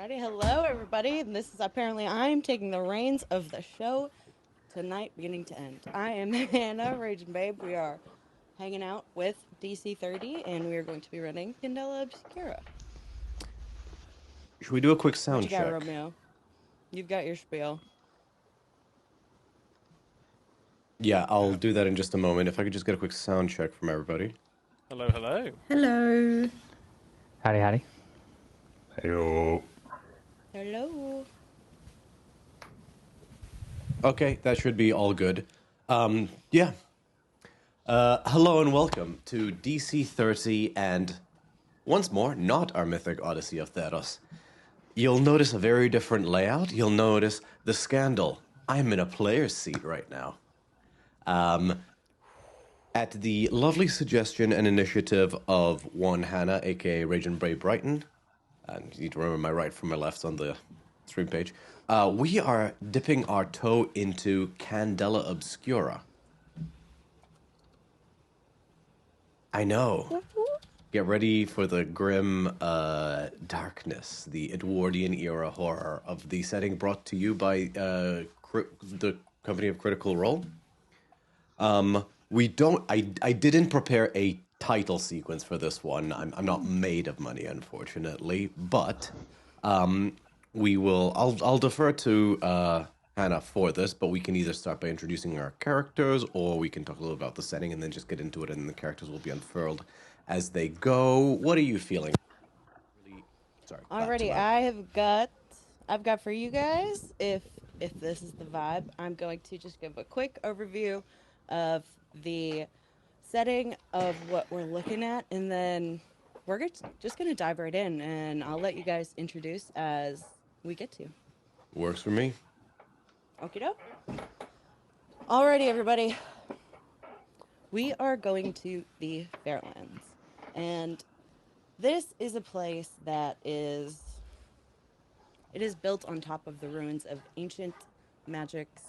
Alrighty, hello everybody. And this is apparently I'm taking the reins of the show tonight, beginning to end. I am Hannah, Raging Babe. We are hanging out with DC 30, and we are going to be running Candela Obscura. Should we do a quick What sound you got, check? Romeo? You've got your spiel. Yeah, I'll do that in just a moment. If I could just get a quick sound check from everybody. Hello, hello. Hello. Howdy, howdy. Heyo. Hello. Okay, that should be all good. Yeah. Hello and welcome to DC 30 and, once more, not our mythic Odyssey of Theros. You'll notice a very different layout. You'll notice the scandal. I'm in a player's seat right now. At the lovely suggestion and initiative of one Hannah, aka Raging Bray Brighton, and you need to remember my right from my left on the stream page, we are dipping our toe into Candela Obscura. I know. Get ready for the grim darkness, the Edwardian era horror of the setting brought to you by the company of Critical Role. I didn't prepare a title sequence for this one. I'm not made of money, unfortunately, but I'll defer to Hannah for this, but we can either start by introducing our characters, or we can talk a little about the setting and then just get into it, and the characters will be unfurled as they go. What are you feeling? Sorry. Alrighty, I've got for you guys, if this is the vibe, I'm going to just give a quick overview of the setting of what we're looking at, and then we're just going to dive right in, and I'll let you guys introduce as we get to. Works for me. Okie doke. Alrighty, everybody. We are going to the Fairlands, and this is a place that is built on top of the ruins of ancient magics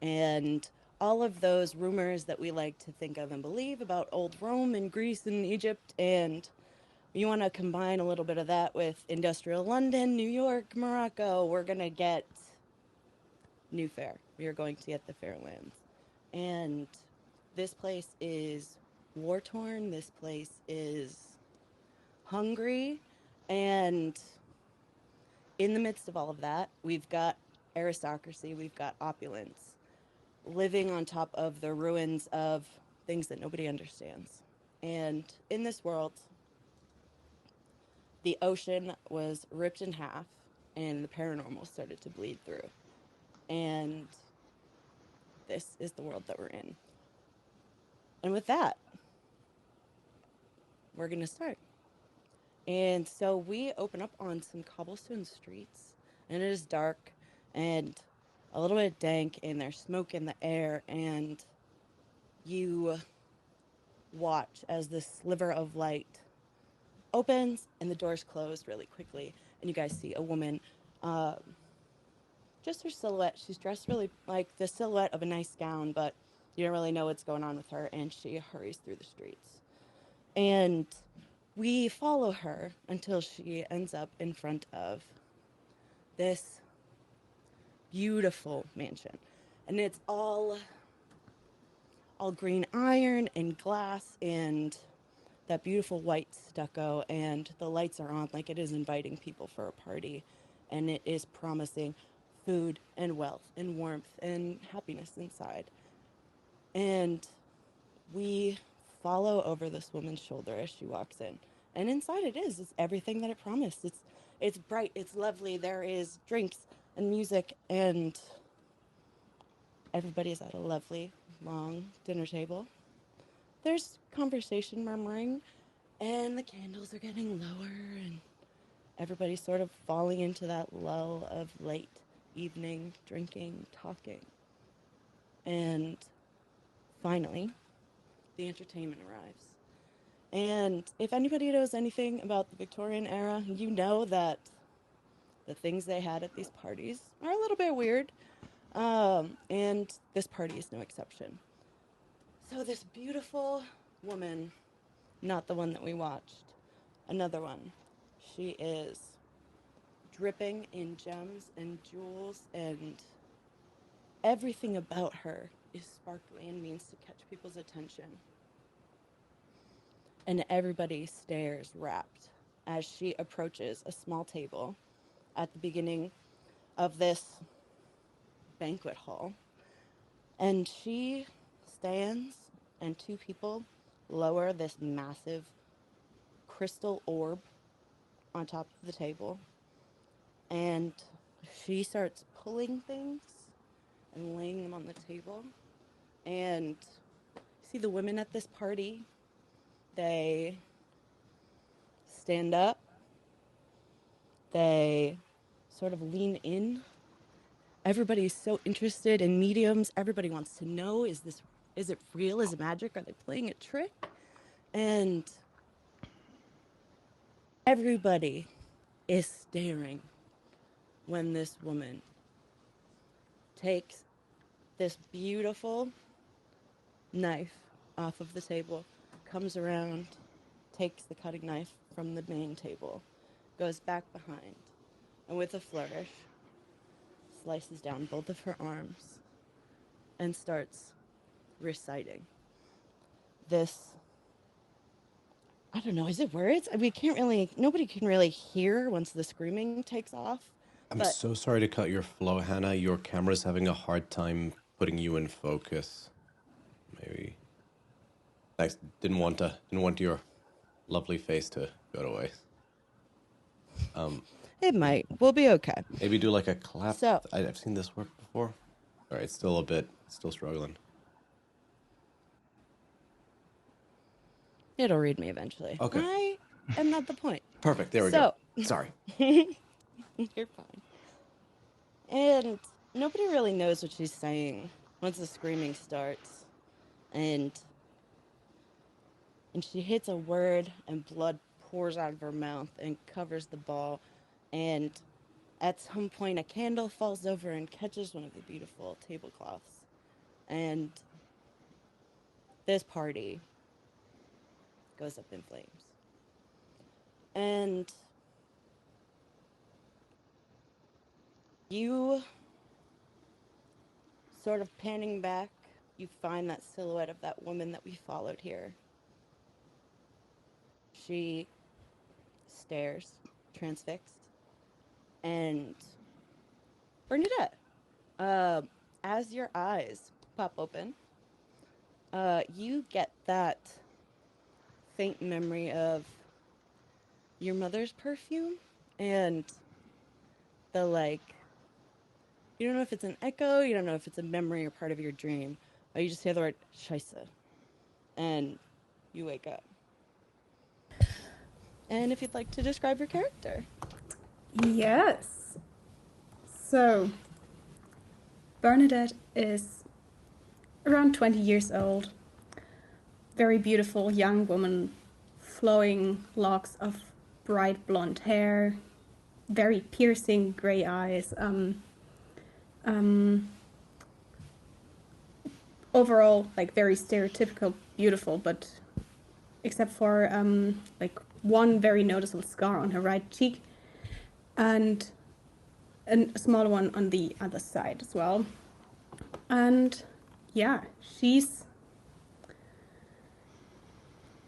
and all of those rumors that we like to think of and believe about old Rome and Greece and Egypt. And you want to combine a little bit of that with industrial London, New York, Morocco. We're going to get New Fair. We are going to get the Fairlands. And this place is war-torn. This place is hungry. And in the midst of all of that, we've got aristocracy, we've got opulence, living on top of the ruins of things that nobody understands. And in this world, the ocean was ripped in half, and the paranormal started to bleed through. And this is the world that we're in. And with that, we're going to start. And so we open up on some cobblestone streets, and it is dark and a little bit dank, and there's smoke in the air, and you watch as this sliver of light opens and the doors close really quickly, and you guys see a woman, just her silhouette. She's dressed really like the silhouette of a nice gown, but you don't really know what's going on with her, and she hurries through the streets. And we follow her until she ends up in front of this beautiful mansion. And it's all green iron and glass and that beautiful white stucco, and the lights are on like it is inviting people for a party, and it is promising food and wealth and warmth and happiness inside. And we follow over this woman's shoulder as she walks in, and inside it's everything that it promised. It's bright, it's lovely. There is drinks and music, and everybody's at a lovely long dinner table. There's conversation murmuring, and the candles are getting lower, and everybody's sort of falling into that lull of late evening drinking, talking. And finally, the entertainment arrives. And if anybody knows anything about the Victorian era, you know that the things they had at these parties are a little bit weird. And this party is no exception. So this beautiful woman, not the one that we watched, another one, she is dripping in gems and jewels, and everything about her is sparkly and means to catch people's attention. And everybody stares rapt as she approaches a small table at the beginning of this banquet hall. And she stands, and two people lower this massive crystal orb on top of the table. And she starts pulling things and laying them on the table. And see the women at this party, they stand up, they sort of lean in. Everybody's so interested in mediums. Everybody wants to know, is it real? Is it magic? Are they playing a trick? And everybody is staring when this woman takes this beautiful knife off of the table, comes around, takes the cutting knife from the main table, goes back behind, and with a flourish, slices down both of her arms and starts reciting this. I don't know, is it words? We can't really, nobody can really hear once the screaming takes off. I'm But so sorry to cut your flow, Hannah. Your camera's having a hard time putting you in focus. Maybe. I didn't want your lovely face to go to waste. it might. We'll be okay. Maybe do like a clap. So, I've seen this work before. All right, still struggling. it'll read me eventually. Okay. I am not the point. Perfect. There we So, go. Sorry. you're fine. And nobody really knows what she's saying once the screaming starts. And she hits a word and blood pours out of her mouth and covers the ball. And at some point, a candle falls over and catches one of the beautiful tablecloths. And this party goes up in flames. And you, sort of panning back, you find that silhouette of that woman that we followed here. She stares, transfixed, and Bernadette, as your eyes pop open, you get that faint memory of your mother's perfume and the you don't know if it's an echo, you don't know if it's a memory or part of your dream, but you just hear the word Scheisse, and you wake up. And if you'd like to describe your character. Yes. So, Bernadette is around 20 years old. Very beautiful young woman, flowing locks of bright blonde hair, very piercing gray eyes. Overall, very stereotypical beautiful, but except for one very noticeable scar on her right cheek and a smaller one on the other side as well. And yeah, she's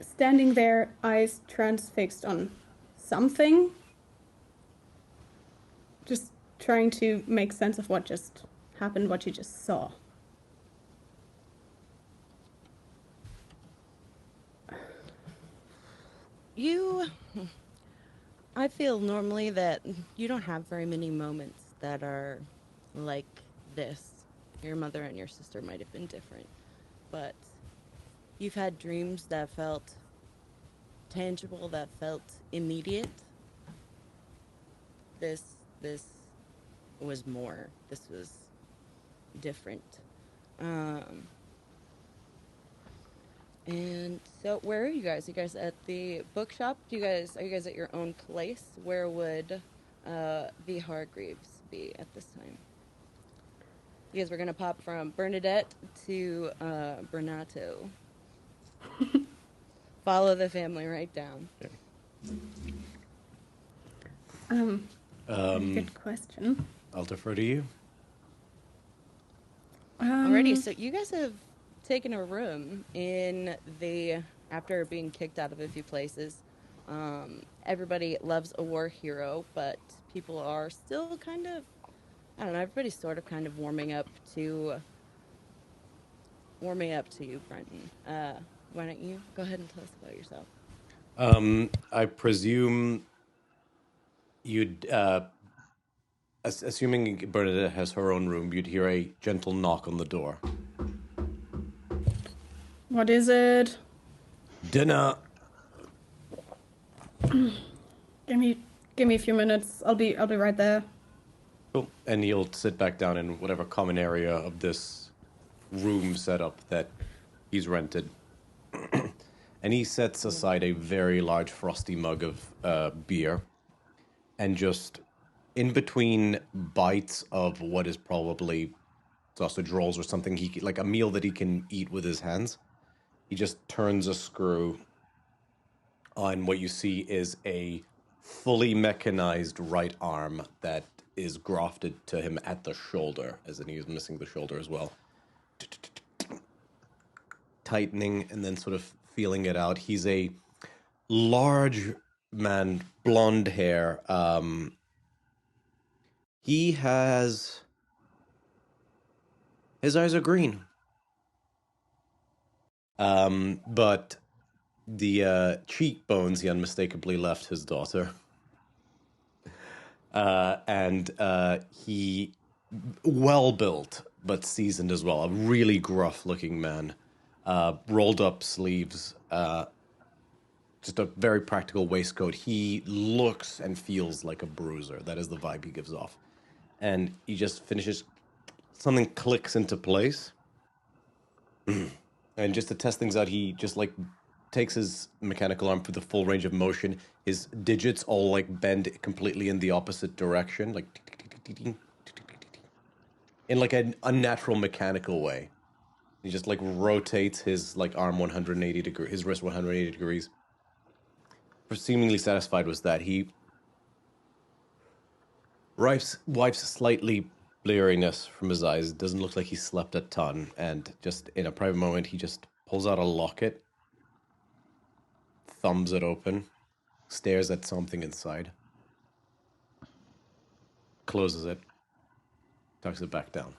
standing there, eyes transfixed on something, just trying to make sense of what just happened, what you just saw. I feel normally that you don't have very many moments that are like this. Your mother and your sister might have been different, but you've had dreams that felt tangible, that felt immediate. This was more. This was different. And so, where are you guys? You guys at the bookshop? Are you guys at your own place? Where would the Hargreaves be at this time? You guys were gonna pop from Bernadette to Bernato. Follow the family right down. Good question. I'll defer to you. Alrighty, so you guys have taken a room in the after being kicked out of a few places. Everybody loves a war hero, but people are still kind of, I don't know, everybody's sort of kind of warming up to you, Brenton. Why don't you go ahead and tell us about yourself? I presume you'd, assuming Bernadette has her own room, you'd hear a gentle knock on the door. What is it? Dinner. Give me a few minutes. I'll be right there. Cool. And he'll sit back down in whatever common area of this room setup that he's rented. And he sets aside a very large frosty mug of beer. And just in between bites of what is probably sausage rolls or something, like a meal that he can eat with his hands, he just turns a screw on what you see is a fully mechanized right arm that is grafted to him at the shoulder, as in he's missing the shoulder as well. Tightening and then sort of feeling it out. He's a large man, blonde hair. He has... His eyes are green. But the cheekbones he unmistakably left his daughter. And he well-built, but seasoned as well. A really gruff-looking man. Rolled up sleeves. Just a very practical waistcoat. He looks and feels like a bruiser. That is the vibe he gives off. And he just finishes... Something clicks into place. And just to test things out, he just, like, takes his mechanical arm for the full range of motion. His digits all, like, bend completely in the opposite direction. Like... In, like, an unnatural mechanical way. He just, like, rotates his, like, arm 180 degrees, his wrist 180 degrees. Seemingly satisfied with that, he wipes slightly bleariness from his eyes. It doesn't look like he slept a ton, and just in a private moment, he just pulls out a locket, thumbs it open, stares at something inside, closes it, tucks it back down.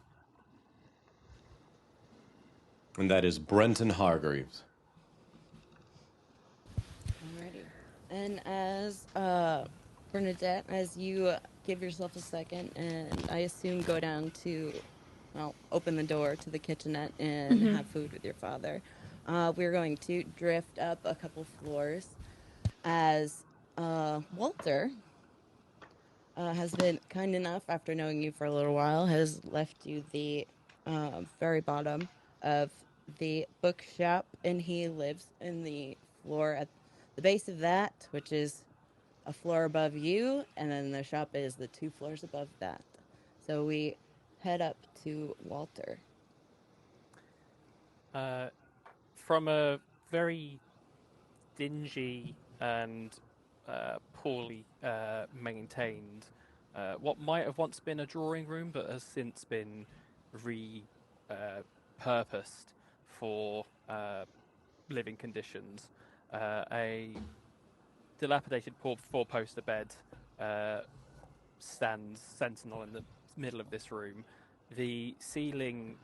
And that is Brenton Hargreaves. Alrighty. And as Bernadette, as you give yourself a second, and I assume go down to, well, open the door to the kitchenette and have food with your father, we're going to drift up a couple floors as Walter has been kind enough, after knowing you for a little while, has left you the very bottom of the bookshop, and he lives in the floor at the base of that, which is a floor above you, and then the shop is the 2 floors above that. So we head up to Walter. From a very dingy and poorly maintained, what might have once been a drawing room but has since been repurposed for living conditions, a dilapidated four-poster bed stands sentinel in the middle of this room. The ceiling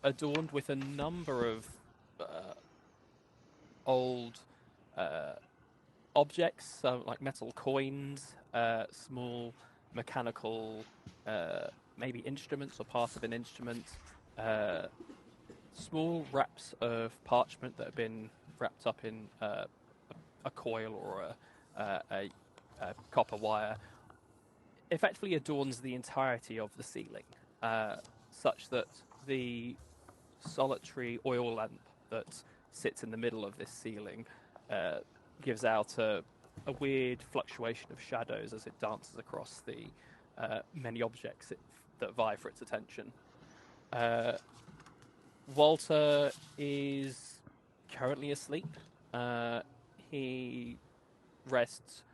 adorned with a number of old objects, so like metal coins, small mechanical, maybe instruments or part of an instrument, small wraps of parchment that have been wrapped up in a coil or a copper wire, effectively adorns the entirety of the ceiling, such that the solitary oil lamp that sits in the middle of this ceiling gives out a weird fluctuation of shadows as it dances across the many objects that vie for its attention. Walter is currently asleep. He rests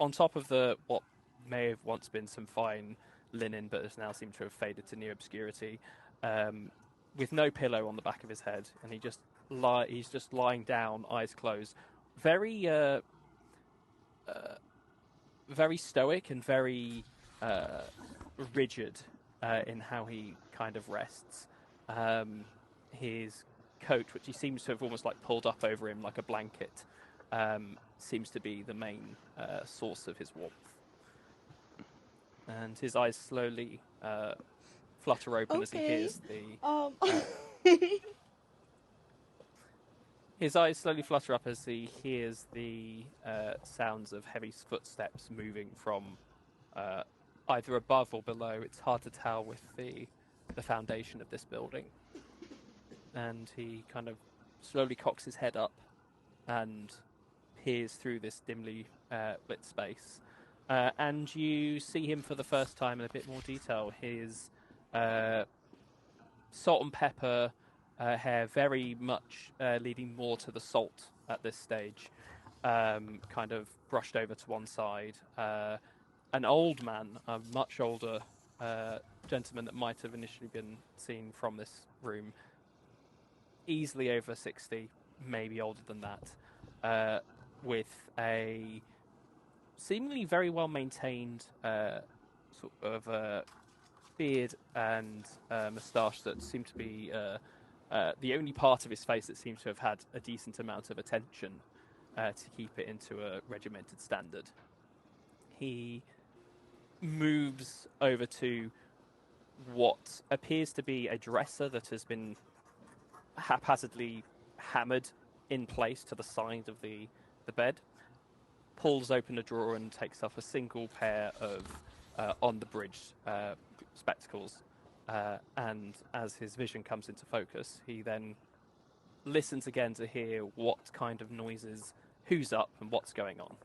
on top of the what may have once been some fine linen, but has now seemed to have faded to near obscurity, with no pillow on the back of his head, and he's just lying down, eyes closed, very very stoic and very rigid in how he kind of rests. His coat, which he seems to have almost like pulled up over him like a blanket, seems to be the main source of his warmth. And his eyes slowly flutter open as he hears his eyes slowly flutter up as he hears the sounds of heavy footsteps moving from either above or below. It's hard to tell with the foundation of this building. And he kind of slowly cocks his head up and peers through this dimly lit space. And you see him for the first time in a bit more detail. His salt and pepper hair very much leading more to the salt at this stage, kind of brushed over to one side. An old man, a much older gentleman that might have initially been seen from this room, easily over 60, maybe older than that, with a seemingly very well maintained sort of beard and moustache that seemed to be the only part of his face that seems to have had a decent amount of attention to keep it into a regimented standard. He moves over to what appears to be a dresser that has been haphazardly hammered in place to the side of the bed, pulls open a drawer and takes up a single pair of on-the-bridge spectacles. And as his vision comes into focus, he then listens again to hear what kind of noises, who's up, and what's going on.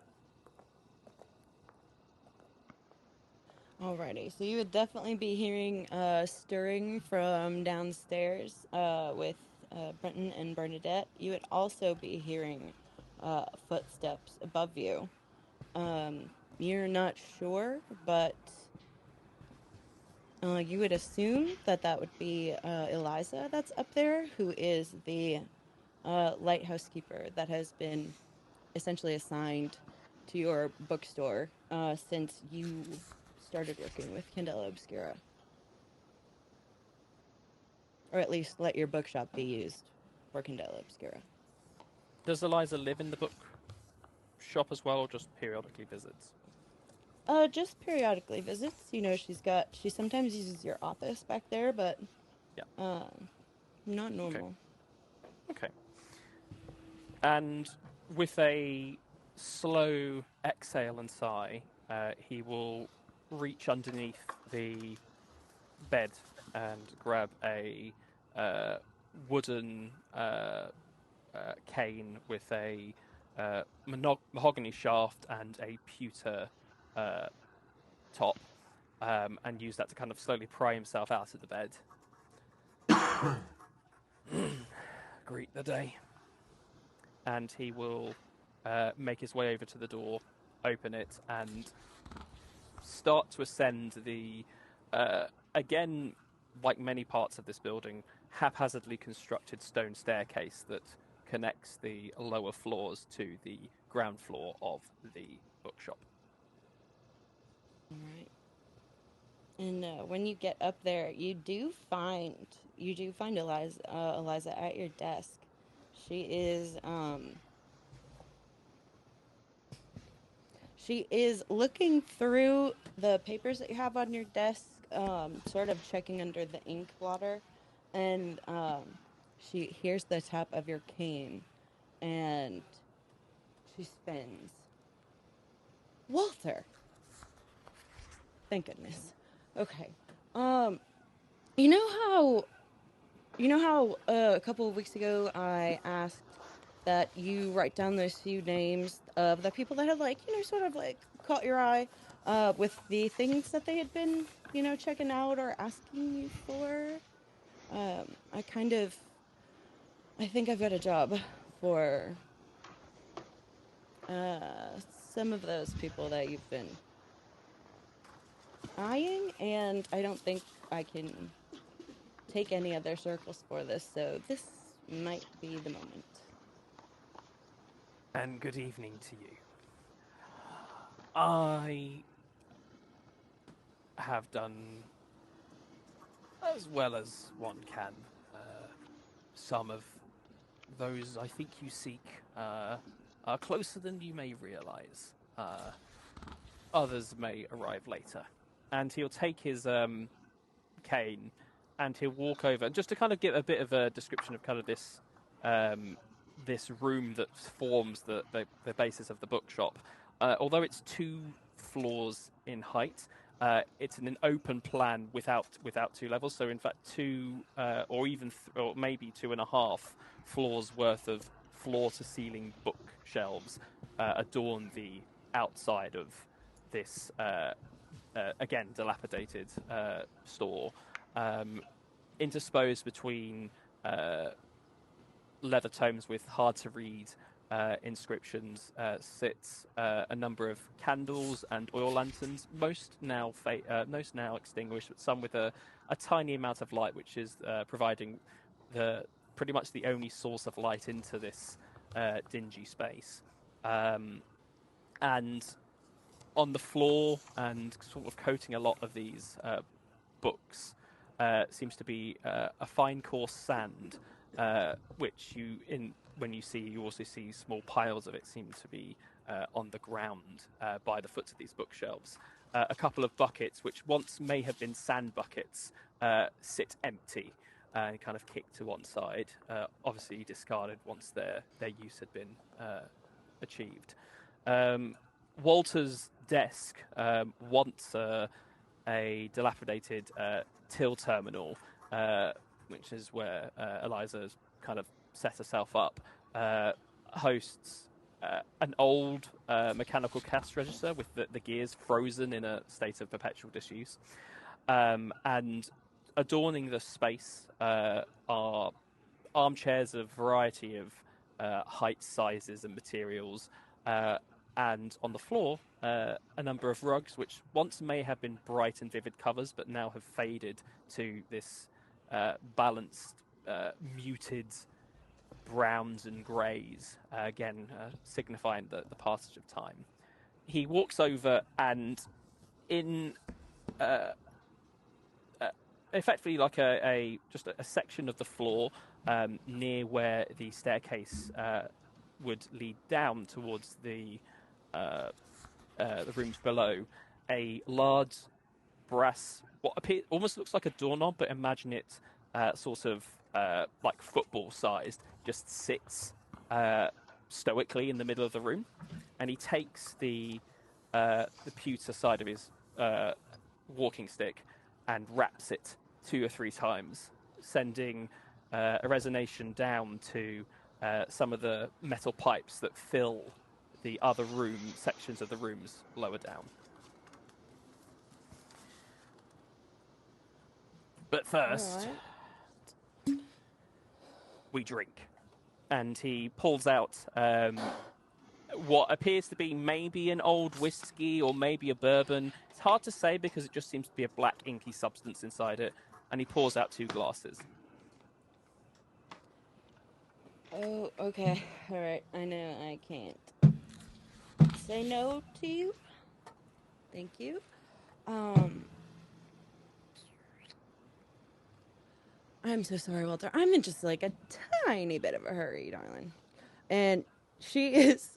Alrighty, so you would definitely be hearing stirring from downstairs with Brenton and Bernadette. You would also be hearing footsteps above you. You're not sure, but you would assume that would be Eliza that's up there, who is the lighthouse keeper that has been essentially assigned to your bookstore since you started working with Candela Obscura. Or at least let your bookshop be used for Candela Obscura. Does Eliza live in the book shop as well, or just periodically visits? Just periodically visits. You know, she sometimes uses your office back there, but yeah, not normal. Okay. And with a slow exhale and sigh, he will reach underneath the bed and grab a wooden cane with a mahogany shaft and a pewter top, and use that to kind of slowly pry himself out of the bed. Greet the day. And he will make his way over to the door, open it, and start to ascend the, again, like many parts of this building, haphazardly constructed stone staircase that connects the lower floors to the ground floor of the bookshop. All right. And when you get up there, you do find Eliza at your desk. She is looking through the papers that you have on your desk, sort of checking under the ink blotter, and she hears the tap of your cane, and she spins. Walter! Thank goodness. Okay. You know how a couple of weeks ago I asked that you write down those few names of the people that had, like, you know, sort of like caught your eye with the things that they had been, you know, checking out or asking you for? I think I've got a job for some of those people that you've been eyeing, and I don't think I can take any other circles for this, so this might be the moment. And good evening to you. I have done as well as one can. Some of those I think you seek are closer than you may realize. Others may arrive later. And he'll take his cane and he'll walk over. And just to kind of give a bit of a description of kind of this this room that forms the basis of the bookshop, although it's 2 floors in height, it's in an open plan without 2 levels. So in fact, 2 or even or maybe 2.5 floors worth of floor to ceiling bookshelves adorn the outside of this again dilapidated store, interspersed between leather tomes with hard to read inscriptions sits a number of candles and oil lanterns, most now extinguished, but some with a tiny amount of light, which is providing pretty much the only source of light into this dingy space. And on the floor and sort of coating a lot of these books seems to be a fine coarse sand, which when you also see small piles of it seem to be on the ground by the foot of these bookshelves. A couple of buckets, which once may have been sand buckets, sit empty and kind of kicked to one side, obviously discarded once their use had been achieved. Walter's desk, once a dilapidated till terminal, which is where Eliza's kind of set herself up, hosts an old mechanical cash register with the gears frozen in a state of perpetual disuse. And adorning the space are armchairs of variety of heights, sizes, and materials. And on the floor, a number of rugs, which once may have been bright and vivid covers, but now have faded to this balanced, muted browns and greys, again signifying the passage of time. He walks over and in effectively like just a section of the floor near where the staircase would lead down towards the rooms below, a large brass, almost looks like a doorknob, but imagine it sort of like football sized, just sits stoically in the middle of the room, and he takes the pewter side of his walking stick and raps it 2 or 3 times, sending a resonation down to some of the metal pipes that fill the other sections of the rooms lower down. But first, we drink. And he pulls out what appears to be maybe an old whiskey or maybe a bourbon. It's hard to say because it just seems to be a black inky substance inside it. And he pours out 2 glasses. Oh, okay. All right. I know I can't say no to you. Thank you. I'm so sorry, Walter. I'm in just like a tiny bit of a hurry, darling. And she's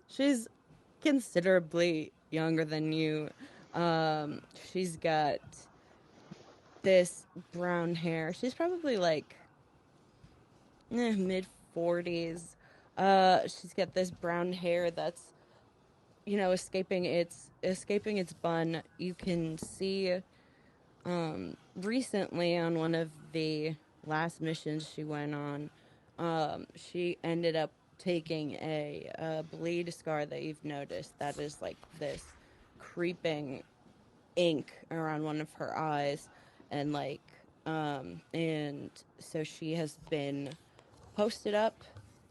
considerably younger than you. She's got this brown hair. She's probably like mid-40s. She's got this brown hair that's, escaping its bun. You can see recently on one of the last missions she went on, she ended up taking a bleed scar that you've noticed that is like this creeping ink around one of her eyes, and and so she has been posted up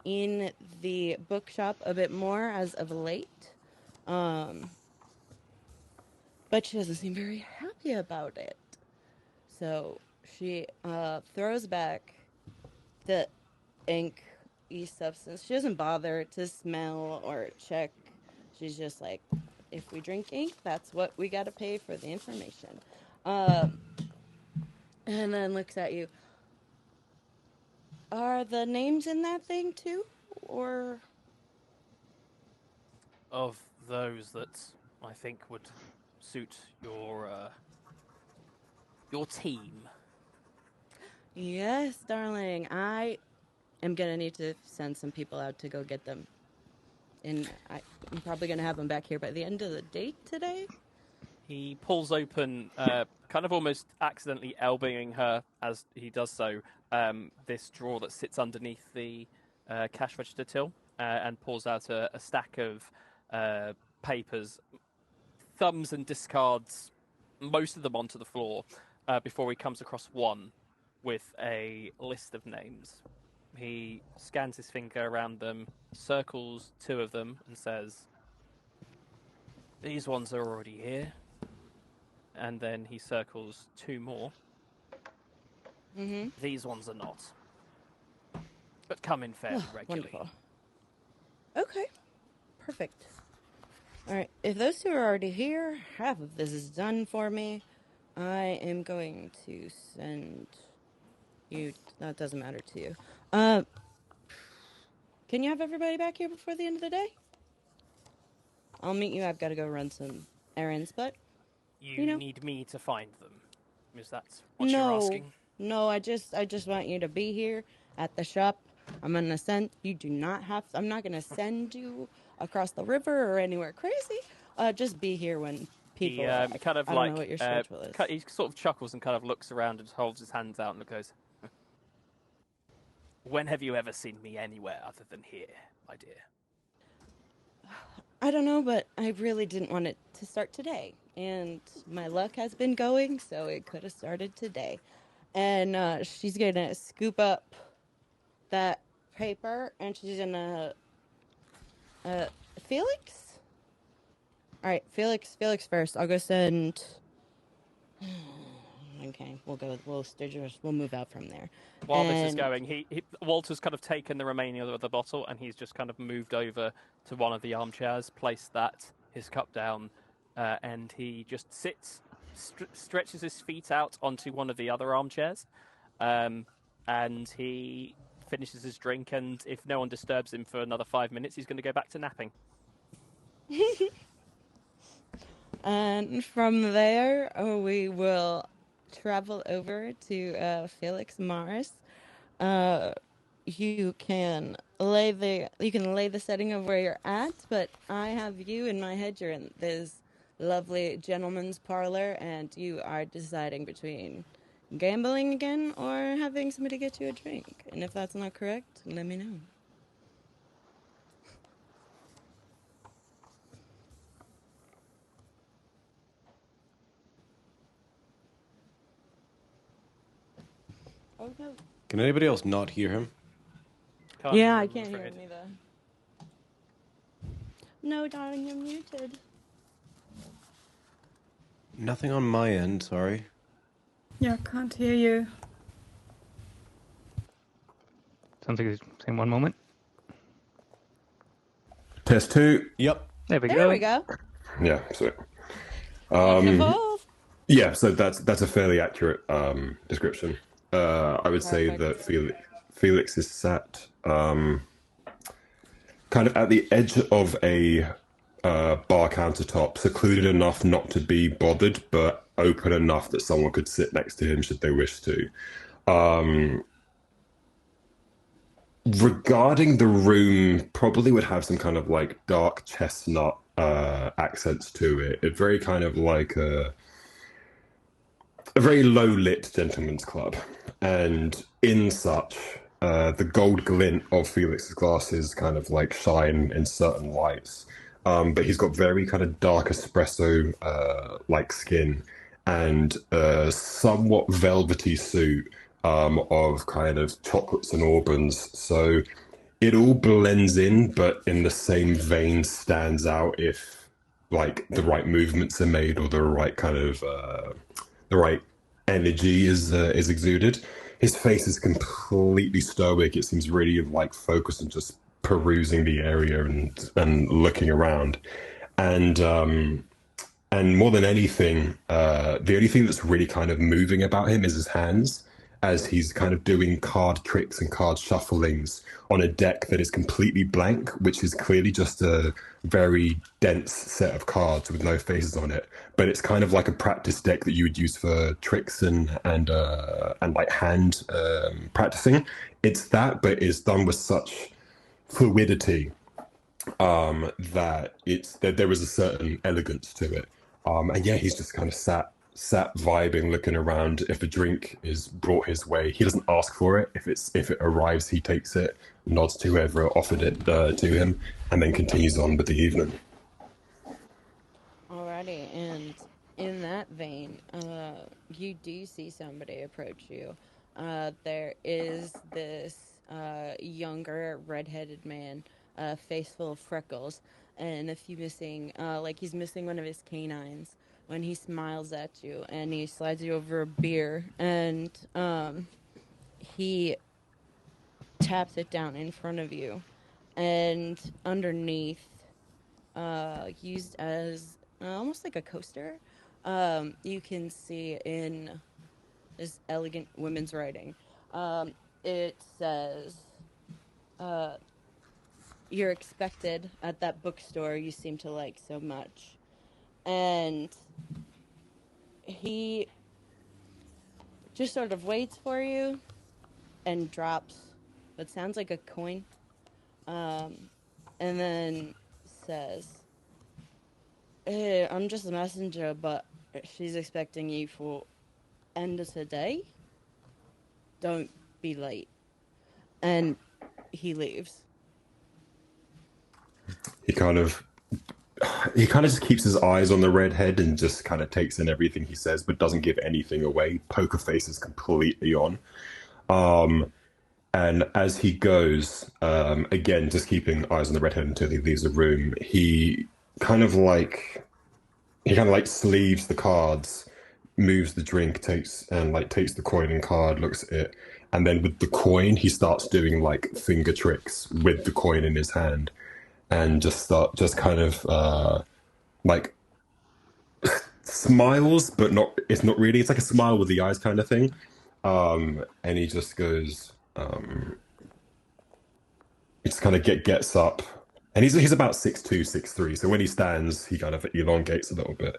in the bookshop a bit more as of late. But she doesn't seem very happy about it. So she throws back the ink substance. She doesn't bother to smell or check. She's just like, if we drink ink, that's what we got to pay for the information. And then looks at you. Are the names in that thing too? Or Of those that I think would suit your team. yes, darling. I am gonna need to send some people out to go get them. And I'm probably gonna have them back here by the end of the day today. He pulls open, kind of almost accidentally elbowing her as he does so, this drawer that sits underneath the cash register till, and pulls out a stack of papers, thumbs and discards most of them onto the floor before he comes across one with a list of names. He scans his finger around them, circles two of them, and says, "These ones are already here." And then he circles two more. Mm-hmm. These ones are not, but come in fairly regularly. Wonderful. Okay. Perfect. All right. If those two are already here, half of this is done for me. I am going to send you. That doesn't matter to you. Can you have everybody back here before the end of the day? I'll meet you. I've got to go run some errands, but You need me to find them. Is that what you're asking? No, I just want you to be here at the shop. I'm gonna send you. Do not have. I'm not gonna send you across the river or anywhere crazy. Just be here when people. He kind of I like don't know what your schedule is. he sort of chuckles and kind of looks around and holds his hands out and goes, "When have you ever seen me anywhere other than here, my dear?" I don't know, but I really didn't want it to start today. And my luck has been going, so it could have started today. And she's going to scoop up that paper, and she's going to... Felix? All right, Felix first. I'll go send... Okay, we'll move out from there. While this is going, Walter's kind of taken the remaining of the bottle, and he's just kind of moved over to one of the armchairs, placed his cup down, and he just sits, stretches his feet out onto one of the other armchairs, and he finishes his drink, and if no one disturbs him for another 5 minutes, he's going to go back to napping. And from there, we will travel over to Felix Mars. You can lay the setting of where you're at, but I have you in my head. You're in this lovely gentleman's parlor, and you are deciding between gambling again or having somebody get you a drink. And if that's not correct, let me know. Oh no. Can anybody else not hear him? Can't hear I him, can't I'm hear afraid. him either. No, darling, you're muted. Nothing on my end, sorry. Yeah, can't hear you. Sounds like he's saying one moment. Test 2. Yep. There we There go. we go. Yeah, so Evolve. yeah, so that's a fairly accurate description. I would say Perfect. that Felix is sat kind of at the edge of a bar countertop, secluded enough not to be bothered, but open enough that someone could sit next to him should they wish to. Regarding the room, probably would have some kind of like dark chestnut accents to it. It's very kind of like a very low lit gentleman's club, and in such the gold glint of Felix's glasses kind of like shine in certain lights, but he's got very kind of dark espresso like skin and a somewhat velvety suit of kind of chocolates and auburns, so it all blends in, but in the same vein stands out if like the right movements are made or the right kind of the right energy is exuded. His face is completely stoic. It seems really like focused and just perusing the area and looking around. And and more than anything, the only thing that's really kind of moving about him is his hands, as he's kind of doing card tricks and card shufflings on a deck that is completely blank, which is clearly just a very dense set of cards with no faces on it. But it's kind of like a practice deck that you would use for tricks and like hand practicing. It's that, but it's done with such fluidity that there was a certain elegance to it. And yeah, he's just kind of sat vibing, looking around. If a drink is brought his way, he doesn't ask for it. If it arrives, he takes it, nods to whoever offered it to him, and then continues on with the evening. Alrighty, and in that vein, you do see somebody approach you. There is this younger, redheaded man, face full of freckles, and a few missing, like he's missing one of his canines. When he smiles at you, and he slides you over a beer, and he taps it down in front of you, and underneath, used as almost like a coaster, you can see in this elegant women's writing. It says, "You're expected at that bookstore you seem to like so much," and he just sort of waits for you and drops what sounds like a coin, and then says, "Hey, I'm just a messenger, but she's expecting you for end of today. Don't be late." And he leaves. He kind of just keeps his eyes on the redhead and just kind of takes in everything he says, but doesn't give anything away. Poker face is completely on. And as he goes, again, just keeping eyes on the redhead until he leaves the room, he kind of like sleeves the cards, moves the drink, takes the coin and card, looks at it, and then with the coin, he starts doing like finger tricks with the coin in his hand, and just kind of like smiles, but not. It's not really. It's like a smile with the eyes kind of thing. And he just goes. He just kind of gets up, and he's about 6'2", 6'3". So when he stands, he kind of elongates a little bit.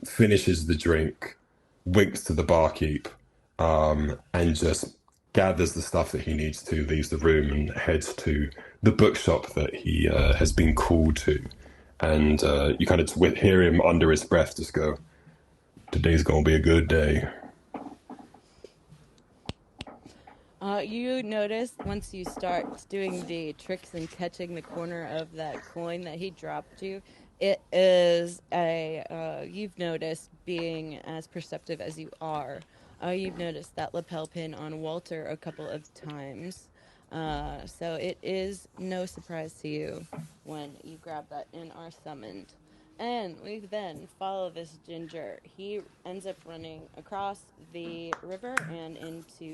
Finishes the drink, winks to the barkeep, and just gathers the stuff that he needs to, leaves the room, and heads to the bookshop that he has been called to. And you kind of hear him under his breath just go, "Today's gonna be a good day." You notice once you start doing the tricks and catching the corner of that coin that he dropped you, it is you've noticed, being as perceptive as you are, you've noticed that lapel pin on Walter a couple of times. So it is no surprise to you when you grab that and are summoned. And we then follow this ginger. He ends up running across the river and into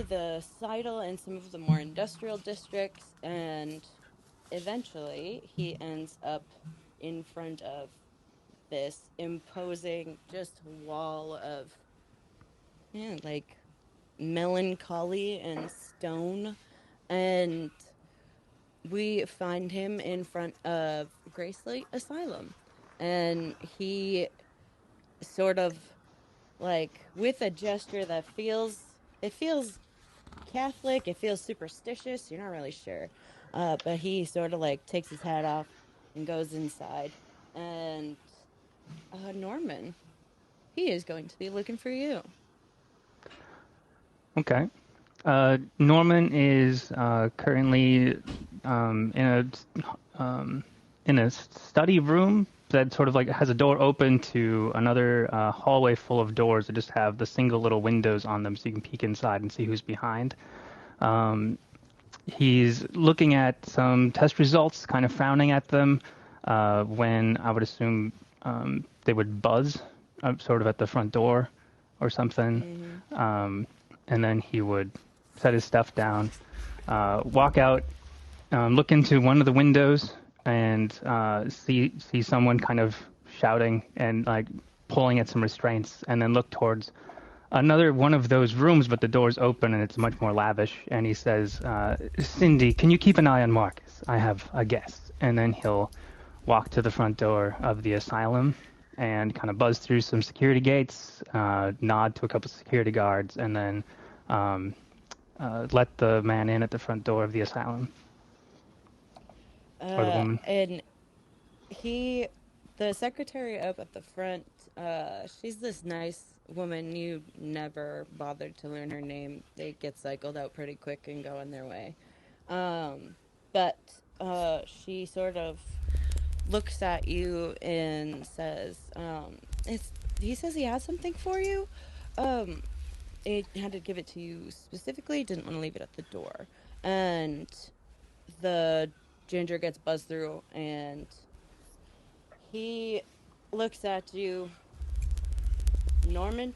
the Seidel and some of the more industrial districts, and eventually he ends up in front of this imposing just wall of like melancholy and stone, and we find him in front of Gracelight Asylum, and he sort of, like, with a gesture that feels Catholic, it feels superstitious, you're not really sure, but he sort of like takes his hat off and goes inside, and Norman, he is going to be looking for you. Okay. Norman is currently in a study room that sort of like has a door open to another hallway full of doors that just have the single little windows on them, so you can peek inside and see who's behind. he's looking at some test results, kind of frowning at them, when I would assume they would buzz sort of at the front door or something. And then he would set his stuff down, walk out, look into one of the windows, and see someone kind of shouting and like pulling at some restraints, and then look towards another one of those rooms, but the door's open and it's much more lavish. And he says, "Cindy, can you keep an eye on Marcus? I have a guest." And then he'll walk to the front door of the asylum and kind of buzz through some security gates, nod to a couple of security guards, and then let the man in at the front door of the asylum. Or the woman. And the secretary up at the front, she's this nice woman. You never bothered to learn her name. They get cycled out pretty quick and go on their way. But she sort of looks at you and says, he says he has something for you. It had to give it to you specifically, didn't want to leave it at the door. And the ginger gets buzzed through, and he looks at you. Norman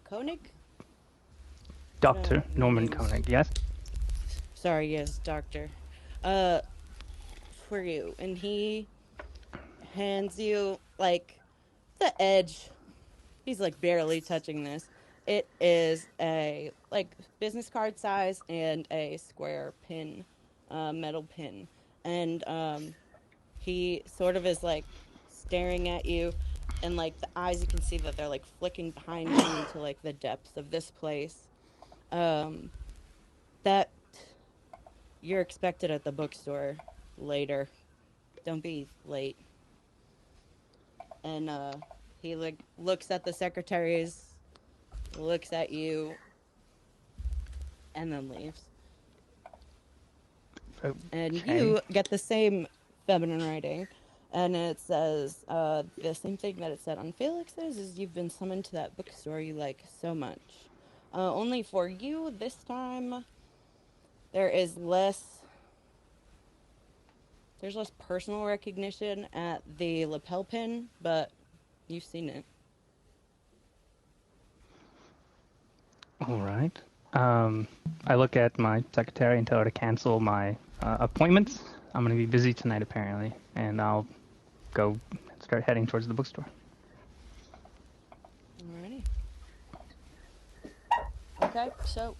Koenig? Dr. My Norman name's- Koenig, yes? Sorry, yes, doctor. For you. And he hands you, like, the edge. He's, like, barely touching this. It is a, like, business card size and a square pin, metal pin. And, he sort of is, like, staring at you. And, like, the eyes, you can see that they're, like, flicking behind you into, like, the depths of this place. That you're expected at the bookstore later. Don't be late. And, he, like, looks at the secretaries, looks at you, and then leaves. And you get the same feminine writing. And it says, the same thing that it said on Felix's, is you've been summoned to that bookstore you like so much. Only for you, this time, there's less personal recognition at the lapel pin, but you've seen it. All right. I look at my secretary and tell her to cancel my appointments. I'm going to be busy tonight, apparently, and I'll go start heading towards the bookstore. Alrighty. Okay, so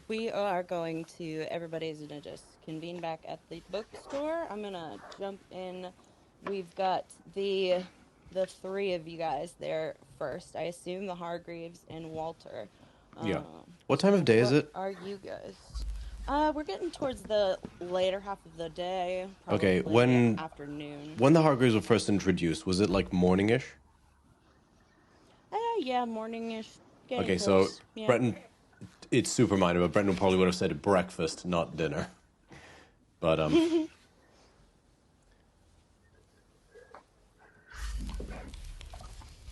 we are going to, everybody's gonna just convene back at the bookstore. I'm gonna jump in. We've got the three of you guys there first. I assume the Hargreaves and Walter. Yeah. What time of day is it? Are you guys? We're getting towards the later half of the day. Okay, Probably afternoon. When the Hargreaves were first introduced, was it like morning-ish? Yeah, morning-ish. Okay, close. so Yeah. Brenton, it's super minor, but Brenton probably would have said breakfast, not dinner. But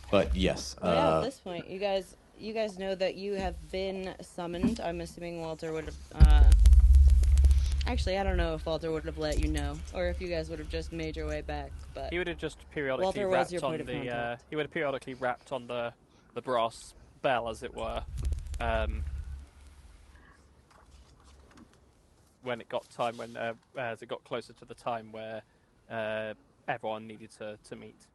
but yes. Yeah, at this point, you guys know that you have been summoned. I'm assuming Walter would have. Actually, I don't know if Walter would have let you know, or if you guys would have just made your way back. But He would have just periodically Walter was rapped your on point of the. contact. He would have periodically rapped on the brass bell, as it were, when it got time as it got closer to the time where everyone needed to meet.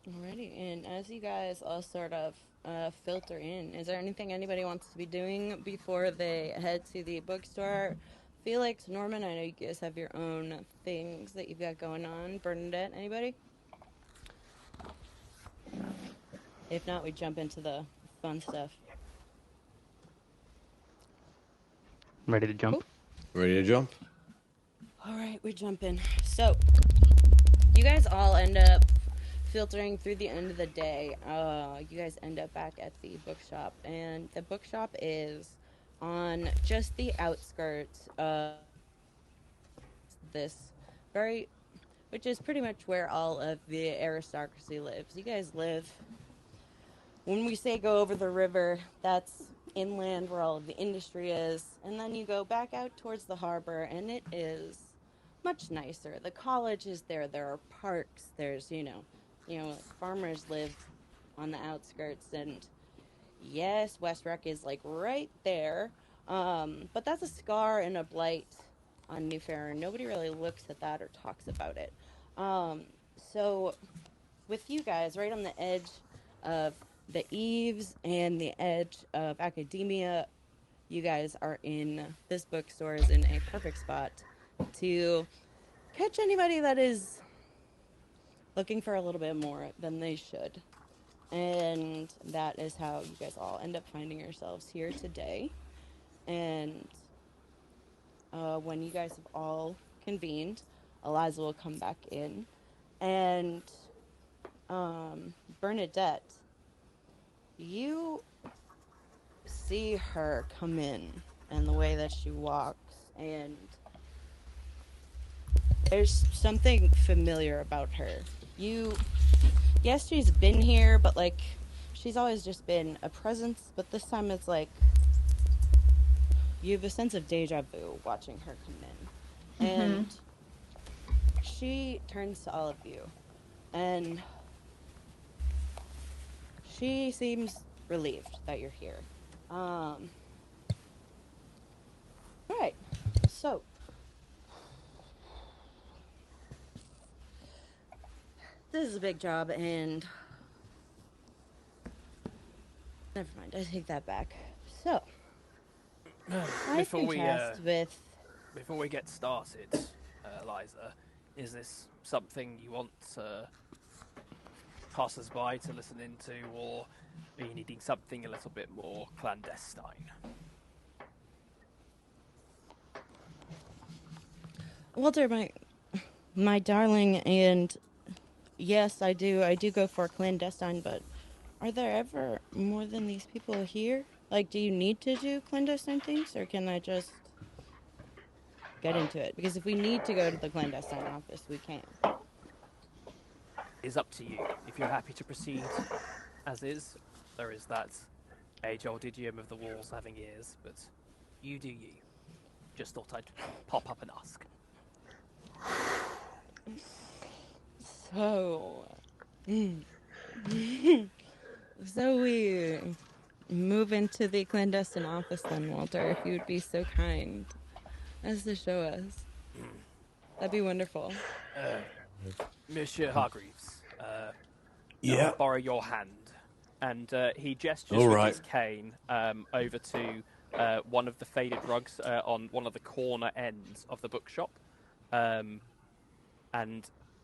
Alrighty, and as you guys all sort of filter in, is there anything anybody wants to be doing before they head to the bookstore? Felix, Norman, I know you guys have your own things that you've got going on. Bernadette, anybody? If not, we jump into the fun stuff. Ready to jump? Ready to jump? Alright, we jump in. So, you guys all end up filtering through the end of the day. You guys end up back at the bookshop, and the bookshop is on just the outskirts of this which is pretty much where all of the aristocracy lives. You guys live when we say go over the river, that's inland where all of the industry is. And then you go back out towards the harbor, and it is much nicer. The college is there. There are parks. There's, farmers live on the outskirts. And yes, West Rec is like right there. But that's a scar and a blight on New Fair. Nobody really looks at that or talks about it. So with you guys right on the edge of the eaves and the edge of academia, you guys are in, this bookstore is in a perfect spot to catch anybody that is looking for a little bit more than they should. And that is how you guys all end up finding yourselves here today. And when you guys have all convened, Eliza will come back in. And Bernadette, you see her come in and the way that she walks, and there's something familiar about her. Yes, she's been here, but like, she's always just been a presence, but this time it's like, you have a sense of deja vu watching her come in. And she turns to all of you, and she seems relieved that you're here. Right, so this is a big job, and never mind, I take that back. So Before we with before we get started, Eliza, is this something you want passers-by to listen into, or are you needing something a little bit more clandestine? Walter, my darling, and yes, I do go for clandestine, but are there ever more than these people here? Like, do you need to do clandestine things, or can I just get into it? Because if we need to go to the clandestine office, we can. It's up to you. If you're happy to proceed as is, there is that age-old idiom of the walls having ears, but you do you. Just thought I'd pop up and ask. So, so we move into the clandestine office then, Walter, if you would be so kind as to show us. That'd be wonderful. Monsieur Hargreaves, Yeah. I'll borrow your hand. And he gestures All with right. his cane over to one of the faded rugs on one of the corner ends of the bookshop. And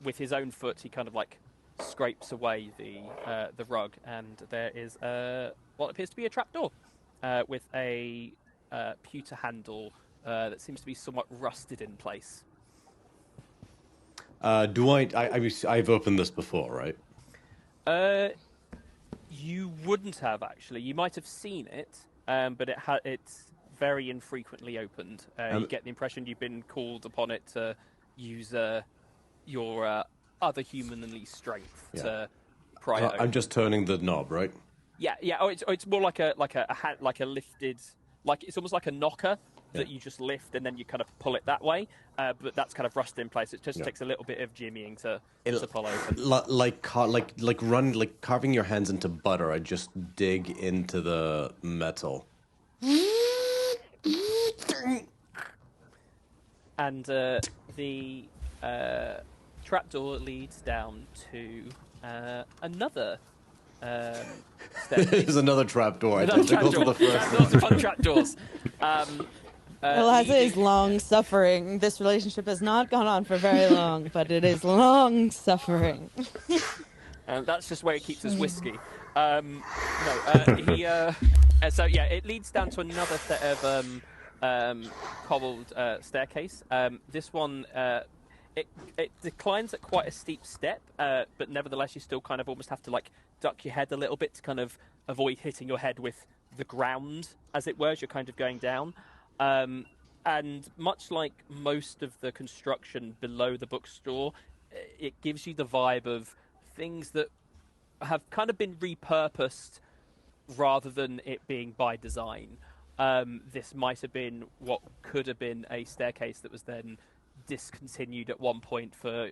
with his own foot, he kind of like scrapes away the rug, and there is what appears to be a trapdoor with a pewter handle that seems to be somewhat rusted in place. I've opened this before, right? You wouldn't have, actually. You might have seen it, but it's very infrequently opened. You get the impression you've been called upon it to use your other humanly strength to pry it open. I'm just turning the knob, right? Yeah. Oh, it's more like a lifted, like it's almost like a knocker that you just lift and then you kind of pull it that way. But that's kind of rusted in place. It just takes a little bit of jimmying to pull open. Like carving your hands into butter. I just dig into the metal. And the trapdoor leads down to another staircase. There's another trapdoor. I don't think those were the first. Lots of fun trapdoors. Eliza is long-suffering. This relationship has not gone on for very long, but it is long-suffering. That's just where he keeps his whiskey. So it leads down to another set of cobbled staircase. This one, it declines at quite a steep step, but nevertheless you still kind of almost have to like duck your head a little bit to kind of avoid hitting your head with the ground, as it were, as you're kind of going down. And much like most of the construction below the bookstore, it gives you the vibe of things that have kind of been repurposed rather than it being by design, this might have been what could have been a staircase that was then discontinued at one point for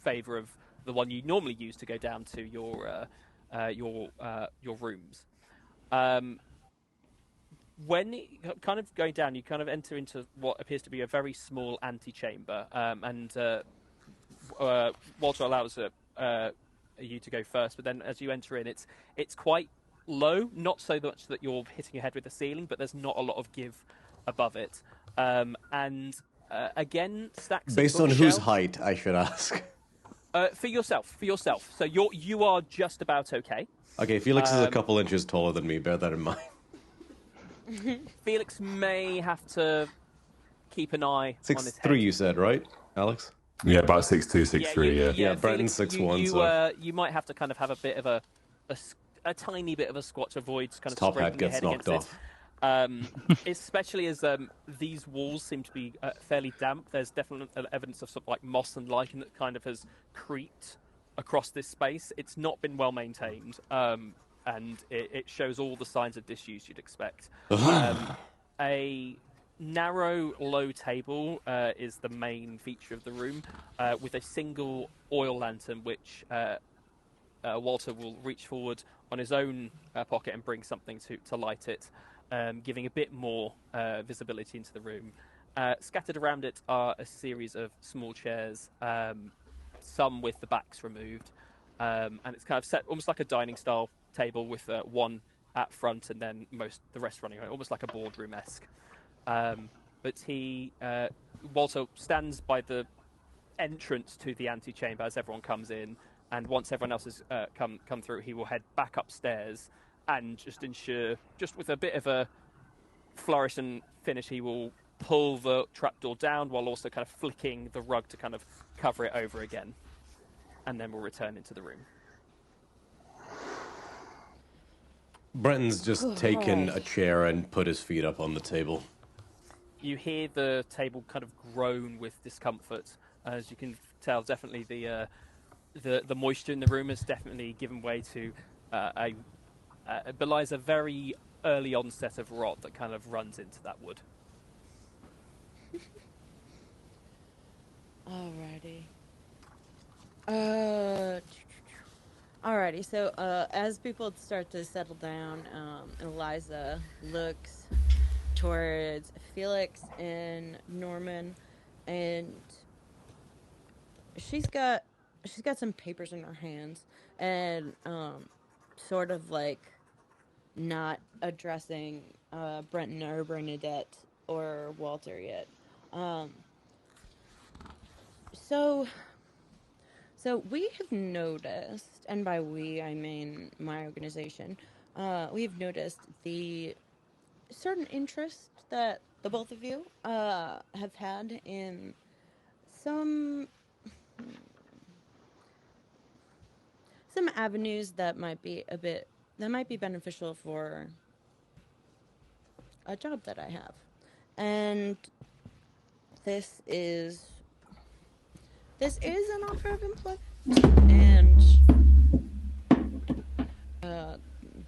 favour of the one you normally use to go down to your rooms. When kind of going down, you kind of enter into what appears to be a very small antechamber, and Walter allows you to go first. But then, as you enter in, it's quite low, not so much that you're hitting your head with the ceiling, but there's not a lot of give above it. Again, stacks. Based on whose height, I should ask. For yourself. So you are just about okay. Okay, Felix is a couple inches taller than me. Bear that in mind. Felix may have to keep an eye on his head. 6'3", you said, right, Alex? Yeah, about 6'2", 6'3", Yeah, Brenton's 6'1", so you might have to kind of have a bit of a tiny bit of a squat to avoid kind of top scraping hat your gets head knocked against off. it. Especially as these walls seem to be fairly damp. There's definitely evidence of sort of like moss and lichen that kind of has creeped across this space. It's not been well maintained. And it shows all the signs of disuse you'd expect. A narrow, low table is the main feature of the room, with a single oil lantern, which Walter will reach forward on his own pocket and bring something to light it, giving a bit more visibility into the room. Scattered around it are a series of small chairs, some with the backs removed, and it's kind of set almost like a dining-style table with one at front and then the rest running around, almost like a boardroom-esque. But Walter stands by the entrance to the antechamber as everyone comes in, and once everyone else has come through, he will head back upstairs and just ensure, just with a bit of a flourish and finish, he will pull the trapdoor down while also kind of flicking the rug to kind of cover it over again, and then we'll return into the room. Brenton's just taken a chair and put his feet up on the table. You hear the table kind of groan with discomfort. As you can tell, definitely the moisture in the room has definitely given way to belies a very early onset of rot that kind of runs into that wood. Alrighty, so as people start to settle down, Eliza looks towards Felix and Norman, and she's got some papers in her hands, and sort of like not addressing Brenton or Bernadette or Walter yet. So we have noticed, and by we I mean my organization, we've noticed the certain interest that the both of you have had in some avenues that might be beneficial for a job that I have. And this is an offer of employment, and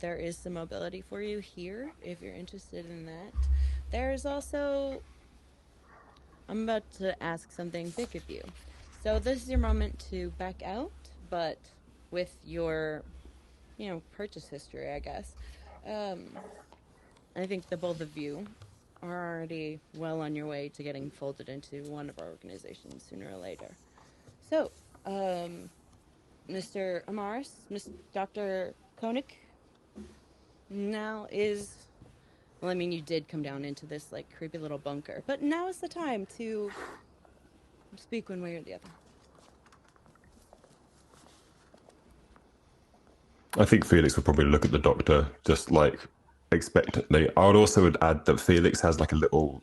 there is some mobility for you here if you're interested in that. There's also, I'm about to ask something big of you. So this is your moment to back out, but with your, purchase history, I guess. I think the both of you are already well on your way to getting folded into one of our organizations sooner or later. So, Mr. Amaris, Dr. Koenig, now is... Well, I mean, you did come down into this, creepy little bunker. But now is the time to speak one way or the other. I think Felix would probably look at the doctor just, expectantly. I would also add that Felix has, a little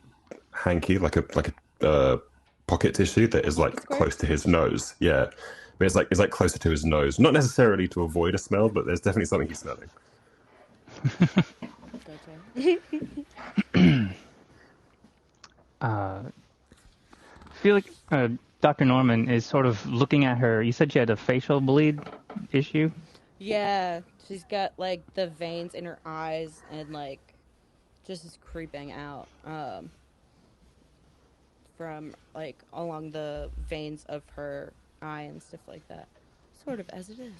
hanky, like a pocket tissue that is, close to his nose. Yeah. But it's closer to his nose. Not necessarily to avoid a smell, but there's definitely something he's smelling. Felix, Dr. Norman is sort of looking at her. You said she had a facial bleed issue? Yeah, She's got, like, the veins in her eyes and, like, just is creeping out from, like, along the veins of her eye and stuff like that. Sort of as it is.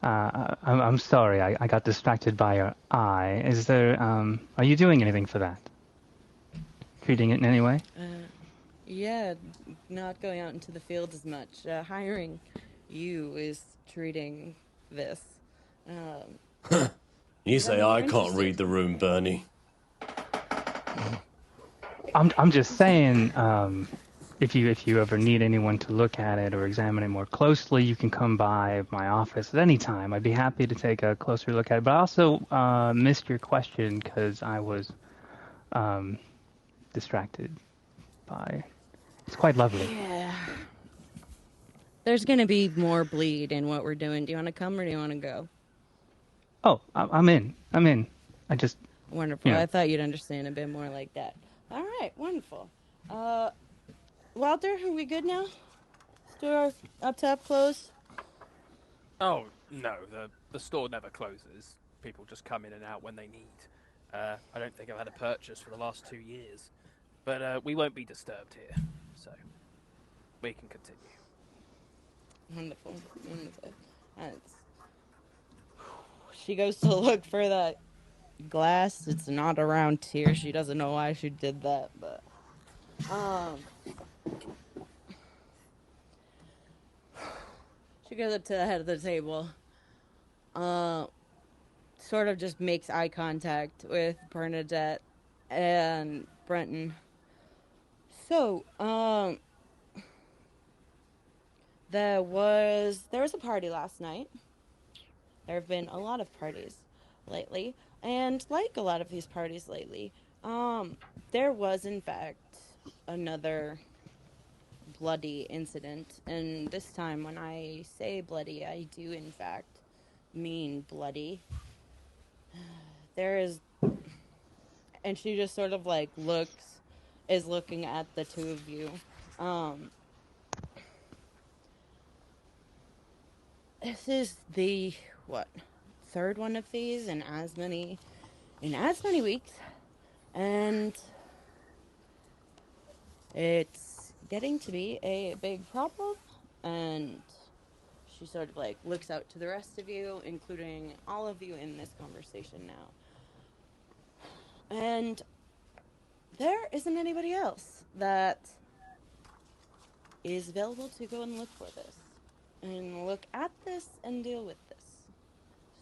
I'm sorry, I got distracted by your eye. Is there, are you doing anything for that? Treating it in any way? Yeah, not going out into the field as much. Hiring you is treating this. You Is that say what I you're can't interested read the room, Bernie. I'm just saying, if you ever need anyone to look at it or examine it more closely, you can come by my office at any time. I'd be happy to take a closer look at it. But I also missed your question because I was distracted by. It's quite lovely. Yeah. There's gonna be more bleed in what we're doing. Do you want to come or do you want to go? Oh, I'm in. I'm in. I just, Wonderful. you know. I thought you'd understand a bit more like that. All right, wonderful. Walter, are we good now? Store up top closed? Oh no, the store never closes. People just come in and out when they need. I don't think I've had a purchase for the last 2 years, but we won't be disturbed here, so we can continue. Wonderful. Wonderful. That's... She goes to look for that glass. It's not around here. She doesn't know why she did that, but she goes up to the head of the table. Sort of just makes eye contact with Bernadette and Brenton. So, there was a party last night. There have been a lot of parties lately, and like a lot of these parties lately, there was in fact another bloody incident, and this time when I say bloody, I do in fact mean bloody. There is, and she just sort of like is looking at the two of you. This is the third one of these in as many weeks, and it's getting to be a big problem. And she sort of like looks out to the rest of you, including all of you in this conversation now. And there isn't anybody else that is available to go and look for this and look at this and deal with this.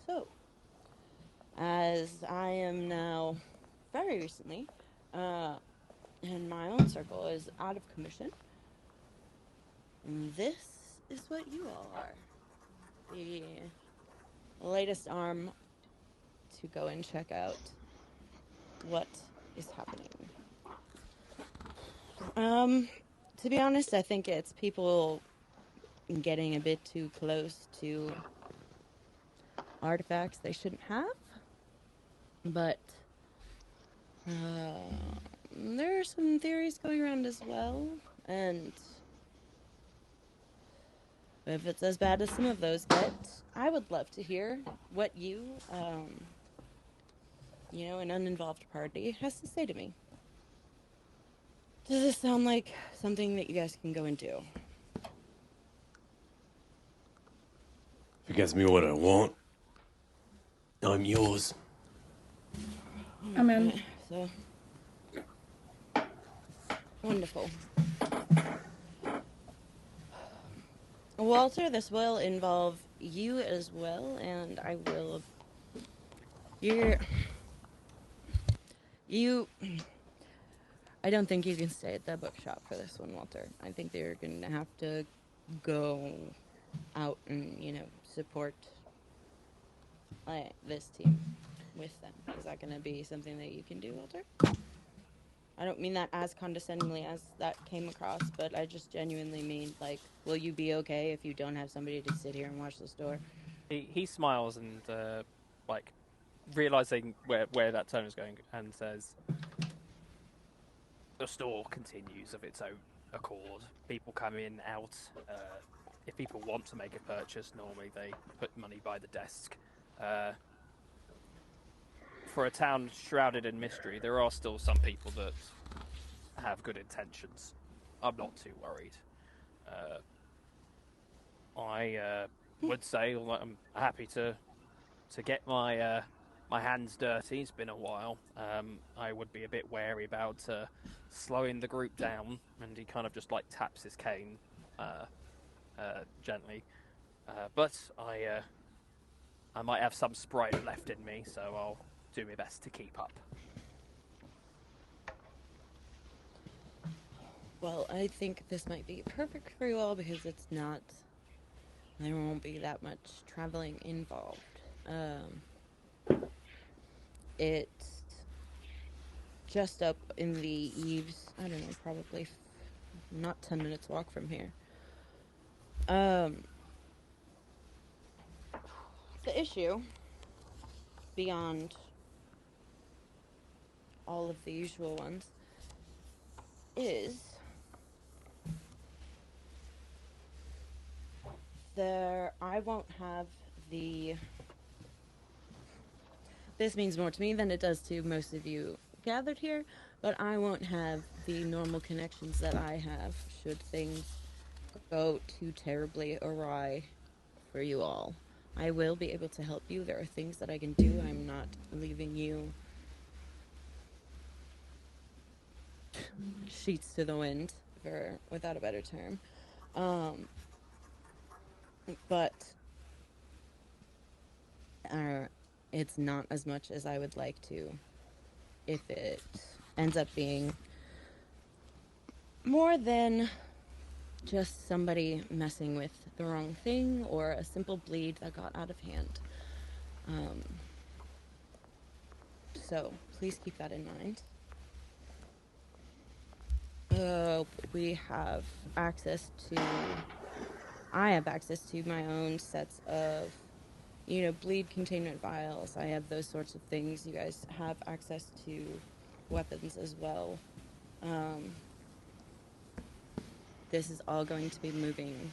So, as I am now very recently, and my own circle is out of commission, this is what you all are. The latest arm to go and check out what is happening. To be honest, I think it's people getting a bit too close to artifacts they shouldn't have. But there are some theories going around as well, and if it's as bad as some of those get, I would love to hear what you, an uninvolved party has to say to me. Does this sound like something that you guys can go and do? If it gets me what I want, I'm yours. I'm in. So, wonderful. Walter, this will involve you as well, and I will... I don't think you can stay at the bookshop for this one, Walter. I think they're going to have to go out and, support this team with them. Is that going to be something that you can do, Walter? I don't mean that as condescendingly as that came across, but I just genuinely mean, will you be okay if you don't have somebody to sit here and watch the store? He smiles and realizing where that tone is going, and says, "The store continues of its own accord. People come in, out. If people want to make a purchase, normally they put money by the desk. For a town shrouded in mystery, there are still some people that have good intentions. I'm not too worried. I would say I'm happy to get my my hands dirty. It's been a while. I would be a bit wary about slowing the group down, and he kind of just like taps his cane gently. But I might have some sprite left in me, so I'll do my best to keep up. Well, I think this might be perfect for you all because it's not. There won't be that much traveling involved. It's just up in the eaves. I don't know, probably not 10 minutes walk from here. The issue, beyond all of the usual ones, is I won't have the. This means more to me than it does to most of you gathered here, but I won't have the normal connections that I have should things go too terribly awry for you all. I will be able to help you. There are things that I can do. I'm not leaving you sheets to the wind, without a better term. But it's not as much as I would like to if it ends up being more than just somebody messing with the wrong thing or a simple bleed that got out of hand. So please keep that in mind. We have access to... I have access to my own sets of, bleed containment vials. I have those sorts of things. You guys have access to weapons as well. This is all going to be moving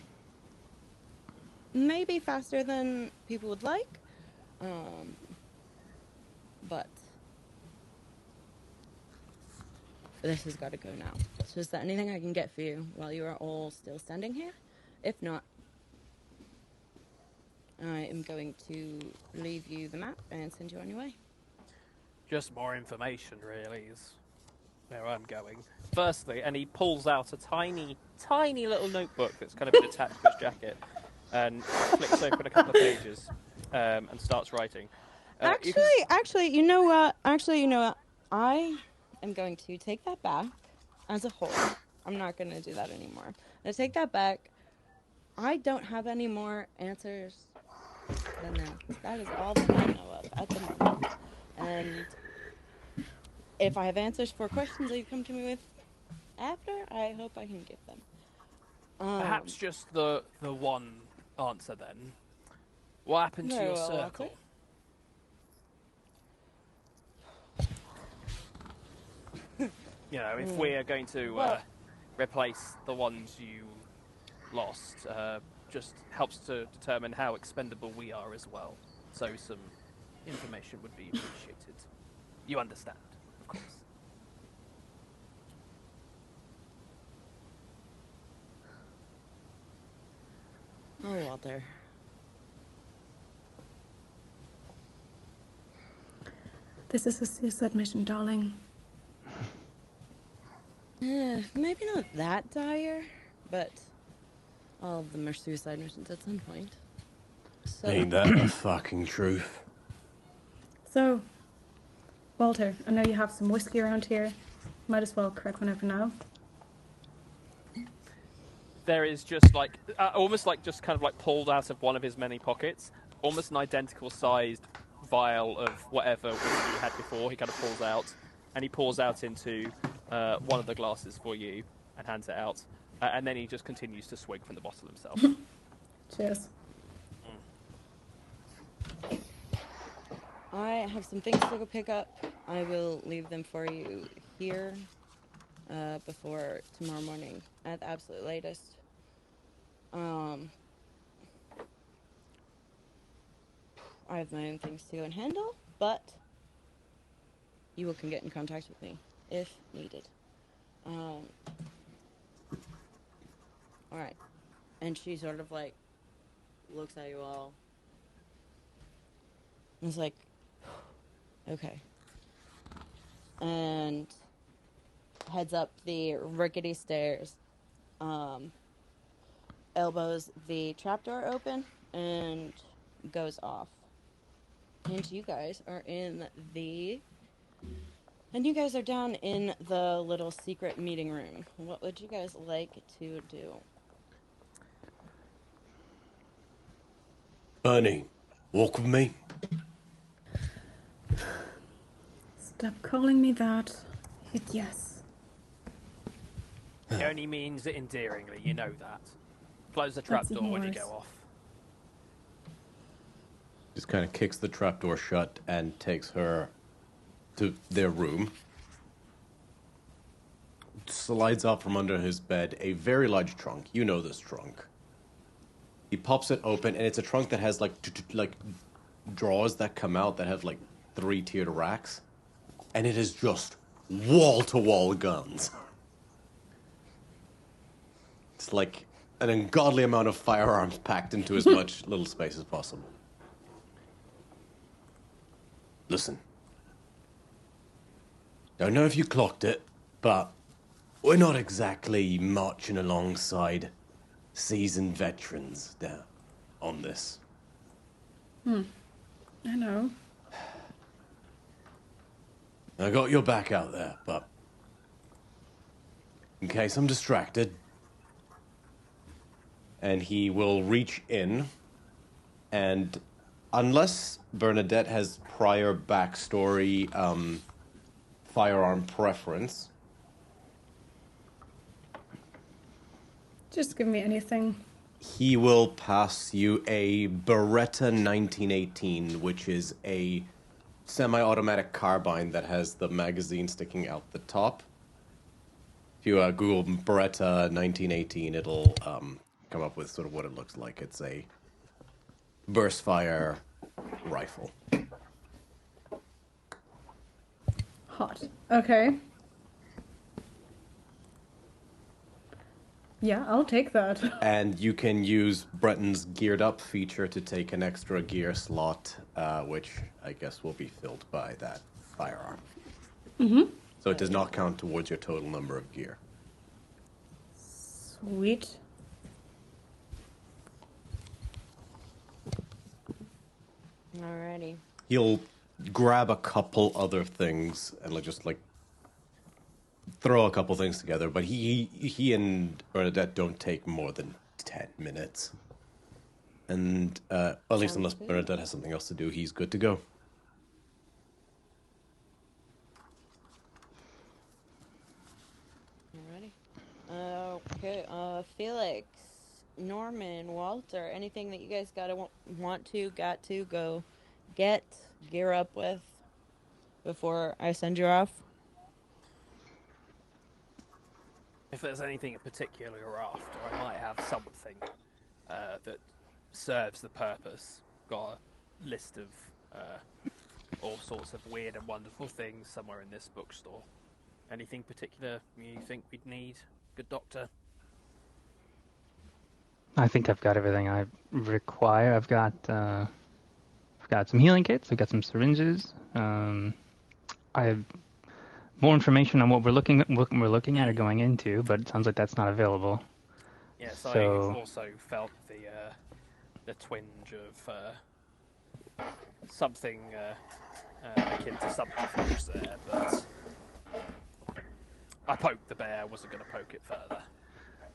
maybe faster than people would like, but this has got to go now. So is there anything I can get for you while you are all still standing here? If not, I am going to leave you the map and send you on your way. Just more information, really, is where I'm going. Firstly, and he pulls out a tiny, tiny little notebook that's kind of been attached to his jacket and flicks open a couple of pages and starts writing. Actually, you know what? I am going to take that back as a whole. I'm not going to do that anymore. I'm going to take that back. I don't have any more answers than that. That is all that I know of at the moment. And if I have answers for questions that you come to me with after, I hope I can give them. Perhaps just the one answer then. What happened to your circle? If we are going to replace the ones you lost, just helps to determine how expendable we are as well. So some information would be appreciated. You understand, of course. Oh, Walter. This is a suicide mission, darling. Maybe not that dire, but all of them are suicide missions at some point. So, Ain't that the fucking truth? So, Walter, I know you have some whiskey around here. Might as well crack one open now. There is just like, almost like just kind of like pulled out of one of his many pockets, almost an identical sized vial of whatever whiskey he had before. He kind of pulls out, and he pours out into one of the glasses for you and hands it out. And then he just continues to swig from the bottle himself. Cheers. I have some things to go pick up. I will leave them for you here before tomorrow morning at the absolute latest. I have my own things to go and handle, but you can get in contact with me if needed. All right. And she sort of like looks at you all. And is like, okay. And heads up the rickety stairs. Elbows the trapdoor open and goes off. And you guys are down in the little secret meeting room. What would you guys like to do? Ernie, walk with me. Stop calling me that. Yes. It only means it endearingly, you know that. Close the That's trapdoor when you worse. go off. Just kind of kicks the trapdoor shut and takes her to their room. Slides out from under his bed a very large trunk. You know this trunk. He pops it open, and it's a trunk that has like drawers that come out that have like 3-tiered racks, and it is just wall-to-wall guns. It's like an ungodly amount of firearms packed into as much little space as possible. Listen. Don't know if you clocked it, but we're not exactly marching alongside seasoned veterans there on this. I know. I got your back out there, but in case I'm distracted. And he will reach in, and unless Bernadette has prior backstory, firearm preference. Just give me anything. He will pass you a Beretta 1918, which is a semi-automatic carbine that has the magazine sticking out the top. If you Google Beretta 1918, it'll come up with sort of what it looks like. It's a burst-fire rifle. Hot. Okay. Yeah, I'll take that. And you can use Breton's geared up feature to take an extra gear slot, which I guess will be filled by that firearm. Mm-hmm. So it does not count towards your total number of gear. Sweet. Alrighty. He'll grab a couple other things and just throw a couple things together, but he and Bernadette don't take more than 10 minutes. And at least unless Bernadette has something else to do, he's good to go. Alrighty. Okay, Felix, Norman, Walter, anything that you guys got to go gear up with before I send you off? If there's anything in particular you're after, I might have something that serves the purpose. Got a list of all sorts of weird and wonderful things somewhere in this bookstore. Anything particular you think we'd need, good doctor? I think I've got everything I require. I've got some healing kits. I've got some syringes. I have more information on what we're looking at or going into, but it sounds like that's not available. Yes, So... I also felt the twinge of something akin to subterfuge there, but I poked the bear. Wasn't going to poke it further.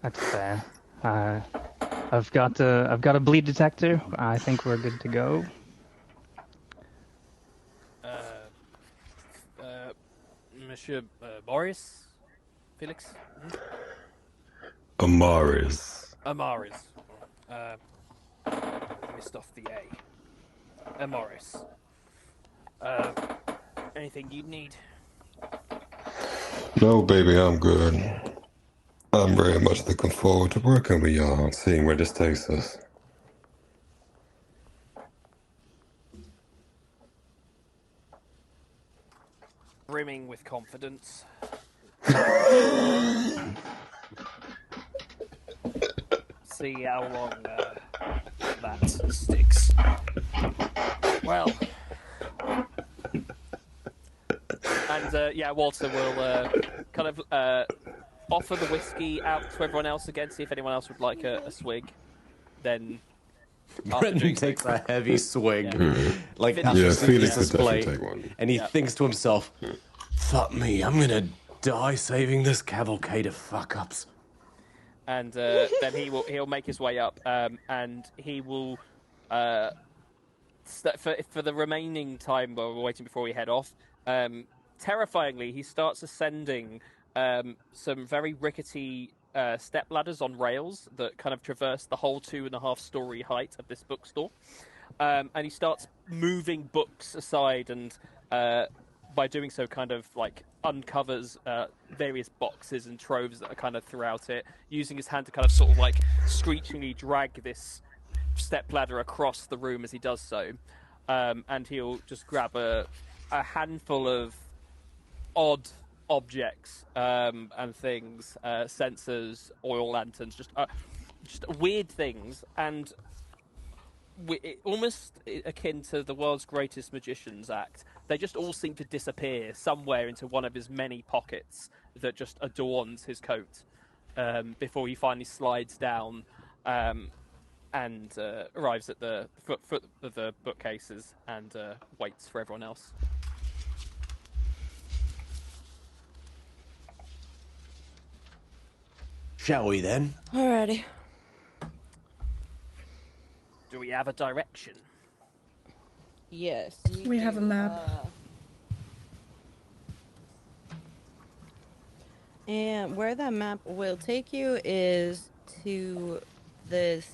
That's fair. I've got a bleed detector. I think we're good to go. Monsieur Boris? Felix? Amaris. Amaris. Missed off the A. Amaris. Anything you'd need? No, baby, I'm good. I'm very much looking forward to working with y'all and seeing where this takes us. brimming with confidence. See how long that sticks. Well, and Walter will kind of offer the whiskey out to everyone else again, see if anyone else would like a swig. Then Brendan takes a heavy swig, like Finish after Yeah, seeing this Felix could definitely display, take one. and he thinks to himself, "Fuck me, I'm gonna die saving this cavalcade of fuck-ups." And then he'll make his way up, and he will for the remaining time while we're waiting before we head off. Terrifyingly, he starts ascending some very rickety step ladders on rails that kind of traverse the whole 2.5-story height of this bookstore. And he starts moving books aside, and by doing so, kind of like uncovers various boxes and troves that are kind of throughout it, using his hand to kind of sort of like screechingly drag this stepladder across the room as he does so. And he'll just grab a handful of odd objects and things, sensors, oil lanterns, just weird things, and almost akin to the world's greatest magician's act. They just all seem to disappear somewhere into one of his many pockets that just adorns his coat before he finally slides down and arrives at the foot of the bookcases and waits for everyone else. Shall we then? Alrighty. Do we have a direction? Yes. We have a map. And where that map will take you is to this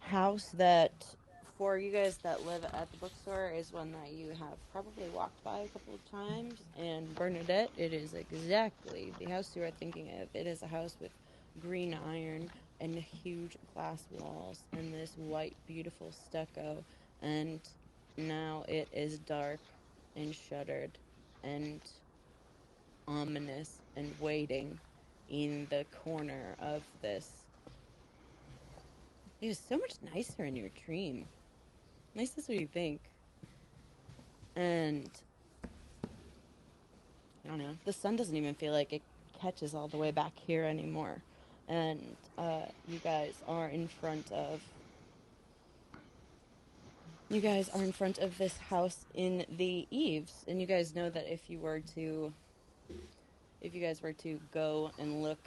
house that, for you guys that live at the bookstore, is one that you have probably walked by a couple of times. And Bernadette, it is exactly the house you are thinking of. It is a house with green iron and huge glass walls and this white, beautiful stucco. And now it is dark and shuttered and ominous and waiting in the corner of this. It was so much nicer in your dream. Nice as what you think. And I don't know, the sun doesn't even feel like it catches all the way back here anymore. And you guys are in front of this house in the eaves, and you guys know that if you guys were to go and look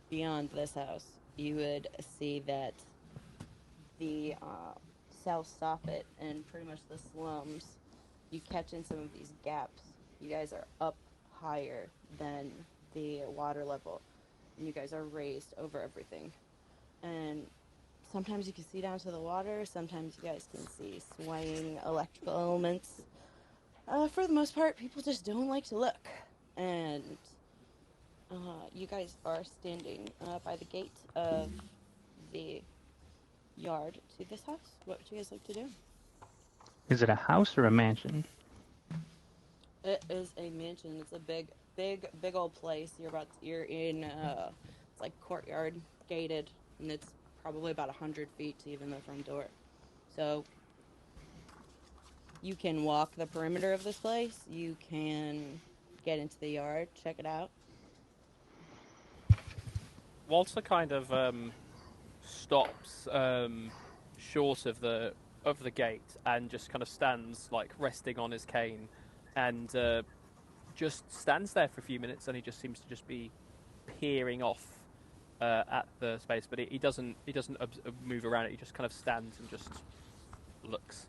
beyond this house, you would see that the South Soffit and pretty much the slums, you catch in some of these gaps. You guys are up higher than the water level, and you guys are raised over everything. And sometimes you can see down to the water, sometimes you guys can see swaying electrical elements. For the most part, people just don't like to look. And you guys are standing by the gate of the yard to this house. What would you guys like to do? Is it a house or a mansion? It is a mansion. It's a big old place. You're in it's like courtyard, gated, and it's probably about 100 feet to even the front door. So you can walk the perimeter of this place. You can get into the yard, check it out. Walter kind of stops short of the gate and just kind of stands, like resting on his cane, and just stands there for a few minutes, and he just seems to just be peering off at the space, but he doesn't move around it. He just kind of stands and just looks.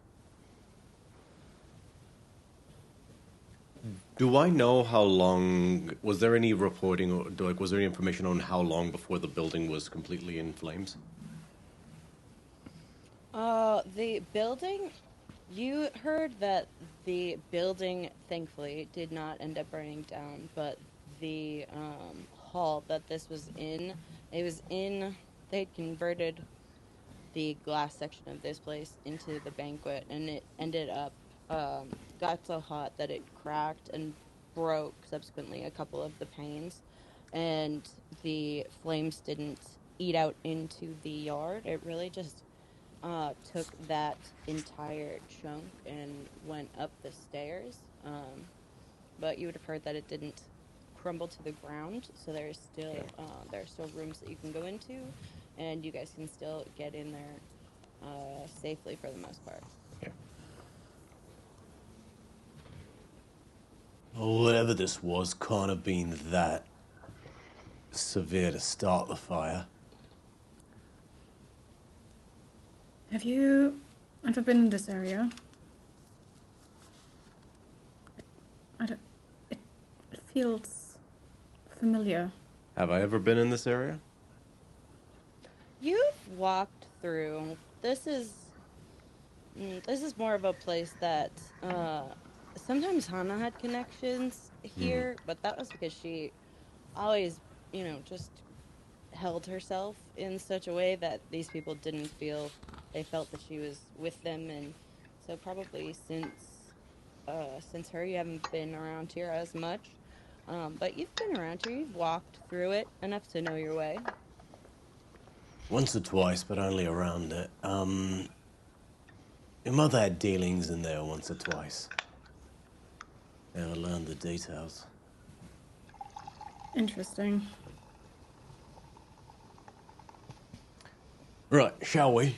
Do I know how long? Was there any reporting, or was there any information on how long before the building was completely in flames? The building, you heard that the building, thankfully, did not end up burning down, but the hall that this was in, they'd converted the glass section of this place into the banquet, and it ended up got so hot that it cracked and broke subsequently a couple of the panes, and the flames didn't eat out into the yard. It really just took that entire chunk and went up the stairs. But you would have heard that it didn't crumble to the ground, so there are still rooms that you can go into, and you guys can still get in there safely for the most part. Okay. Well, whatever this was, can't have been that severe to start the fire. Have you ever been in this area? It feels familiar. Have I ever been in this area? You've walked through. This is more of a place that sometimes Hannah had connections here, but that was because she always, just held herself in such a way that these people didn't feel they felt that she was with them, and so probably since her, you haven't been around here as much. But you've been around here. You've walked through it enough to know your way. Once or twice, but only around it. Your mother had dealings in there once or twice. Never learned the details. Interesting. Right, shall we?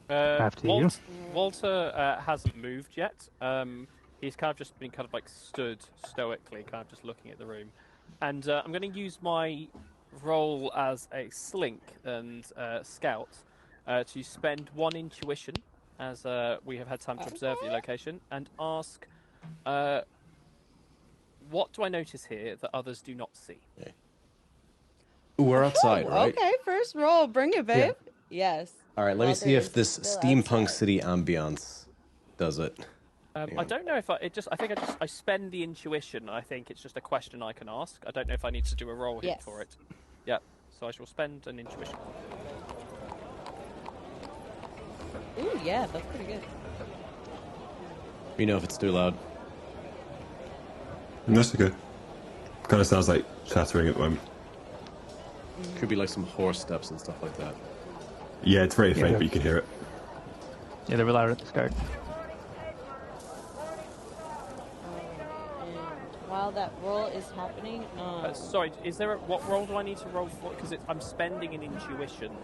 After you. Walter hasn't moved yet. He's kind of just been kind of like stood stoically, kind of just looking at the room. And I'm going to use my role as a slink and scout to spend 1 intuition, as we have had time to observe the location, and ask, what do I notice here that others do not see? Okay. Ooh, we're outside, right? Okay, first roll. Bring it, babe. Yes. All right, let me see if this Still steampunk outside. city ambiance does it. I don't know if I spend the intuition. I think it's just a question I can ask. I don't know if I need to do a roll hit Yes. for it. Yeah, so I shall spend an intuition. Ooh, yeah, that's pretty good. You know if it's too loud. That's okay. Kind of sounds like chattering at the moment. Could be like some horse steps and stuff like that. Yeah, it's very faint, Yeah. but you can hear it. Yeah, they were loud at the start. And while that roll is happening, Sorry, what roll do I need to roll for? Because I'm spending an intuition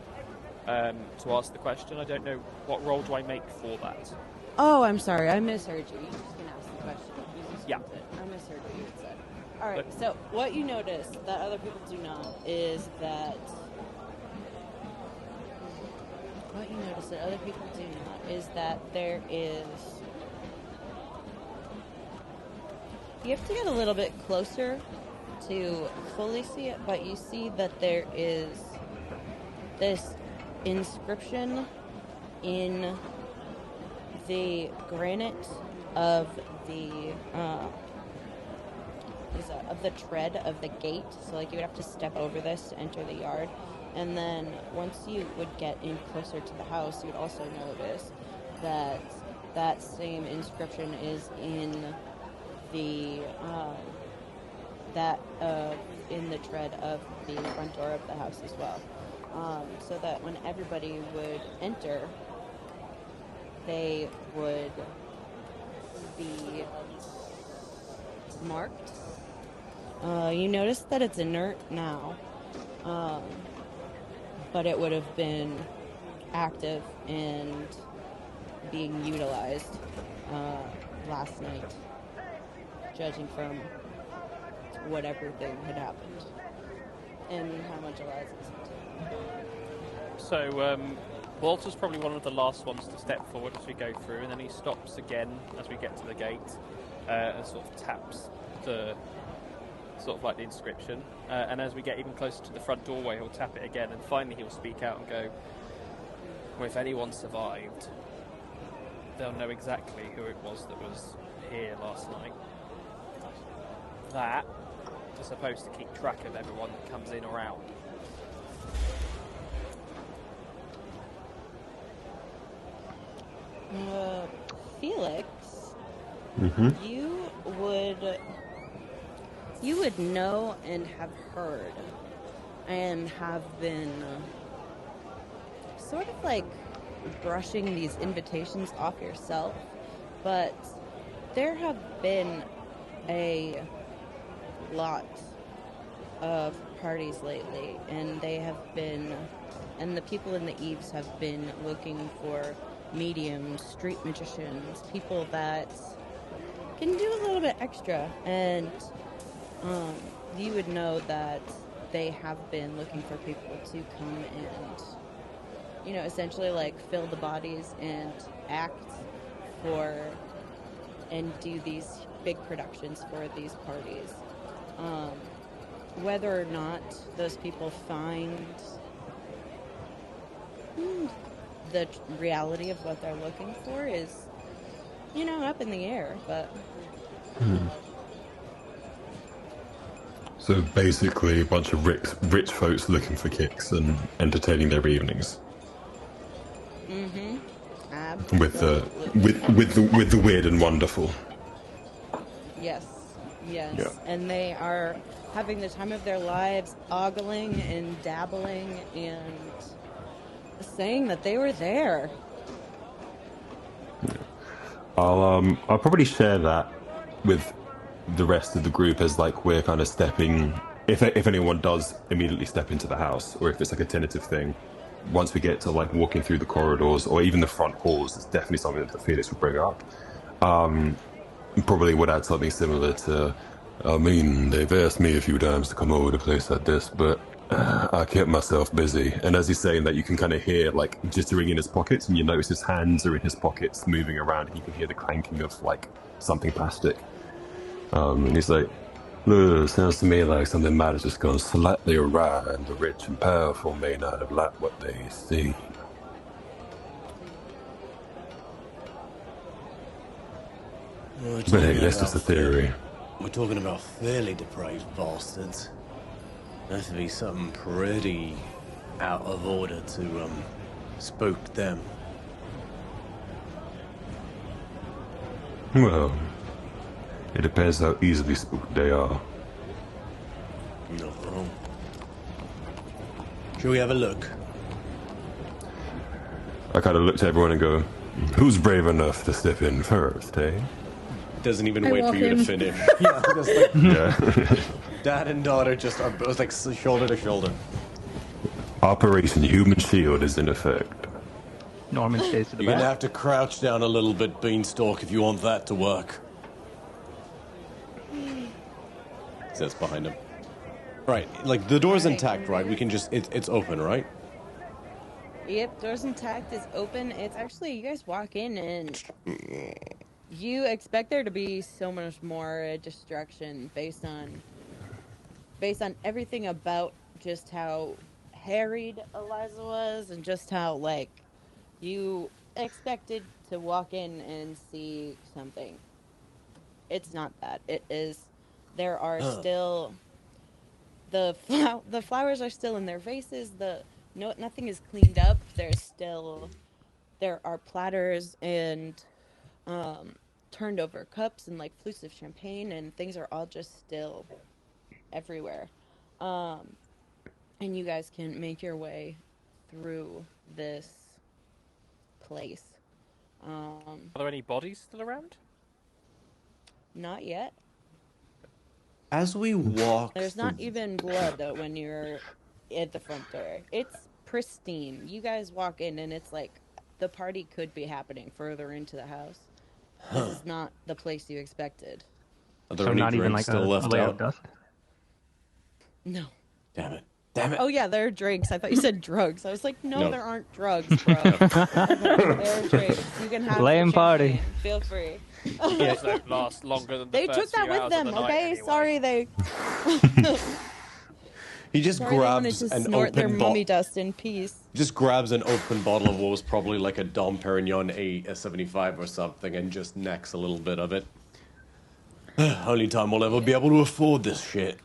to ask the question. I don't know what roll do I make for that. oh, I'm sorry, I misheard you. You're just gonna ask the question. You just Yeah. meant it. I misheard what you had said. All right. So what you notice that other people do not is that there is. You have to get a little bit closer to fully see it, but you see that there is this inscription in the granite of the tread of the gate. So like you would have to step over this to enter the yard, and then once you would get in closer to the house, you'd also notice that that same inscription is in the in the tread of the front door of the house as well. So that when everybody would enter, they would be marked. You notice that it's inert now, but it would have been active and being utilized last night, judging from what everything had happened and how much Eliza listened to. So Walter's probably one of the last ones to step forward as we go through, and then he stops again as we get to the gate and sort of taps the sort of like the inscription. And as we get even closer to the front doorway, he'll tap it again, and finally he'll speak out and go, well, if anyone survived, they'll know exactly who it was that was here last night. That is supposed to keep track of everyone that comes in or out. Felix, Mm-hmm. you would know and have heard and have been sort of like brushing these invitations off yourself, but there have been a lot of parties lately, and the people in the eaves have been looking for mediums, street magicians, people that can do a little bit extra, and you would know that they have been looking for people to come and, essentially like fill the bodies and act for and do these big productions for these parties. Whether or not those people find the reality of what they're looking for is, up in the air, but... So basically, a bunch of rich folks looking for kicks and entertaining their evenings. Mm-hmm. With the weird and wonderful. Yes. Yeah. And they are having the time of their lives, ogling and dabbling and saying that they were there. I'll probably share that with the rest of the group as like we're kind of stepping. If anyone does immediately step into the house, or if it's like a tentative thing, once we get to like walking through the corridors or even the front halls, it's definitely something that Felix would bring up. Probably would add something similar to, I mean, they've asked me a few times to come over to a place like this, but I kept myself busy. And as he's saying that, you can kind of hear like jittering in his pockets, and you notice his hands are in his pockets moving around, and you can hear the clanking of like something plastic. And he's like, "Look, sounds to me like something might have just gone slightly awry, and the rich and powerful may not have liked what they see." But hey, that's just a theory. We're talking about fairly depraved bastards. That would be something pretty out of order to spook them. Well, it depends how easily spooked they are. Not wrong. Shall we have a look? I kind of look to everyone and go, "Who's brave enough to step in first, eh?" Doesn't even I wait walk for you to in. finish. Yeah, just like Yeah. dad and daughter just are both like shoulder to shoulder. Operation Human Shield is in effect. Norman stays to the You're gonna back. have to crouch down a little bit, Beanstalk, if you want that to work. Says behind him. Right, like the door's Right. intact, right? We can just it's open, right? Yep, doors intact, is open. It's actually, you guys walk in and you expect there to be so much more destruction based on everything about just how harried Eliza was and just how, like, you expected to walk in and see something. It's not that. It is, there are still, the flowers are still in their vases, nothing is cleaned up, there are platters and turned over cups and like flutes of champagne, and things are all just still everywhere. And you guys can make your way through this place. Are there any bodies still around? Not yet. As we walk There's not even blood though when you're at the front door. It's pristine. You guys walk in and it's like the party could be happening further into the house. This is not the place you expected. Are there So any not even drinks like a still left layer out? of dust. No. Damn it. Damn it. Oh yeah, there are drinks. I thought you said drugs. I was like, no, No. there aren't drugs, bro. There are drinks. You can have Lame some party. champagne. Feel free. Those don't last longer than the They first took that few with hours them, of the night okay? anyway. Sorry they He just sorry they wanted grabs to an snort their open mummy bottle. dust in peace. Just grabs an open bottle of what was probably like a Dom Perignon a 75 or something and just necks a little bit of it. Only time we'll ever be able to afford this shit.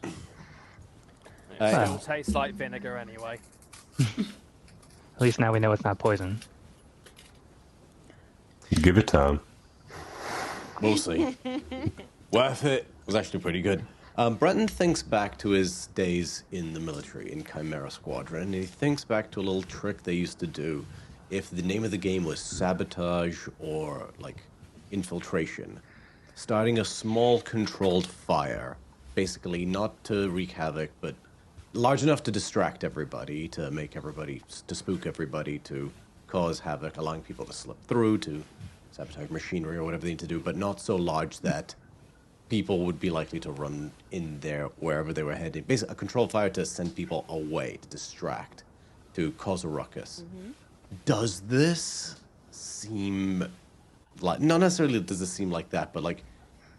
It still tastes like vinegar anyway. At least now we know it's not poison. Give it time. We'll see. Worth it. Was actually pretty good. Breton thinks back to his days in the military in Chimera Squadron, and he thinks back to a little trick they used to do if the name of the game was sabotage or, like, infiltration. Starting a small controlled fire, basically not to wreak havoc, but large enough to distract everybody, to make everybody, to spook everybody, to cause havoc, allowing people to slip through, to sabotage machinery or whatever they need to do, but not so large that people would be likely to run in there wherever they were heading. Basically, a controlled fire to send people away, to distract, to cause a ruckus. Does this seem like, not necessarily does this seem like that, but like,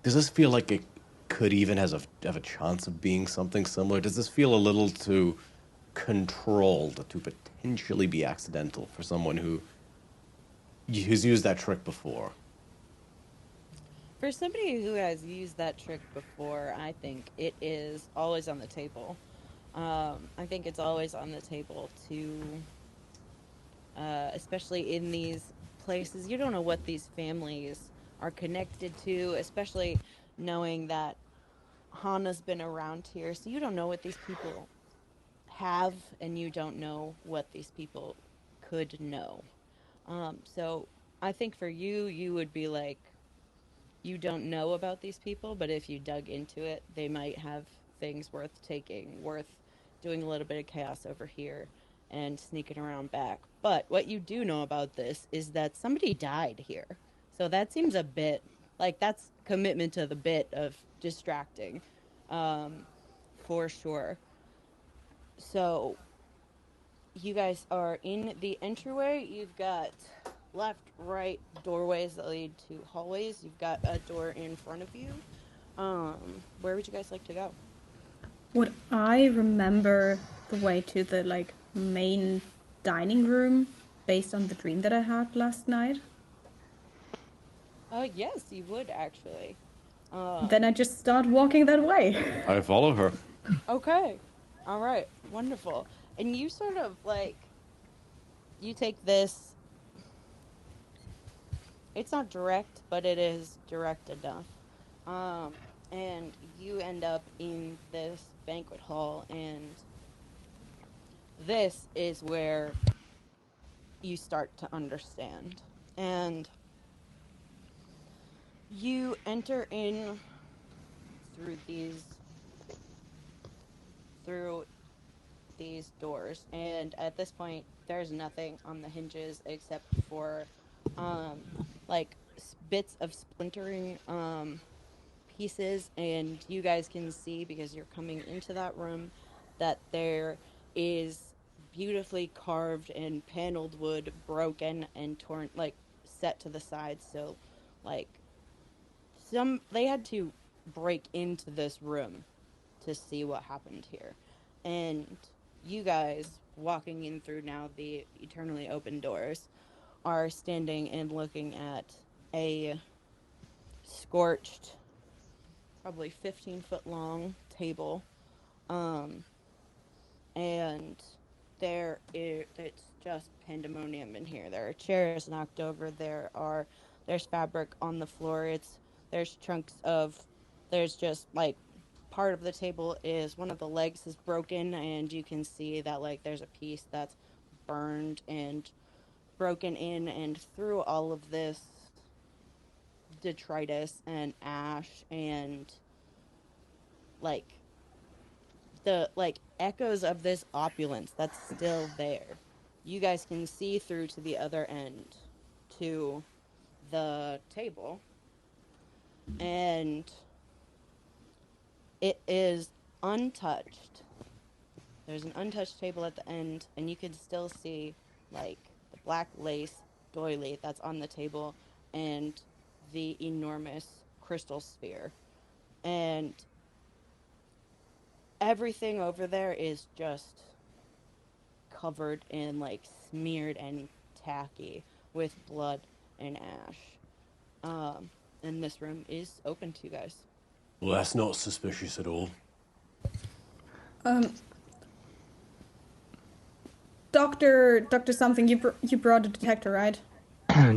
does this feel like it could even have a chance of being something similar? Does this feel a little too controlled to potentially be accidental for someone who's used that trick before? For somebody who has used that trick before, I think it is always on the table. I think it's always on the table to, especially in these places, you don't know what these families are connected to, especially knowing that Hana's been around here, so you don't know what these people have, and you don't know what these people could know. So I think for you, you would be like, you don't know about these people, but if you dug into it, they might have things worth taking, worth doing a little bit of chaos over here and sneaking around back. But what you do know about this is that somebody died here. So that seems a bit like that's commitment to the bit of distracting, for sure. So you guys are in the entryway. You've got left, right doorways that lead to hallways. You've got a door in front of you. Where would you guys like to go? Would I remember the way to the like main dining room based on the dream that I had last night? Yes, you would actually. Then I just start walking that way. I follow her. Okay. All right. Wonderful. And you sort of like, you take this, it's not direct, but it is direct enough. And you end up in this banquet hall, and this is where you start to understand. And you enter in through these doors, and at this point there's nothing on the hinges except for like bits of splintering pieces, and you guys can see, because you're coming into that room, that there is beautifully carved and paneled wood broken and torn, like set to the side. So like they had to break into this room to see what happened here. And you guys walking in through now the eternally open doors are standing and looking at a scorched, probably 15-foot long table. And it's just pandemonium in here. There are chairs knocked over. There's fabric on the floor. There's just like part of the table is one of the legs is broken, and you can see that like there's a piece that's burned and broken in, and through all of this detritus and ash and like the like echoes of this opulence that's still there. You guys can see through to the other end to the table, and it is untouched. There's an untouched table at the end, and you can still see like the black lace doily that's on the table and the enormous crystal sphere. And everything over there is just covered in like smeared and tacky with blood and ash. And this room is open to you guys. Well, that's not suspicious at all. Doctor something, you brought a detector, right?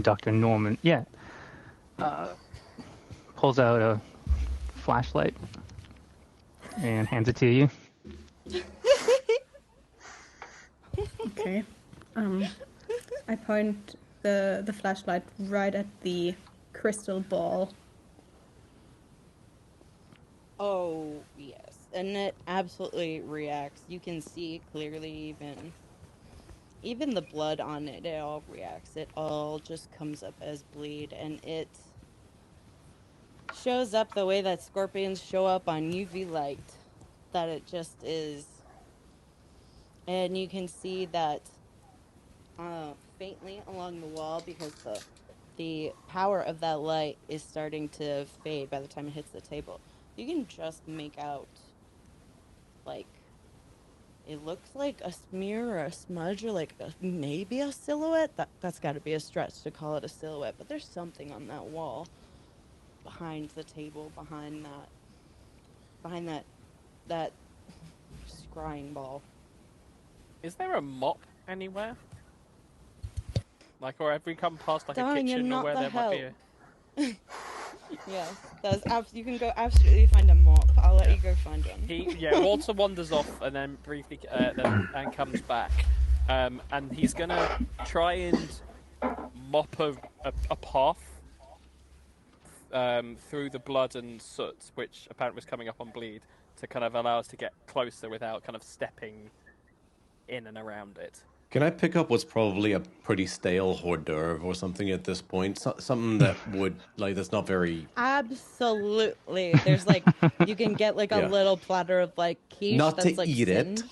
Dr. Norman, pulls out a flashlight and hands it to you. Okay. I point the flashlight right at the crystal ball. Oh, yes. And it absolutely reacts. You can see clearly even the blood on it, it all reacts. It all just comes up as bleed, and it shows up the way that scorpions show up on UV light. That it just is. And you can see that faintly along the wall, because the power of that light is starting to fade by the time it hits the table. You can just make out, like, it looks like a smear or a smudge or like maybe a silhouette. That's got to be a stretch to call it a silhouette, but there's something on that wall behind the table, behind that scrying ball. Is there a mop anywhere? Like, or have we come past like a Darn, you're kitchen or not where the there might be a... Yes, you can go absolutely find a mop. I'll let you go find one. Walter wanders off and then briefly and comes back, and he's gonna try and mop a path through the blood and soot, which apparently was coming up on bleed, to kind of allow us to get closer without kind of stepping in and around it. Can I pick up what's probably a pretty stale hors d'oeuvre or something at this point? Something that would, like, that's not very... Absolutely. There's like, you can get like a little platter of like quiche. Not that's to like eat singed. it.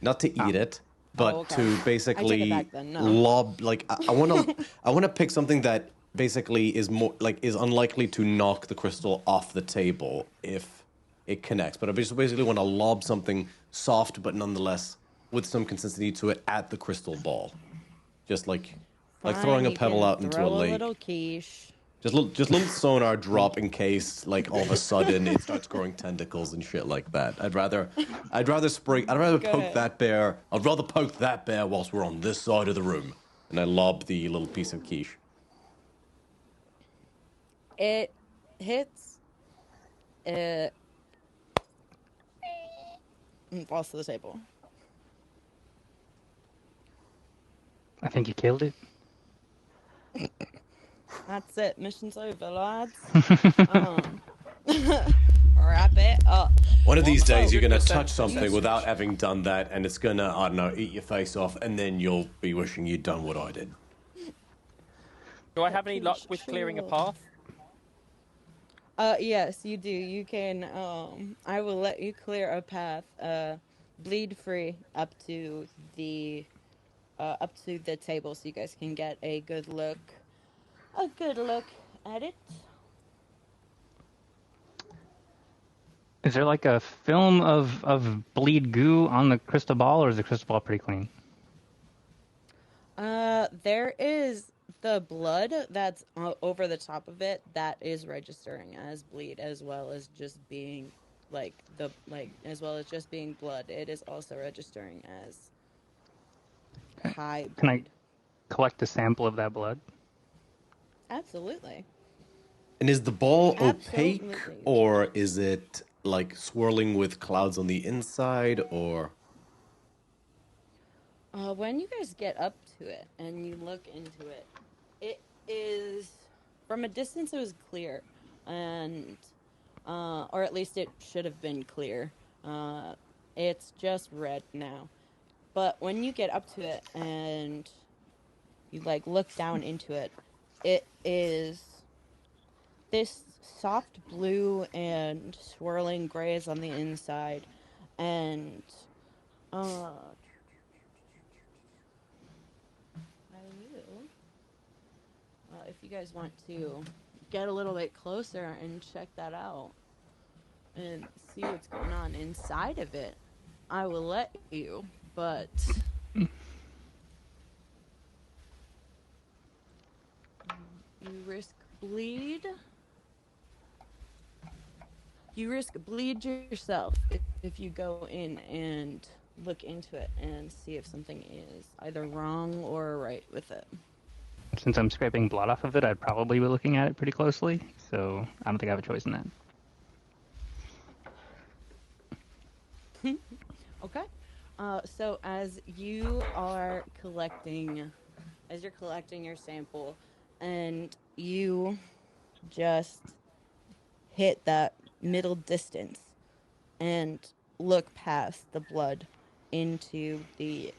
Not to eat it, but okay. to basically I take it back then, no. lob... Like, I want to pick something that basically is more, like, is unlikely to knock the crystal off the table if it connects. But I just basically want to lob something soft, but nonetheless with some consistency to it at the crystal ball, just like throwing a pebble out into a lake. Little quiche. Just little sonar drop in case, like, all of a sudden it starts growing tentacles and shit like that. I'd rather poke that bear. I'd rather poke that bear whilst we're on this side of the room, and I lob the little piece of quiche. It hits. It falls to the table. I think you killed it. That's it. Mission's over, lads. Wrap it up. One of these days, you're going to touch something without having done that, and it's going to, I don't know, eat your face off, and then you'll be wishing you'd done what I did. Do I have any luck with clearing a path? Yes, you do. You can, I will let you clear a path, bleed free up to the table, so you guys can get a good look at it. Is there like a film of bleed goo on the crystal ball, or is the crystal ball pretty clean? There is the blood that's over the top of it that is registering as bleed, as well as just being as well as just being blood. It is also registering as high bleed. Can I collect a sample of that blood? Absolutely. And is the ball opaque, Absolutely. or is it like swirling with clouds on the inside, or? When you guys get up to it and you look into it, it is, from a distance it was clear, and or at least it should have been clear. It's just red now. But when you get up to it and you like look down into it, it is this soft blue and swirling grays on the inside, and if you guys want to get a little bit closer and check that out and see what's going on inside of it, I will let you, but you risk bleed. You risk bleed yourself if you go in and look into it and see if something is either wrong or right with it. since I'm scraping blood off of it, I'd probably be looking at it pretty closely. So I don't think I have a choice in that. Okay. So as you are collecting, as you're collecting your sample, and you just hit that middle distance and look past the blood into the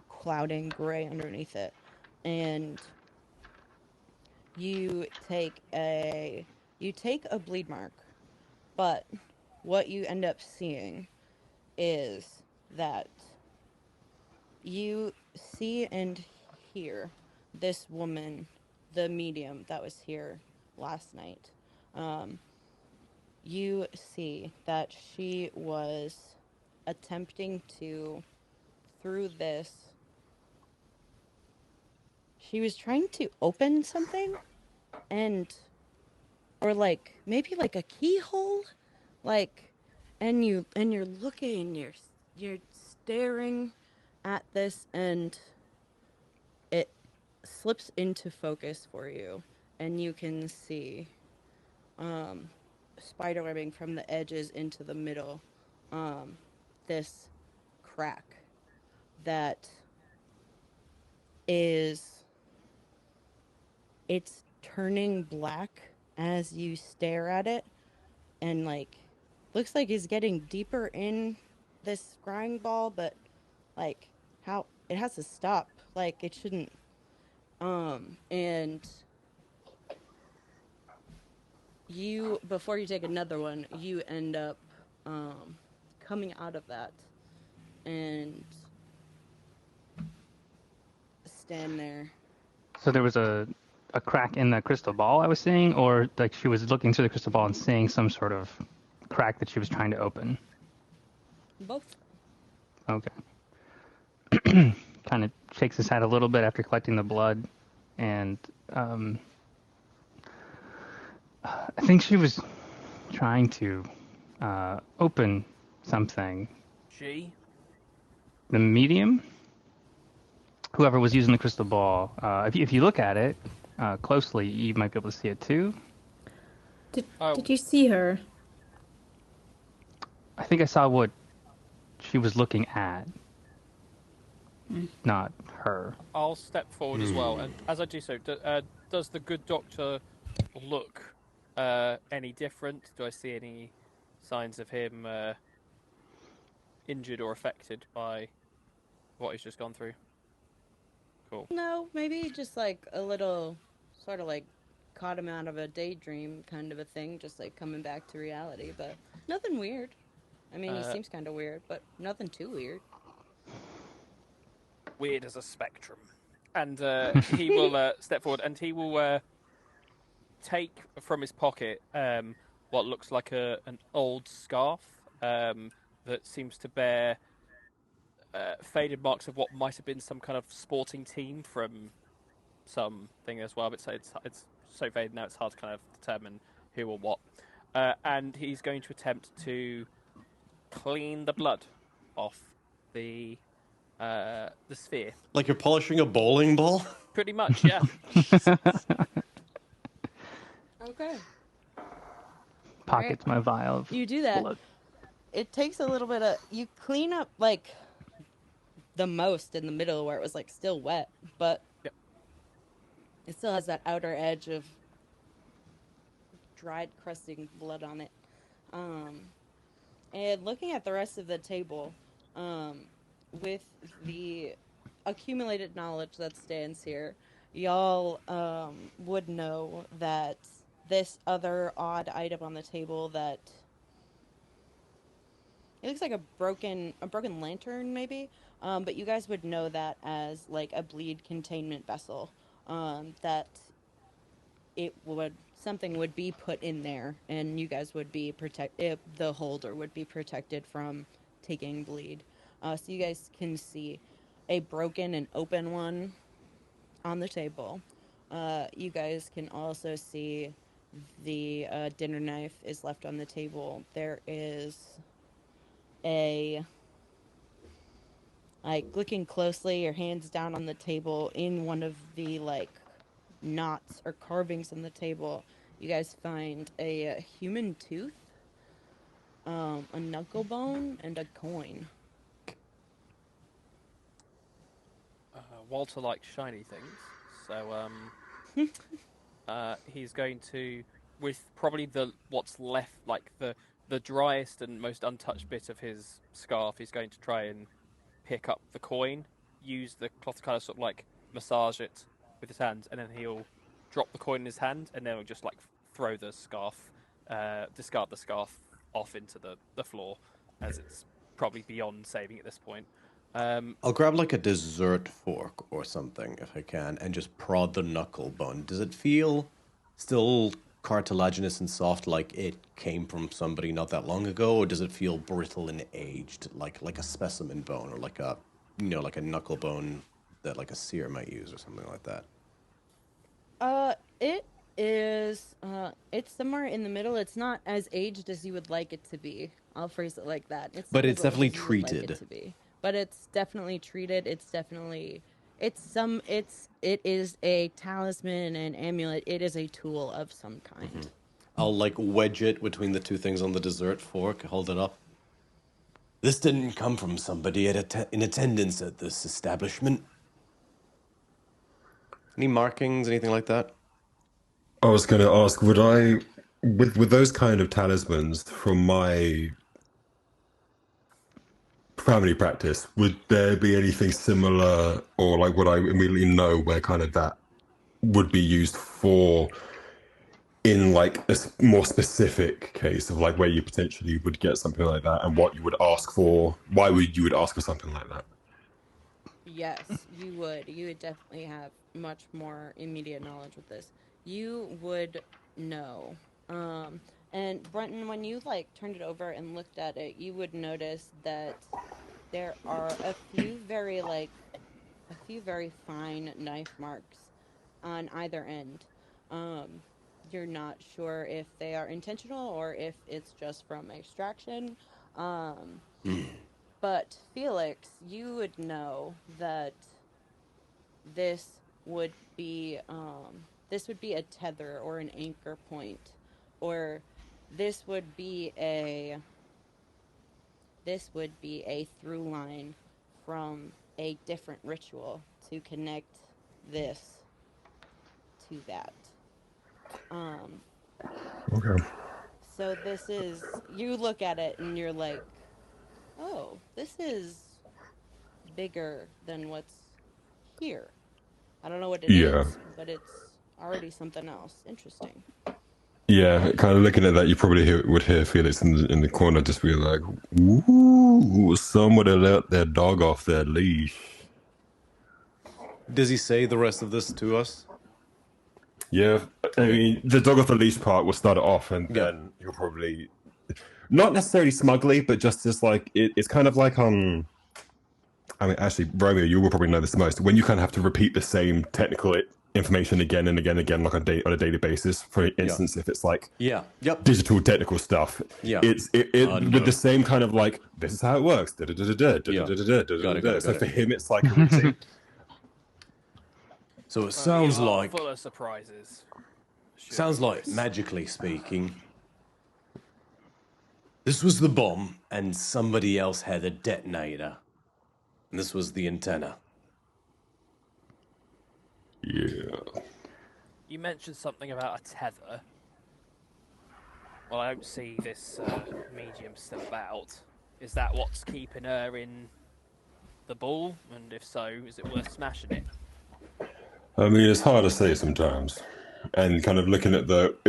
clouding gray underneath it, and you take a bleed mark, but what you end up seeing is that you see and hear this woman, the medium that was here last night. You see that she was attempting to, through this, she was trying to open something, and, or like, maybe like a keyhole, like, and you're looking, you're staring at this, and it slips into focus for you, and you can see spider webbing from the edges into the middle, this crack that is, it's turning black as you stare at it, and like looks like it's getting deeper in this scrying ball, but like how it has to stop, like it shouldn't. And you, before you take another one, you end up coming out of that and stand there. So there was a crack in the crystal ball I was seeing, or like she was looking through the crystal ball and seeing some sort of crack that she was trying to open. Both. Okay. Kind of shakes his head a little bit after collecting the blood, and I think she was trying to open something. She? The medium? Whoever was using the crystal ball. If you look at it closely, you might be able to see it too. Did you see her? I think I saw what she was looking at, not her. I'll step forward as well, and as I do so, does the good doctor look any different? Do I see any signs of him injured or affected by what he's just gone through? Cool. No, maybe just like a little, sort of like caught him out of a daydream kind of a thing, just like coming back to reality, but nothing weird. I mean, he seems kind of weird, but nothing too weird. Weird as a spectrum. And he will step forward, and he will take from his pocket what looks like an old scarf that seems to bear faded marks of what might have been some kind of sporting team from something as well. But it's so faded now, it's hard to kind of determine who or what. And he's going to attempt to clean the blood off the sphere. Like you're polishing a bowling ball? Pretty much, yeah. Okay. Pockets my vial of You do that. blood. It takes a little bit of, you clean up like the most in the middle where it was like still wet, but Yep. it still has that outer edge of dried, crusting blood on it. And looking at the rest of the table, with the accumulated knowledge that stands here, y'all would know that this other odd item on the table, that it looks like a broken lantern maybe, but you guys would know that as like a bleed containment vessel, that something would be put in there, and you guys would be the holder would be protected from taking bleed. So you guys can see a broken and open one on the table. You guys can also see the dinner knife is left on the table. There is like looking closely, your hands down on the table, in one of the like knots or carvings on the table, you guys find a human tooth, a knuckle bone, and a coin. Walter likes shiny things, so he's going to, with probably what's left, like the driest and most untouched bit of his scarf, he's going to try and pick up the coin, use the cloth to kind of sort of like massage it with his hand, and then he'll drop the coin in his hand, and then he'll just like throw the scarf, discard the scarf off into the floor, as it's probably beyond saving at this point. I'll grab like a dessert fork or something if I can, and just prod the knuckle bone. Does it feel still cartilaginous and soft, like it came from somebody not that long ago, or does it feel brittle and aged, like a specimen bone, or like a like a knuckle bone that like a seer might use, or something like that? It is. It's somewhere in the middle. It's not as aged as you would like it to be. I'll phrase it like that. But not it's as old definitely as you would like treated. it to be. But it's definitely treated. It is a talisman, an amulet. It is a tool of some kind. I'll like wedge it between the two things on the dessert fork, hold it up. This didn't come from somebody in attendance at this establishment. Any markings, anything like that? I was going to ask, would I, with those kind of talismans from my family practice, would there be anything similar, or like would I immediately know where kind of that would be used for in like a more specific case of like where you potentially would get something like that, and what you would ask for, why would you would ask for something like that? Yes, you would. You would definitely have much more immediate knowledge with this. You would know. And Brenton, when you like turned it over and looked at it, you would notice that there are a few very fine knife marks on either end. You're not sure if they are intentional or if it's just from extraction. But Felix, you would know that this would be a tether or an anchor point, or this would be a through line from a different ritual to connect this to that. Okay. So this is, you look at it and you're like, oh, this is bigger than what's here. I don't know what it Yeah. is, but it's already something else. Interesting. Yeah, kind of looking at that, you probably would hear Felix in the corner just be like, "Ooh, somebody let their dog off their leash." Does he say the rest of this to us? Yeah, I mean, the dog off the leash part will start it off, and Yeah. then he'll probably, not necessarily smugly, but just as like it's kind of like I mean, actually, Romeo, you will probably know this the most. When you kind of have to repeat the same technical information again and again and again, like on a daily basis. For instance, if it's like Yep. digital technical stuff, Yeah. it's with the same kind of like, this is how it works. Got it. So for him, it's like a routine. So it sounds We are like full of surprises. Sounds like, magically speaking, this was the bomb, and somebody else had a detonator. And this was the antenna. Yeah. You mentioned something about a tether. Well, I don't see this medium still about. Is that what's keeping her in the ball? And if so, is it worth smashing it? I mean, it's hard to say sometimes. And kind of looking at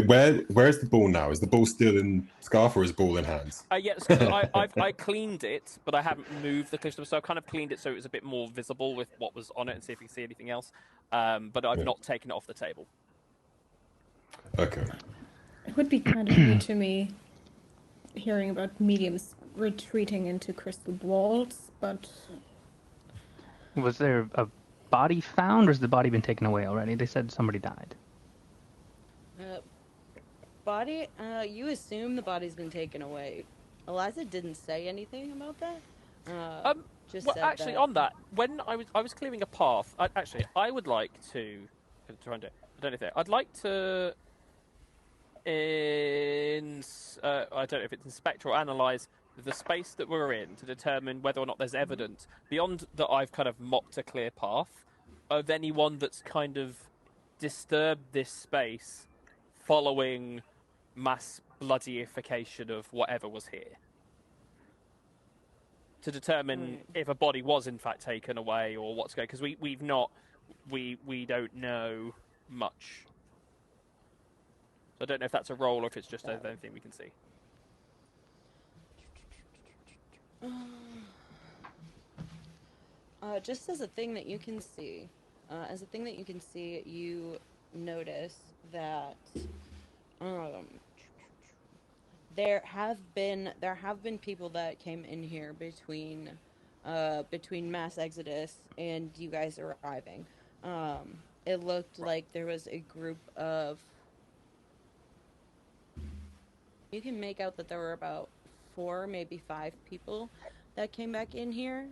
where's the ball now? Is the ball still in scarf, or is the ball in hands? Yes, I cleaned it, but I haven't moved the crystal, so I kind of cleaned it so it was a bit more visible with what was on it, and see if you can see anything else. But I've not taken it off the table. Okay. It would be kind of new to me hearing about mediums retreating into crystal balls, but Was there a body found, or has the body been taken away already? They said somebody died. Body, you assume the body's been taken away. Eliza didn't say anything about that. Just well, said actually, that. on that, when I was clearing a path, I would like to try and do. I don't know if I'd like to. I don't know if it's inspect or analyze the space that we're in to determine whether or not there's evidence beyond that I've kind of mocked a clear path of anyone that's kind of disturbed this space following mass bloodyification of whatever was here. To determine if a body was in fact taken away or what's going, because we don't know much. So I don't know if that's a roll or if it's just anything we can see. Just as a thing that you can see, you notice that there have been people that came in here between mass exodus and you guys arriving. It looked like there was a group of. You can make out that there were about 4, maybe 5 people that came back in here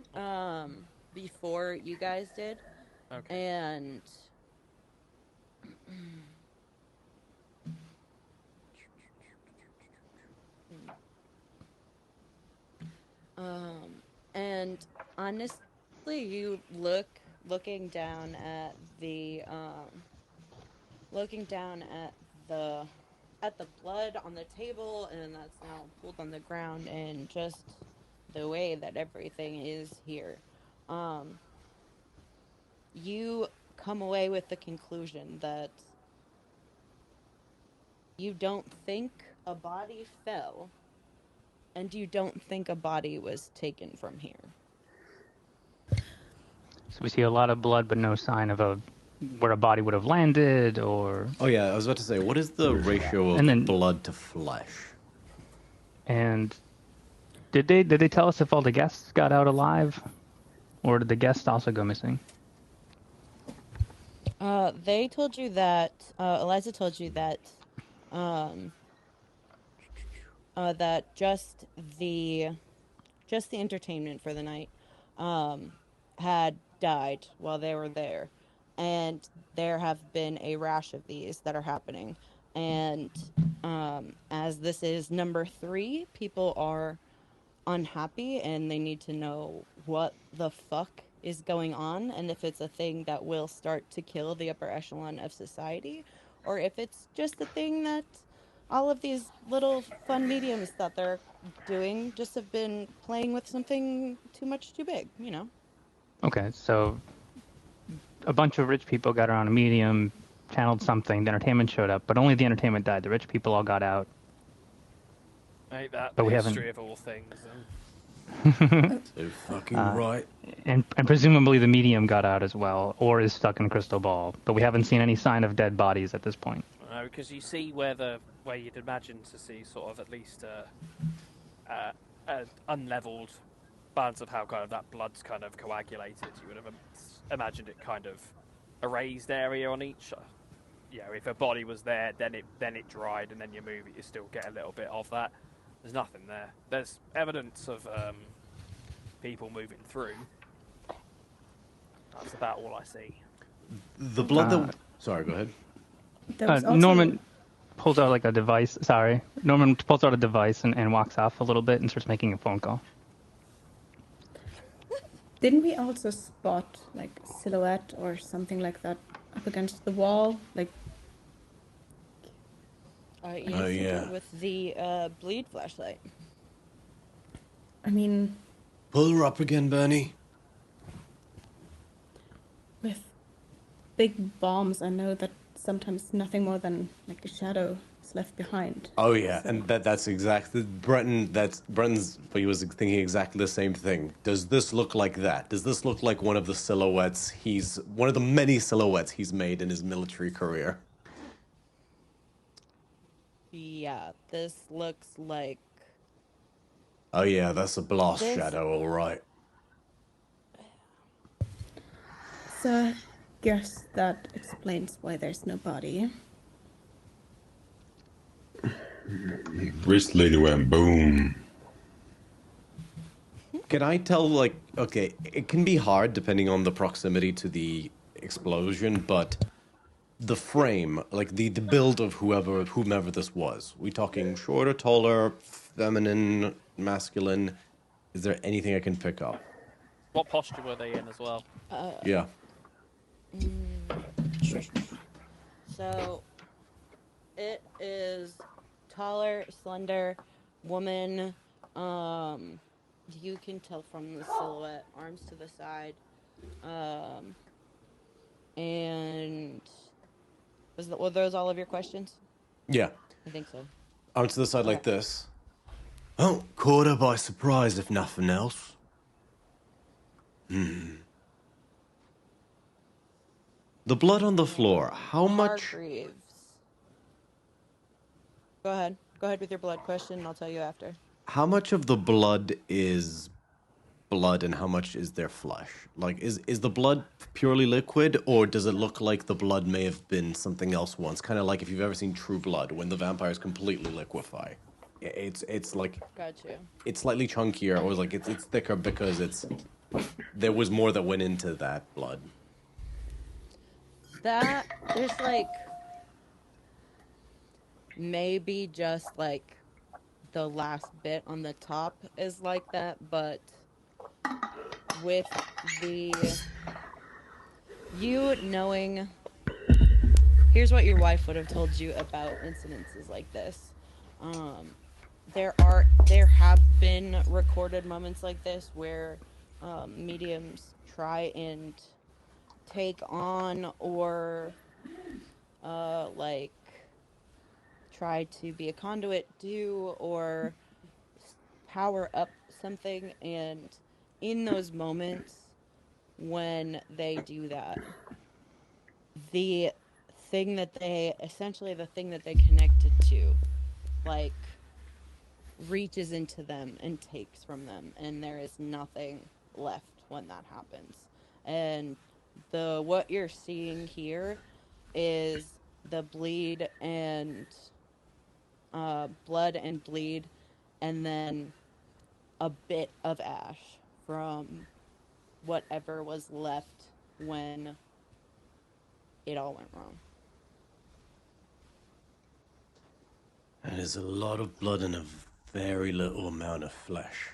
before you guys did. Okay. And and honestly, you looking down at the blood on the table, and that's now pulled on the ground, and just the way that everything is here, you come away with the conclusion that you don't think a body fell, and you don't think a body was taken from here. So we see a lot of blood, but no sign of where a body would have landed, or. Oh yeah, I was about to say, what is the ratio of blood to flesh? And did they tell us if all the guests got out alive, or did the guests also go missing? They told you that Eliza told you that that just the entertainment for the night had died while they were there, and there have been a rash of these that are happening, and as this is number 3, people are unhappy and they need to know what the fuck is going on, and if it's a thing that will start to kill the upper echelon of society, or if it's just a thing that all of these little fun mediums that they're doing just have been playing with something too big, you know. Okay, so a bunch of rich people got around a medium, channeled something, the entertainment showed up, but only the entertainment died. The rich people all got out. Ain't that but the we history of all things? So fucking right. And presumably the medium got out as well, or is stuck in crystal ball. But we haven't seen any sign of dead bodies at this point. No, because you see where you'd imagine to see sort of at least unleveled balance of how kind of that blood's kind of coagulated. You would have imagined it kind of a raised area on each. If a body was there, then it dried, and then you move it, you still get a little bit of that. There's nothing there. There's evidence of people moving through. That's about all I see. The blood Sorry, go ahead. Norman pulls out like a device. Sorry. Norman pulls out a device and walks off a little bit and starts making a phone call. Didn't we also spot like silhouette or something like that up against the wall? Like. Yeah. With the bleed flashlight. I mean. Pull her up again, Bernie. With big bombs, I know that sometimes nothing more than like a shadow is left behind. Oh yeah, so. And that's exactly Brenton's. He was thinking exactly the same thing. Does this look like that? Does this look like one of the silhouettes one of the many silhouettes he's made in his military career? Yeah, this looks like. Oh yeah, that's a blast shadow, all right. So, I guess that explains why there's no body. Wrist lady went boom. Can I tell, okay, it can be hard depending on the proximity to the explosion, but the frame, like the build of whomever this was. We talking shorter, taller, feminine, masculine? Is there anything I can pick up? What posture were they in as well? Yeah. So it is taller, slender woman. You can tell from the silhouette, arms to the side. And were those all of your questions? Yeah. I think so. Arms to the side like Okay. this. Oh, caught her by surprise, if nothing else. The blood on the floor. How much? Hargreaves. Go ahead. Go ahead with your blood question, and I'll tell you after. How much of the blood is blood, and how much is their flesh? Like, is the blood purely liquid, or does it look like the blood may have been something else once? Kind of like if you've ever seen True Blood, when the vampires completely liquefy. It's like Gotcha. it's slightly chunkier, or like it's thicker because there was more that went into that blood. That there's like maybe just like the last bit on the top is like that, but with you knowing, here's what your wife would have told you about incidences like this. There have been recorded moments like this where mediums try and take on or like try to be a conduit to or power up something, and in those moments when they do that, the thing that they connected to, like, reaches into them and takes from them, and there is nothing left when that happens. And what you're seeing here is the bleed and blood and bleed, and then a bit of ash from whatever was left when it all went wrong. And there's a lot of blood and a very little amount of flesh.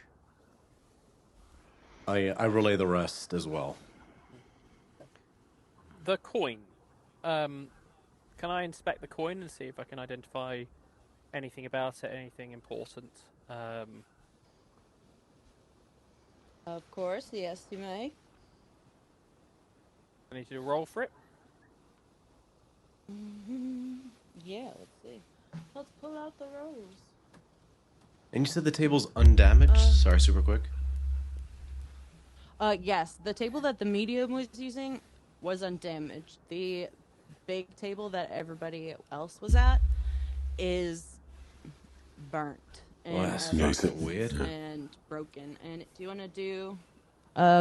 I relay the rest as well. The coin. Can I inspect the coin and see if I can identify anything about it, anything important? Of course, yes, you may. I need to do a roll for it. Yeah, let's see. Let's pull out the rolls. And you said the table's undamaged? Sorry, super quick. Yes, the table that the medium was using was undamaged. The big table that everybody else was at is burnt and Well, that's fucking weird. and broken. And do you want to do?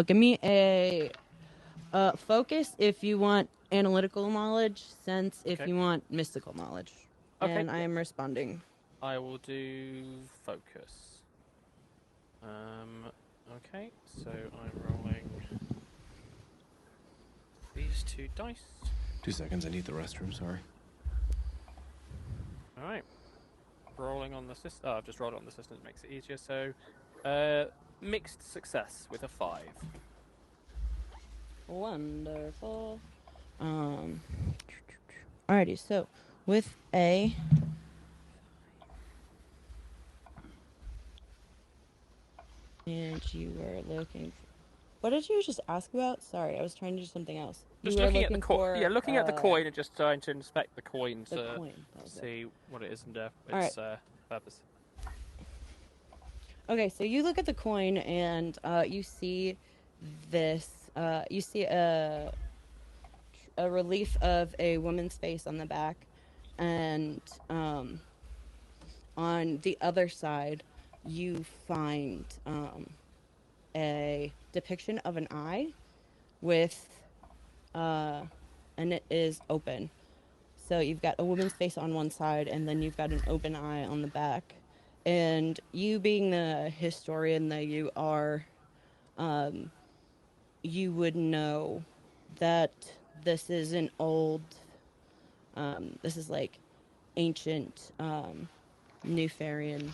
Give me a focus if you want analytical knowledge, sense if you want mystical knowledge. Okay. And I am responding. I will do focus. Okay, so I'm rolling these 2 dice. 2 seconds, I need the restroom, sorry. Alright. Rolling on the system. Oh, I've just rolled it on the system, it makes it easier. So, mixed success with a 5. Wonderful. Alrighty, so with a and you were looking for, what did you just ask about? Sorry, I was trying to do something else. Just you were looking at the for, coin. Yeah, looking at the coin and just trying to inspect the coin to coin. That was see what it is and Alright. its purpose. Okay, so you look at the coin and you see this. You see a relief of a woman's face on the back, and on the other side, you find a depiction of an eye with, and it is open. So you've got a woman's face on one side, and then you've got an open eye on the back. And you, being the historian that you are, you would know that this is an old This is like ancient Newfarian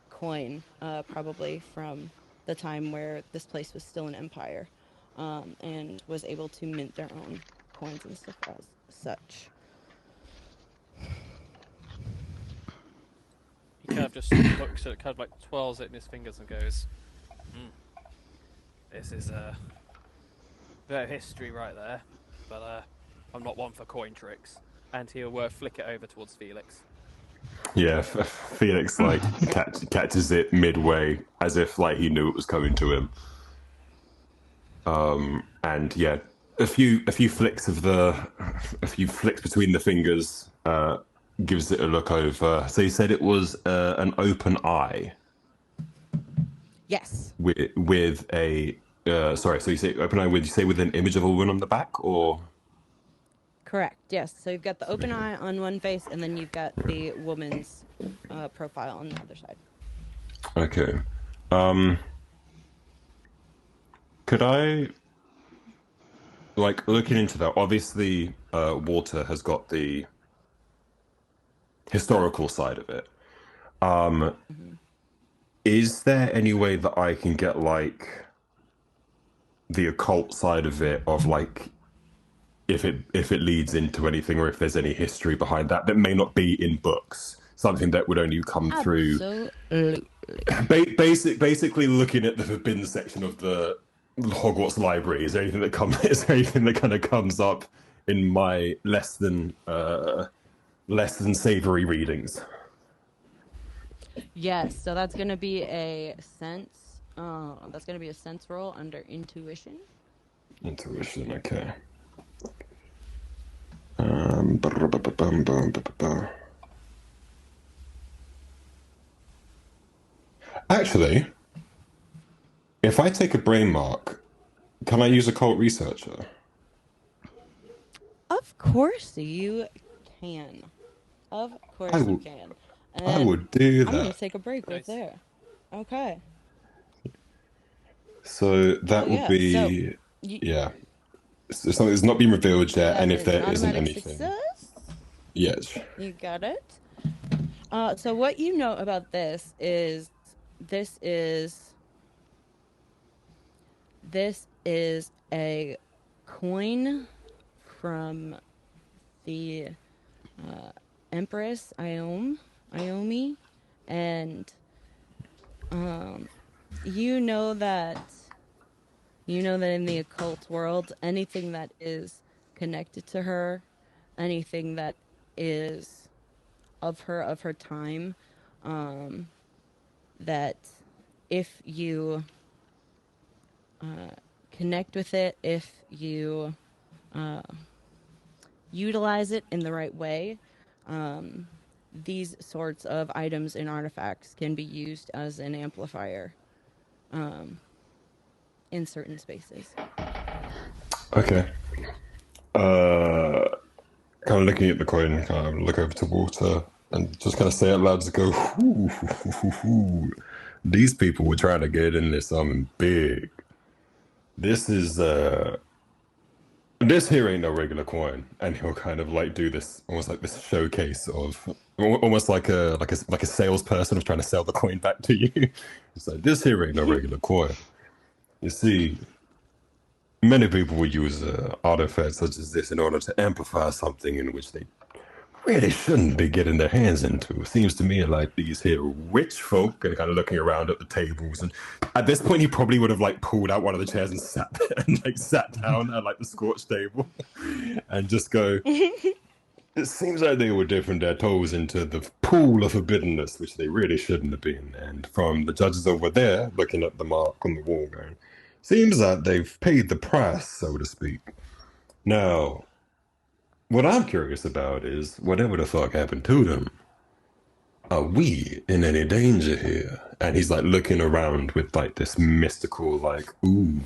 coin, probably from the time where this place was still an empire, and was able to mint their own coins and stuff as such. He kind of just looks at, kind of like twirls it in his fingers and goes, "This is a bit of history right there, but I'm not one for coin tricks." And he'll flick it over towards Felix. Yeah, Felix like catches it midway as if like he knew it was coming to him. And yeah, a few flicks between the fingers gives it a look over. So you said it was an open eye. Yes. With a sorry. So you say open eye with an image of a woman on the back, or? Correct. Yes. So you've got the open eye on one face, and then you've got the woman's profile on the other side. Okay. Could I, like, looking into that? Obviously, Walter has got the historical side of it. Is there any way that I can get like the occult side of it, of like, if it leads into anything, or if there's any history behind that may not be in books, something that would only come through. Absolutely. Basically, looking at the forbidden section of the Hogwarts library, is there anything that kind of comes up in my less than savory readings? Yes. So that's going to be a sense. That's going to be a sense roll under intuition. Intuition. Okay. Actually, if I take a brain mark, can I use occult researcher? Of course you can. Of course you can. And I would do that. I'm going to take a break right there. Okay. So that would be... So yeah. So something that's not been revealed yet, and if there isn't automatic anything... Success? Yes. You got it. So what you know about this is a coin from the Empress Iomi, and you know that in the occult world, anything that is connected to her, anything that is of her time, that if you connect with it, if you utilize it in the right way, these sorts of items and artifacts can be used as an amplifier in certain spaces. Okay. Kind of looking at the coin, kind of look over to Walter and just kind of say out loud to go, "Ooh, these people were trying to get into something big. This is this here ain't no regular coin." And he'll kind of like do this, almost like this showcase of, almost like a salesperson of trying to sell the coin back to you. It's like, this here ain't no regular coin. You see, many people would use artifacts such as this in order to amplify something in which they really shouldn't be getting their hands into. It seems to me like these here rich folk, and kind of looking around at the tables, and at this point he probably would have like pulled out one of the chairs and sat down at like the scorch table and just go, it seems like they were dipping their toes into the pool of forbiddenness, which they really shouldn't have been. And from the judges over there, looking at the mark on the wall, going, seems like they've paid the price, so to speak. Now, what I'm curious about is, whatever the fuck happened to them, are we in any danger here? And he's like looking around with like this mystical, like, ooh.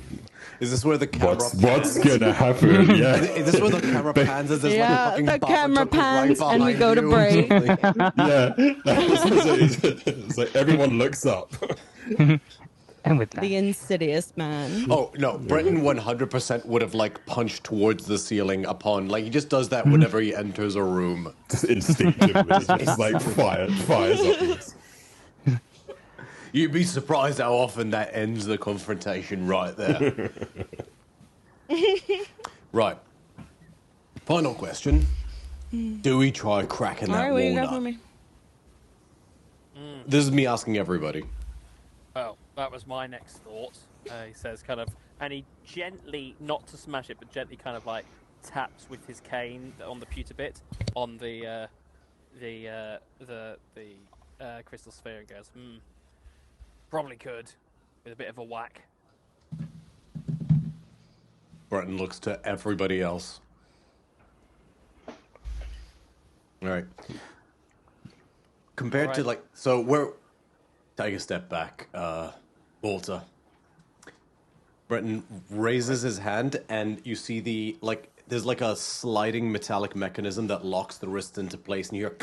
Is this where the camera What's gonna happen? Yeah. Is this where the camera pans? Is this Yeah, like a the camera pans right and we go to behind you? break. Yeah. It's like everyone looks up. And with that, The insidious man. Oh no, Breton 100% would have like punched towards the ceiling upon like he just does that whenever he enters a room. Just instinctively, just like fires upwards. You'd be surprised how often that ends the confrontation right there. Right. Final question. Do we try cracking All that right, what you got wall for nut? me? This is me asking everybody. Well, that was my next thought. He says kind of, and he gently, not to smash it, but gently kind of like taps with his cane on the pewter bit on the crystal sphere and goes, probably could, with a bit of a whack. Breton looks to everybody else. All right. Compared to Alright. like, so we're take a step back, Walter. Breton raises his hand, and you see the like. There's like a sliding metallic mechanism that locks the wrist into place, and you hear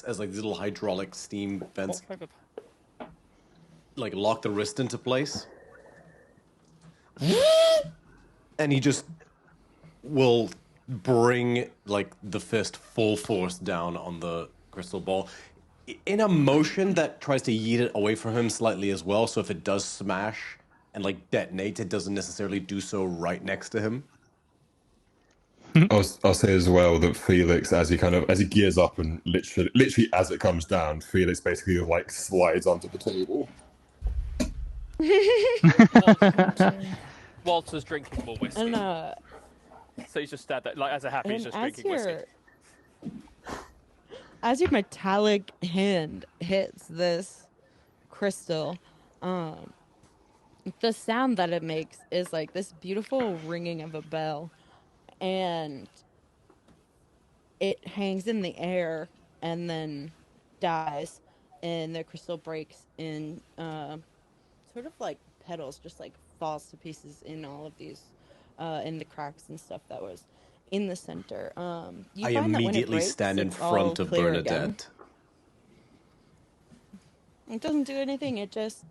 as like these little hydraulic steam vents What type of... like lock the wrist into place. And he just will bring like the fist full force down on the crystal ball in a motion that tries to yeet it away from him slightly as well, so if it does smash and like detonate, it doesn't necessarily do so right next to him. I'll say as well that Felix, as he gears up and literally as it comes down, Felix basically like slides onto the table. Walter's drinking more whiskey. And So he's just stabbed that, like, as a happy, he's and just drinking whiskey. as your metallic hand hits this crystal, the sound that it makes is like this beautiful ringing of a bell, and it hangs in the air and then dies, and the crystal breaks in sort of like petals, just like falls to pieces in all of these, in the cracks and stuff that was in the center. You I find that when it immediately breaks, stand in it's all front of clear again. Bernadette. It doesn't do anything. It just,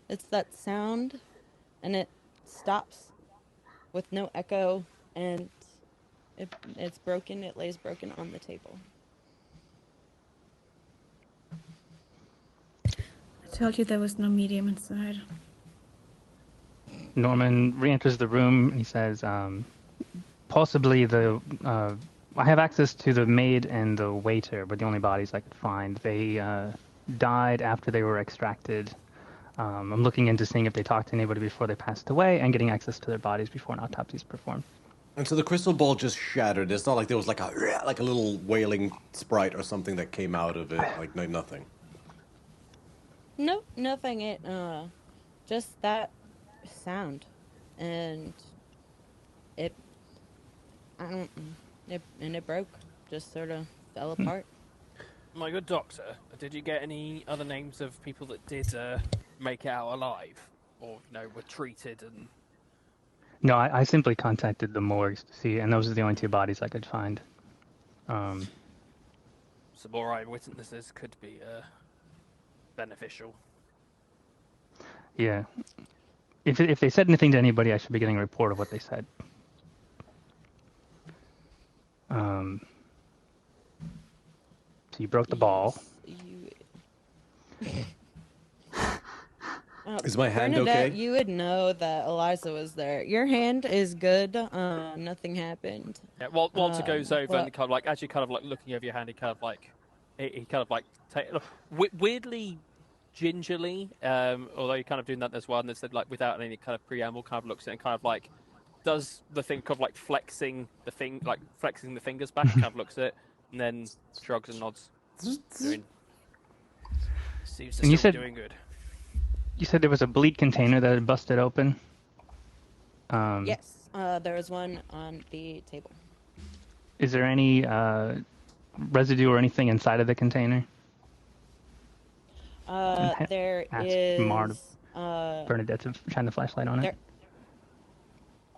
it's that sound, and it stops with no echo, and it's broken. It lays broken on the table. I told you there was no medium inside. Norman re-enters the room. And he says, possibly I have access to the maid and the waiter, but the only bodies I could find. They died after they were extracted. I'm looking into seeing if they talked to anybody before they passed away and getting access to their bodies before an autopsy is performed. And so the crystal ball just shattered. It's not like there was like a little wailing sprite or something that came out of it. Like nothing. No, nothing. It just that sound, and it it broke. Just sort of fell apart. My good doctor, did you get any other names of people that did make it out alive? Or, were treated and... No, I simply contacted the morgues to see, and those are the only two bodies I could find. Some more eyewitnesses could be beneficial. Yeah. If they said anything to anybody, I should be getting a report of what they said. So you broke the ball. Is my hand Bernadette, okay? you would know that Eliza was there. Your hand is good. Nothing happened. Yeah, Walter goes over well- and kind of like, as you're kind of like looking over your hand, he kind of like, weirdly gingerly, although you're kind of doing that as well, and it said like without any kind of preamble, kind of looks at it and kind of like does the thing of like flexing the fingers back, kind of looks at it, and then shrugs and nods. Seems to And you still said- be doing good. You said there was a bleed container that had busted open? Yes, there was one on the table. Is there any residue or anything inside of the container? There ask is. Marta. Bernadette to shine the flashlight on it.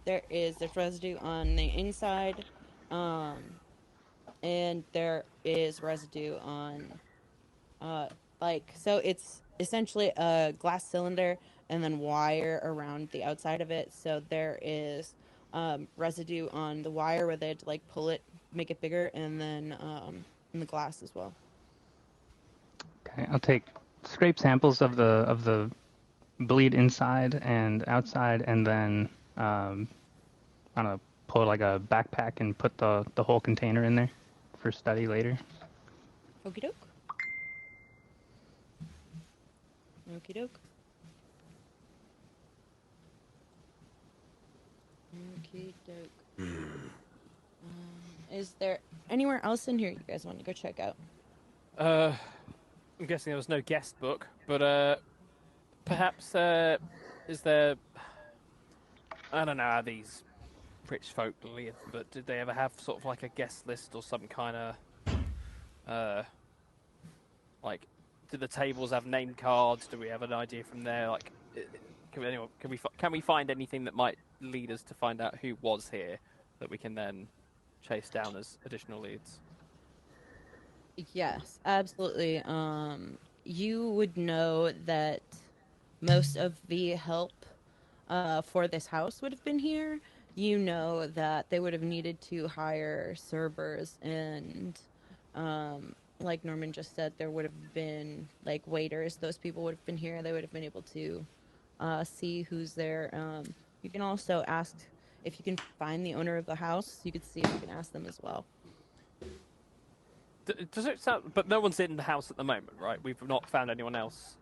There's residue on the inside, and there is residue on, so it's essentially a glass cylinder, and then wire around the outside of it. So there is residue on the wire where they had to like pull it, make it bigger, and then in the glass as well. Okay, I'll take scrape samples of the bleed inside and outside, and then I don't know, pull like a backpack and put the whole container in there for study later. Okie doke. Okie doke. Okie doke. Is there anywhere else in here you guys want to go check out? I'm guessing there was no guest book, but perhaps is there? I don't know how these rich folk live, but did they ever have sort of like a guest list or some kind of like? Do the tables have name cards? Do we have an idea from there? Like, can we find anything that might lead us to find out who was here that we can then chase down as additional leads? Yes, absolutely. You would know that most of the help for this house would have been here. You know that they would have needed to hire servers and like Norman just said, there would have been like waiters. Those people would have been here. They would have been able to see who's there. You can also ask if you can find the owner of the house. You could see if you can ask them as well. Does it sound? But no one's in the house at the moment, right? We've not found anyone else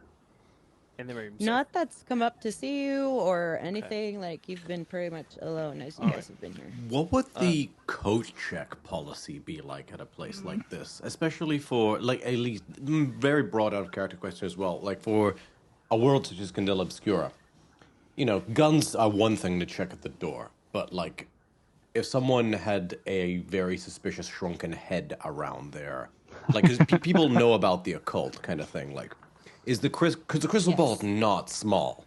in the room. So. Not that's come up to see you or anything. Okay. Like you've been pretty much alone as you guys have been here. What would the coat check policy be like at a place like this, especially for like at least very broad out of character question as well, like for a world such as Candela Obscura? You know, guns are one thing to check at the door, but like if someone had a very suspicious shrunken head around there, like 'cause people know about the occult kind of thing, like. Is the because the crystal ball is not small.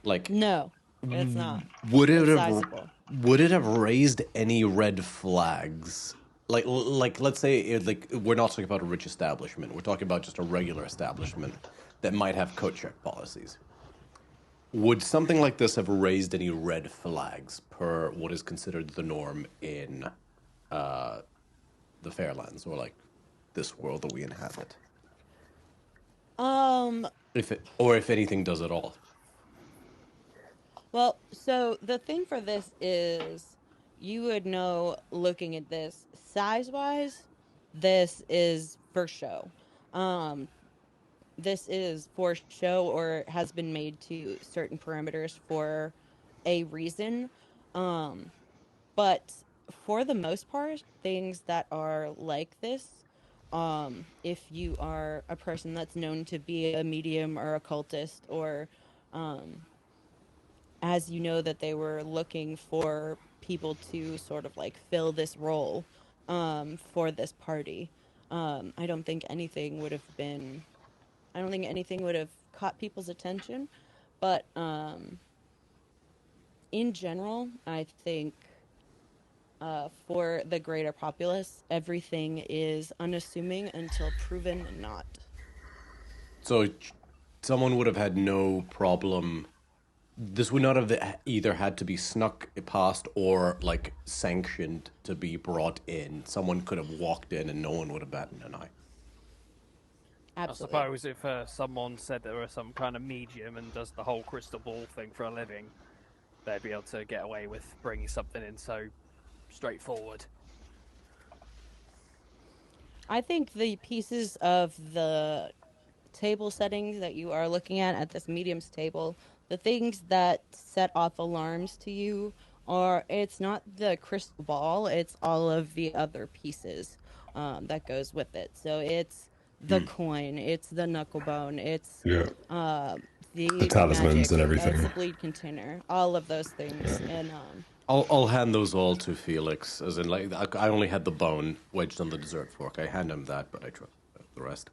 Like no, it's not. Would it have raised any red flags? Like let's say like we're not talking about a rich establishment. We're talking about just a regular establishment that might have coat check policies. Would something like this have raised any red flags per what is considered the norm in the Fairlands or like this world that we inhabit? If anything does at all. Well, so the thing for this is you would know looking at this size-wise, this is for show. This is for show or has been made to certain parameters for a reason. But for the most part, things that are like this, if you are a person that's known to be a medium or a cultist, or as you know that they were looking for people to sort of like fill this role for this party, I don't think anything would have caught people's attention, but in general, I think for the greater populace, everything is unassuming until proven not. So someone would have had no problem. This would not have either had to be snuck past or like sanctioned to be brought in. Someone could have walked in and no one would have batted an eye. Absolutely. I suppose if someone said there was some kind of medium and does the whole crystal ball thing for a living, they'd be able to get away with bringing something in so straightforward. I think the pieces of the table settings that you are looking at this medium's table, the things that set off alarms to you it's not the crystal ball, it's all of the other pieces that goes with it. So it's the coin, it's the knuckle bone, it's the talismans and everything. It's the bleed container, all of those things. And I'll hand those all to Felix, as in like I only had the bone wedged on the dessert fork. I hand him that, but I trust the rest.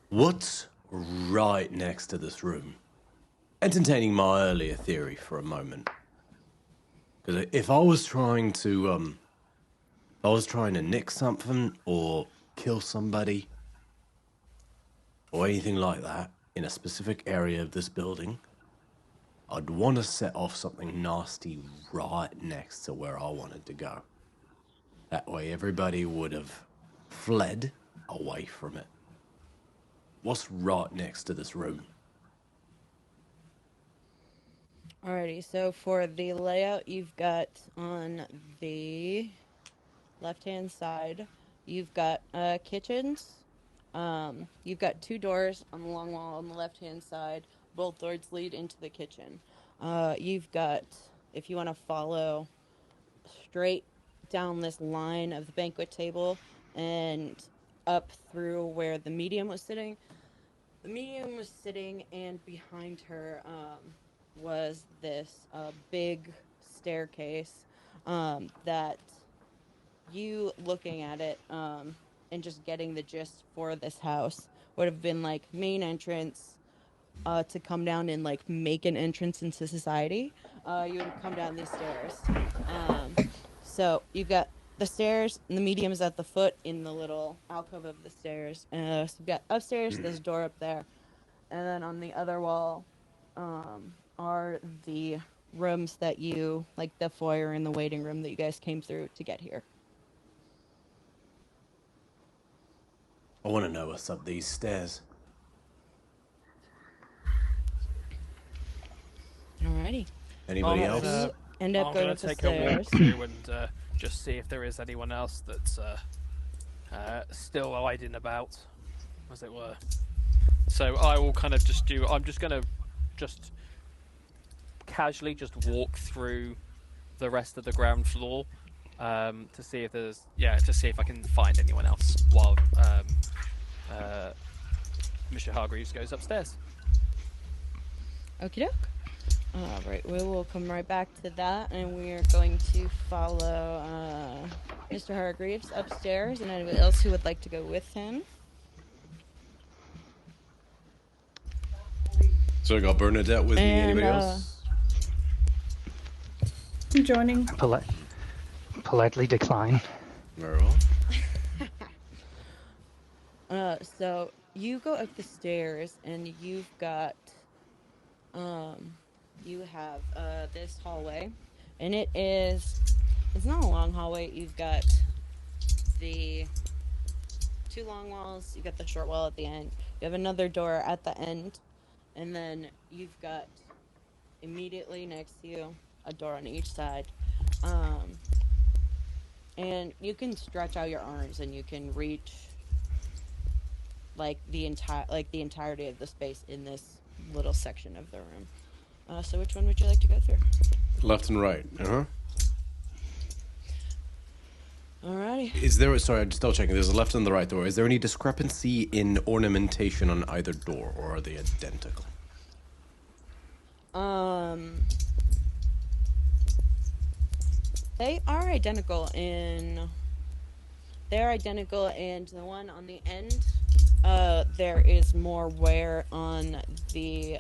What's right next to this room? Entertaining my earlier theory for a moment, because if I was trying to nick something or kill somebody or anything like that, in a specific area of this building, I'd want to set off something nasty right next to where I wanted to go. That way everybody would have fled away from it. What's right next to this room? Alrighty, so for the layout, you've got on the left-hand side, you've got kitchens. You've got 2 doors on the long wall on the left-hand side. Both doors lead into the kitchen. You've got, if you want to follow straight down this line of the banquet table and up through where the medium was sitting. The medium was sitting, and behind her was this big staircase that you looking at it and just getting the gist for this house would have been like main entrance to come down and like make an entrance into society. You would come down these stairs. So you've got the stairs, and the medium is at the foot in the little alcove of the stairs. So you've got upstairs, there's a door up there. And then on the other wall are the rooms that you, like the foyer and the waiting room that you guys came through to get here. I want to know what's up these stairs. Alrighty. Anybody I'll, else? End up I'm going going up to the take a walk stairs. through and just see if there is anyone else that's still hiding about, as it were. So I will kind of just do. I'm just going to just casually just walk through the rest of the ground floor to see if there's to see if I can find anyone else while Mr. Hargreaves goes upstairs. Okie doke. Alright, we will come right back to that, and we are going to follow Mr. Hargreaves upstairs, and anybody else who would like to go with him. So I got Bernadette with me. And, Anybody else? I'm joining. Politely decline. Very well. So you go up the stairs, and you've got, you have this hallway, and it's not a long hallway. You've got the 2 long walls, you've got the short wall at the end, you have another door at the end, and then you've got immediately next to you a door on each side. And you can stretch out your arms and you can reach like the entirety of the space in this little section of the room. So which one would you like to go through? Left and right. Alrighty. Is there? Sorry, I'm just double checking. There's a left and the right door. Is there any discrepancy in ornamentation on either door, or are they identical? They are identical and the one on the end, there is more wear on the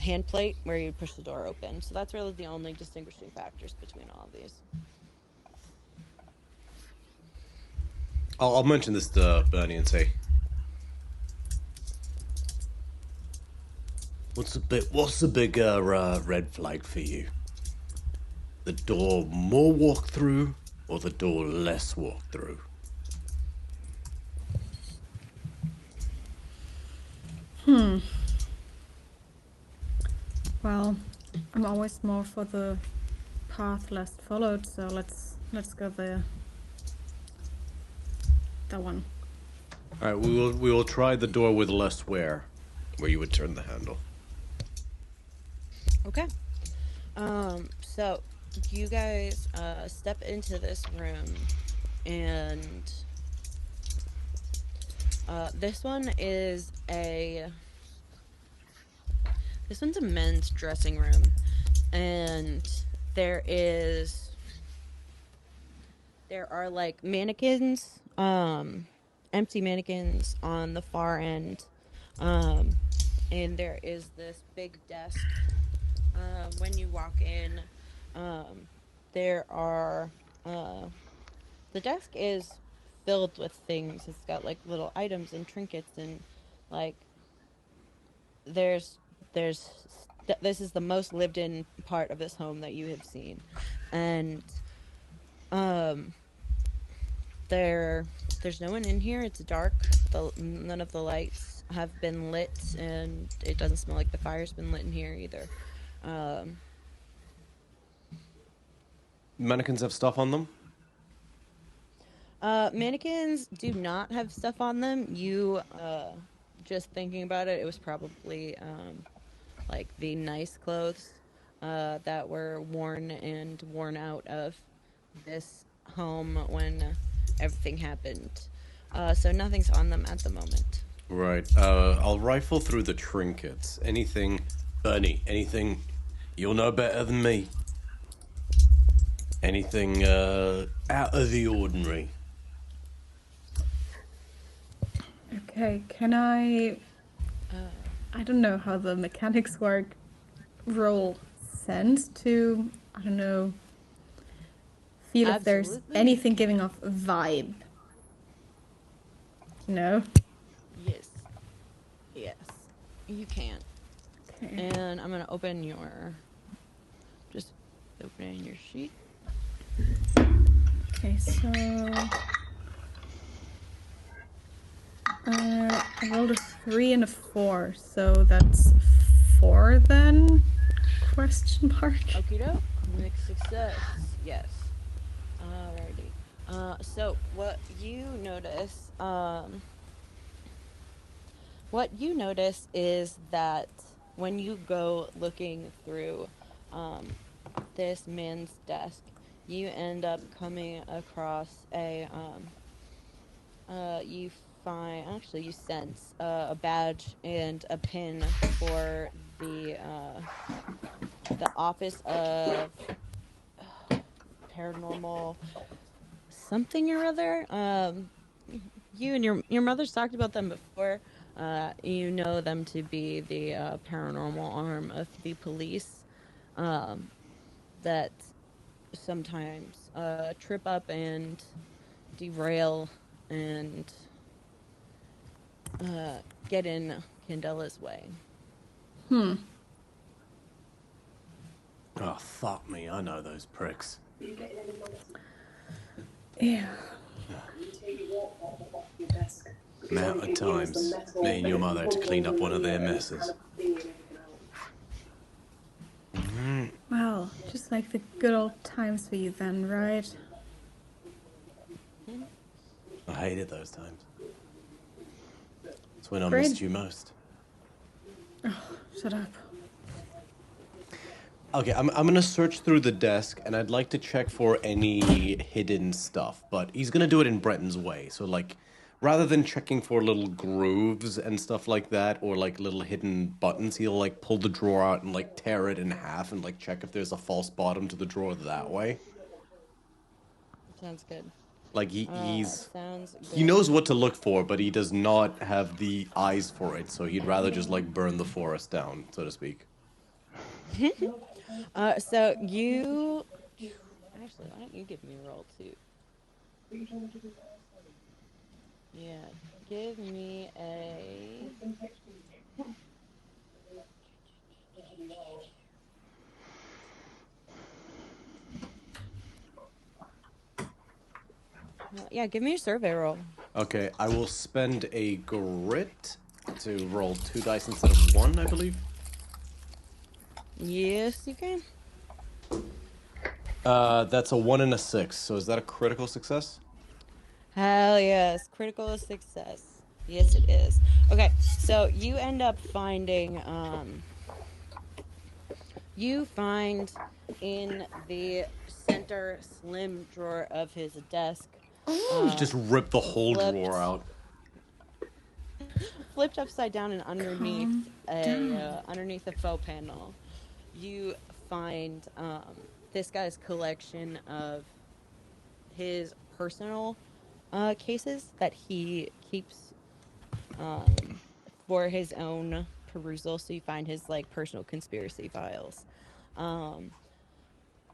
hand plate where you push the door open. So that's really the only distinguishing factors between all of these. I'll mention this to Bernie and say, what's the bigger red flag for you? The door more walk through, or the door less walk through? Well, I'm always more for the path less followed, so let's go there. That one. All right, we will try the door with less wear, where you would turn the handle. Okay. So you guys step into this room, and this one's a men's dressing room, and there are like mannequins, empty mannequins on the far end, and there is this big desk. When you walk in, the desk is filled with things. It's got like little items and trinkets and like there's this is the most lived in part of this home that you have seen, and um there's no one in here. It's dark. None of the lights have been lit, and it doesn't smell like the fire's been lit in here either. Mannequins have stuff on them? Mannequins do not have stuff on them. You just thinking about it, it was probably like the nice clothes that were worn and worn out of this home when everything happened. So nothing's on them at the moment. Right. I'll rifle through the trinkets. Anything... Bernie, anything... You'll know better than me. Anything, out of the ordinary. Okay, can I don't know how the mechanics work. Roll sense to, I don't know, feel if there's Absolutely. anything giving off a vibe. No? Yes. Yes. You can. Okay. And I'm gonna open your... Just opening your sheet. Okay, so... I rolled a 3 and a 4, so that's 4 then? Question mark. Okie doke. Mixed success. Yes. Alrighty. So what you notice is that when you go looking through this man's desk, you end up coming across you sense a badge and a pin for the Office of Paranormal something or other. You and your mother's talked about them before. You know them to be the paranormal arm of the police that sometimes trip up and derail and get in Candela's way. Oh, fuck me, I know those pricks. Yeah. Amount of times me and your mother had to clean up one of their messes. Well, just like the good old times for you then, right? I hated those times. It's when I Great. missed you most. Shut up. Okay, I'm gonna search through the desk, and I'd like to check for any hidden stuff, but he's gonna do it in Breton's way. So, like, rather than checking for little grooves and stuff like that, or, like, little hidden buttons, he'll, like, pull the drawer out and, like, tear it in half and, like, check if there's a false bottom to the drawer that way. Sounds good. Like, Sounds good. he knows what to look for, but he does not have the eyes for it, so he'd rather just, like, burn the forest down, so to speak. So you... Actually, why don't you give me a roll, too? Yeah, give me a... Yeah, give me a survey roll. Okay, I will spend a grit to roll 2 dice instead of 1, I believe. Yes, you can. That's a 1 and a 6, so is that a critical success? Hell yes, critical success. Yes, it is. Okay, so you end up finding, you find in the center slim drawer of his desk, Just rip the whole flipped. drawer out. Flipped upside down and underneath underneath a faux panel, you find this guy's collection of his personal cases that he keeps for his own perusal. So you find his like personal conspiracy files,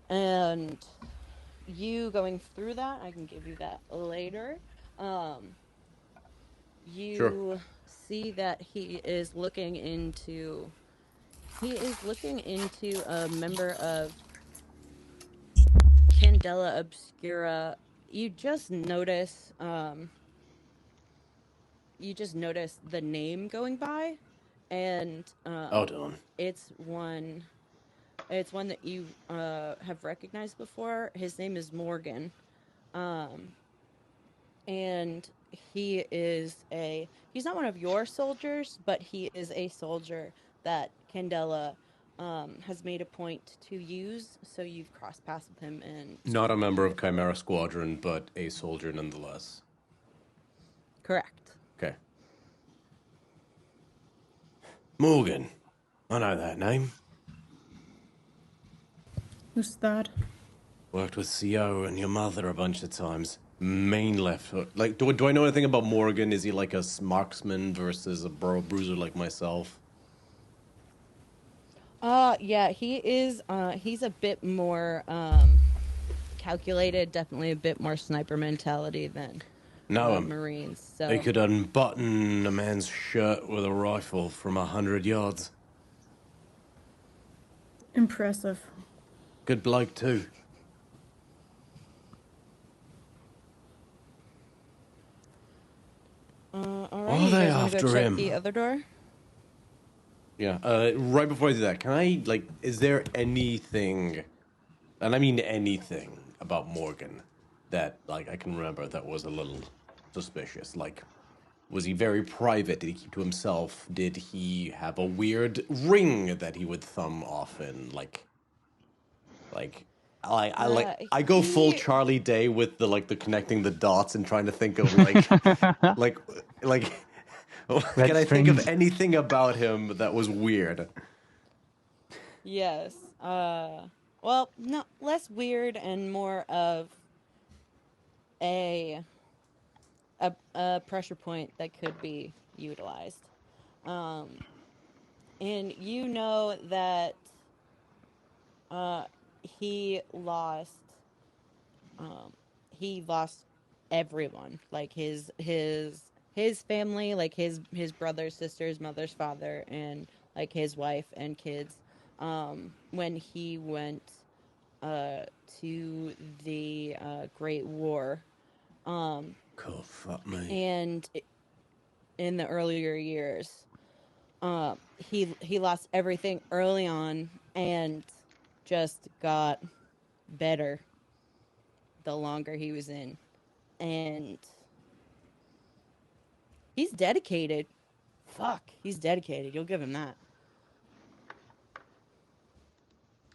and you going through that, I can give you that later. You Sure. see that he is looking into a member of Candela Obscura. You just notice the name going by, and Hold on. it's one that you have recognized before. His name is Morgan. And he's not one of your soldiers, but he is a soldier that Candela has made a point to use, so you've crossed paths with him. And Not a member of Chimera Squadron, but a soldier nonetheless. correct. Okay. Morgan. I know that name. Who's that? Worked with CO and your mother a bunch of times. Main left hook. Like, do I know anything about Morgan? Is he like a marksman versus a bruiser like myself? Yeah, he is. He's a bit more calculated. Definitely a bit more sniper mentality than Marines. So He could unbutton a man's shirt with a rifle from 100 yards. Impressive. Good bloke too. all right. Why are they You guys wanna after go check him? the other door? Yeah. Right before I do that, can I is there anything, and I mean anything, about Morgan that I can remember that was a little suspicious? Like, was he very private? Did he keep to himself? Did he have a weird ring that he would thumb often? I go full Charlie Day with the connecting the dots and trying to think of like can I think of anything about him that was weird? Yes. Well, no, less weird and more of a pressure point that could be utilized. And you know that he lost everyone, like his family, like his brothers, sisters, mother's father, and like his wife and kids, when he went to the Great War. Cool, fuck me. And in the earlier years, he lost everything early on and just got better the longer he was in. And he's dedicated. Fuck, he's dedicated. You'll give him that.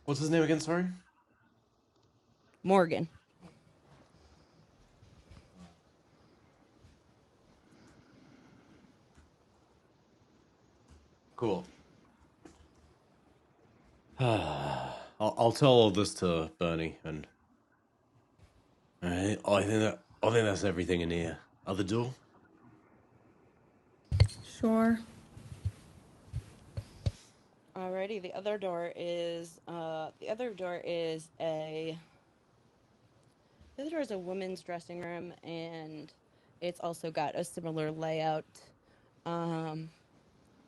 What's his name again, sorry? Morgan. Cool. I'll tell all this to Bernie, and I think that's everything in here. Other door? Sure. Alrighty, the other door is a woman's dressing room, and it's also got a similar layout.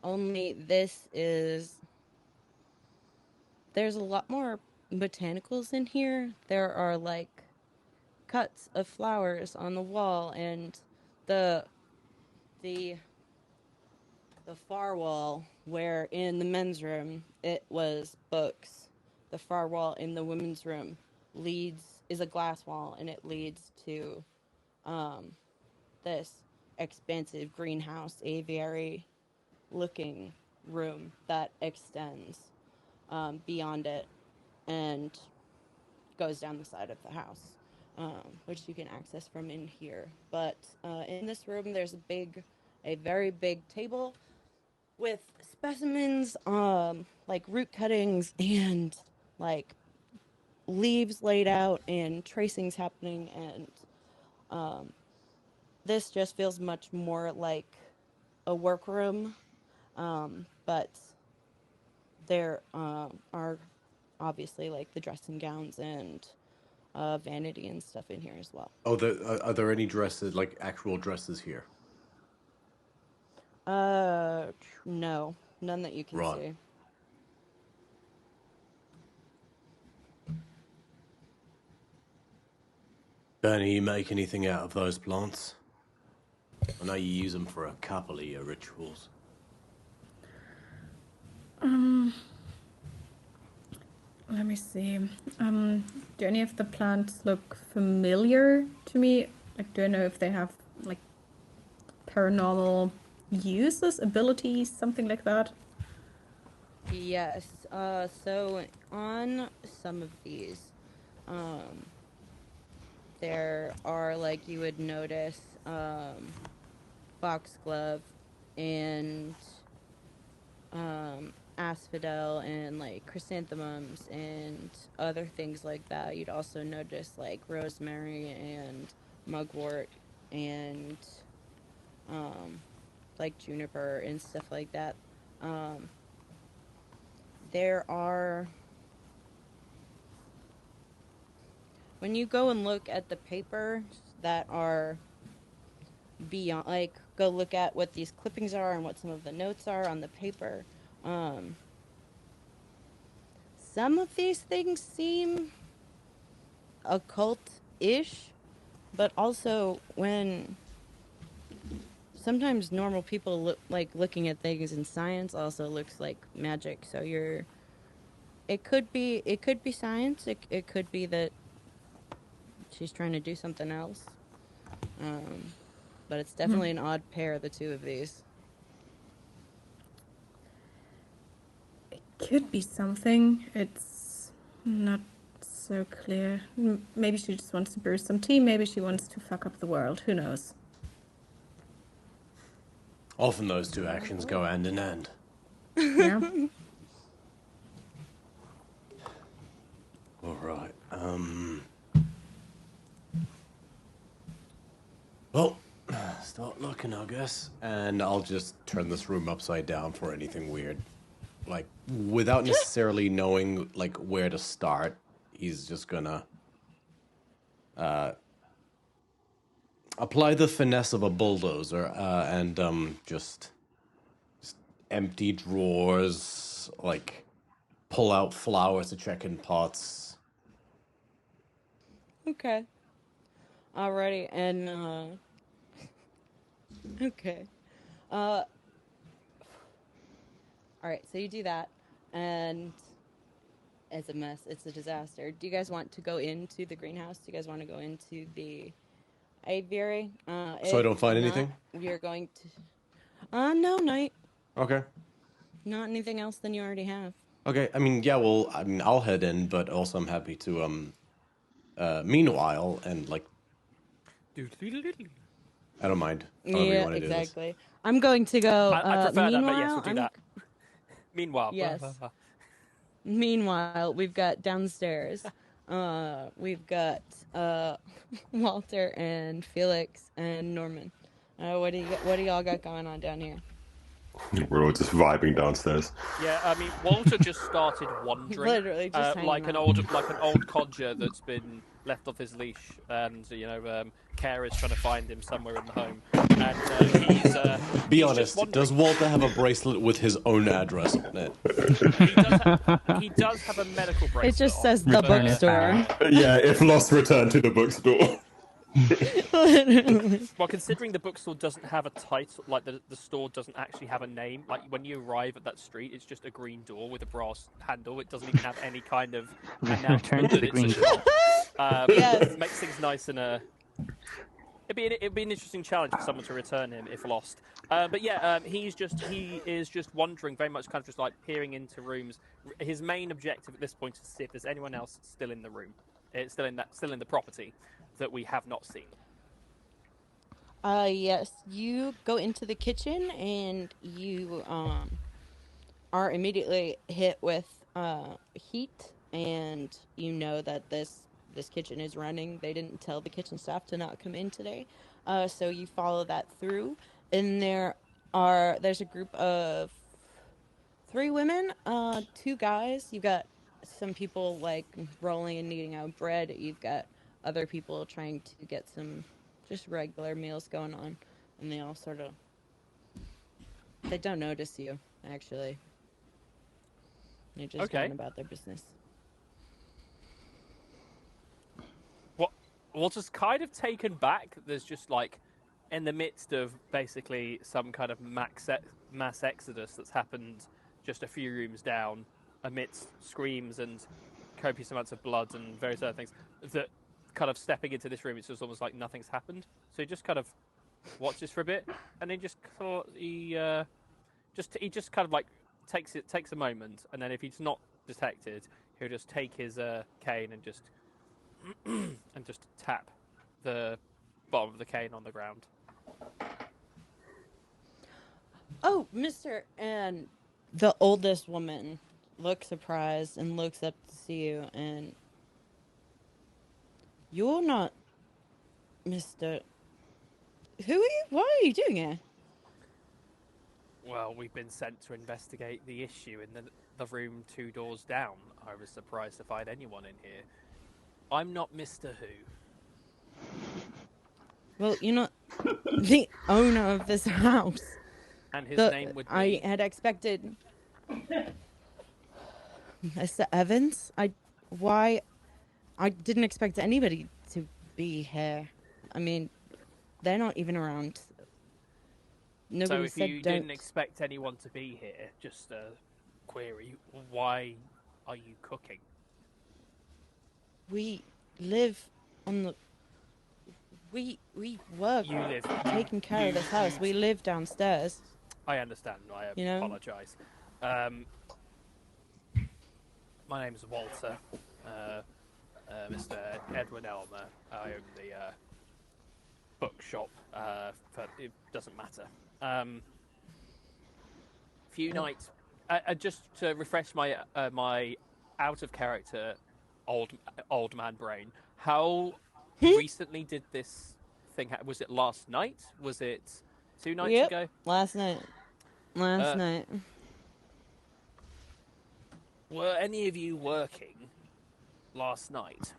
Only there's a lot more botanicals in here. There are like cuts of flowers on the wall, and the far wall, where in the men's room it was books, the far wall in the women's room is a glass wall, and it leads to this expansive greenhouse aviary looking room that extends beyond it and goes down the side of the house, which you can access from in here. But in this room, there's a very big table with specimens, like root cuttings and like leaves laid out and tracings happening, and this just feels much more like a workroom, but there are obviously like the dressing gowns and vanity and stuff in here as well. Oh, are there any dresses, like actual dresses here? No, none that you can Right. see. Don't you make anything out of those plants? I know you use them for a couple of your rituals. Let me see. Do any of the plants look familiar to me? Like, do I know if they have like paranormal uses, abilities, something like that? Yes. So on some of these, there are, like, you would notice, foxglove and asphodel and like chrysanthemums and other things like that. You'd also notice like rosemary and mugwort and like juniper and stuff like that. There are, when you go and look at the papers that are beyond, like, go look at what these clippings are and what some of the notes are on the paper, some of these things seem occult-ish, but also when sometimes normal people look, like, looking at things in science also looks like magic. So it could be science. It could be that she's trying to do something else. But it's definitely an odd pair, the two of these. It could be something. It's not so clear. Maybe she just wants to brew some tea. Maybe she wants to fuck up the world. Who knows? Often those two actions go hand in hand. Yeah. All right. Well, start looking, I guess. And I'll just turn this room upside down for anything weird. Like, without necessarily knowing, like, where to start, he's just gonna apply the finesse of a bulldozer and just empty drawers, like, pull out flowers to check in pots. Okay. Alrighty, and okay. Alright, so you do that, and it's a mess. It's a disaster. Do you guys want to go into the greenhouse? Do you guys want to go into the aviary? So I don't find If anything? not, you're going to... no, Knight. Okay. Not anything else than you already have. Okay, I mean, yeah, well, I mean, I'll head in, but also I'm happy to, meanwhile, and, like, I don't mind. However you Yeah, want to do this. exactly. I'm going to go, I prefer that, but yes, meanwhile, we'll do that. Meanwhile, Yes. Meanwhile, we've got downstairs, we've got, Walter and Felix and Norman. What do y'all got going on down here? We're all just vibing downstairs. Yeah, I mean, Walter just started wandering, Literally just like hanging an out. old codger that's been left off his leash, and Care is trying to find him somewhere in the home, and Be he's honest, just wandering. does Walter have a bracelet with his own address on it? He does have a medical bracelet. It just on, says the but, bookstore. Yeah, if lost, return to the bookstore. Well, considering the bookstore doesn't have a title, like the store doesn't actually have a name. Like when you arrive at that street, it's just a green door with a brass handle. It doesn't even have any kind of announcement to that the it's green a shop. Yes. Makes things nice and it'd be an interesting challenge for someone to return him if lost. But yeah, he is just wandering, very much kind of just like peering into rooms. His main objective at this point is to see if there's anyone else still in the room. It's still in the property that we have not seen. Yes, you go into the kitchen and you are immediately hit with heat, and you know that this kitchen is running. They didn't tell the kitchen staff to not come in today, so you follow that through. And there's a group of 3 women, 2 guys. You've got some people like rolling and kneading out bread. You've got other people trying to get some just regular meals going on, and they all sort of They don't notice you, actually. They're just Okay. going about their business. What is kind of taken back? There's just like, in the midst of basically some kind of mass exodus that's happened just a few rooms down, amidst screams and copious amounts of blood and various other things, that kind of stepping into this room, it's just almost like nothing's happened. So he just kind of watches for a bit, and then he just kind of like takes a moment, and then if he's not detected, he'll just take his cane and just tap the bottom of the cane on the ground. Oh, Mister, and the oldest woman looks surprised and looks up to see you, and you're not Mister. Who are you? What are you doing here? Well, we've been sent to investigate the issue in the room 2 doors down. I was surprised to find anyone in here. I'm not Mr. Who. Well, you're not the owner of this house. And his name would be... I had expected... Mr. Evans? I didn't expect anybody to be here. I mean, they're not even around. Nobody So if you didn't expect anyone to be here, just a query, why are you cooking? We live on the... We work taking care of this house. We live downstairs. I understand. I apologise. My name's Walter. Mr. Edward Elmer. I own the bookshop. It doesn't matter. Few nights. Just to refresh my my out of character old man brain. How recently did this thing happen? Was it last night? Was it 2 nights ago? Last night. Last night. Were any of you working last night?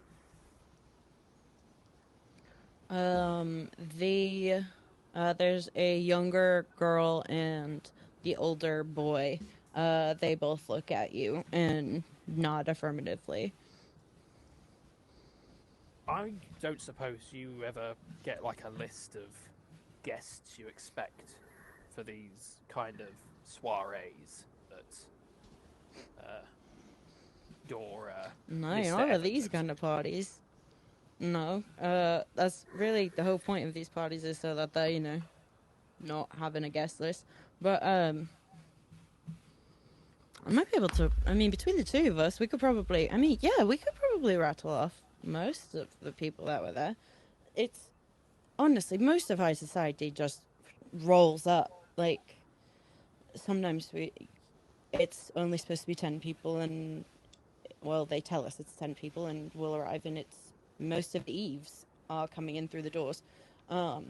There's a younger girl and the older boy. They both look at you and nod affirmatively. I don't suppose you ever get like a list of guests you expect for these kind of soirees that No, not at these kind of parties. No. That's really the whole point of these parties is so that they, not having a guest list. But, I might be able to, between the two of us, we could probably rattle off most of the people that were there. It's, honestly, most of high society just rolls up. Like, sometimes it's only supposed to be 10 people and, well, they tell us it's 10 people and we'll arrive and it's most of the Eves are coming in through the doors. So,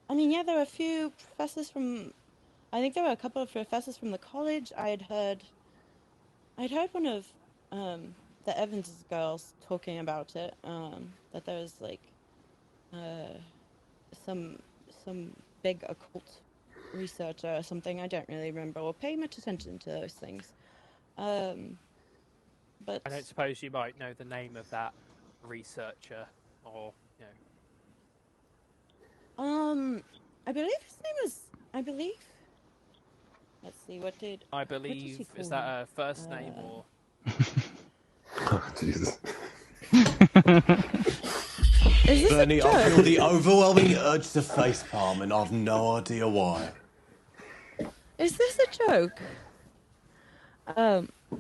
there were a few professors I think there were a couple of professors from the college. I'd heard one of the Evans girls talking about it, that there was like some big occult researcher or something. I don't really remember or pay much attention to those things. But I don't suppose you might know the name of that researcher, or I believe his name was. Let's see, what did I he believe call is that him? a first name or? Oh, Jesus. Is this Bernie, a I joke? feel the overwhelming urge to facepalm, and I've no idea why. Is this a joke?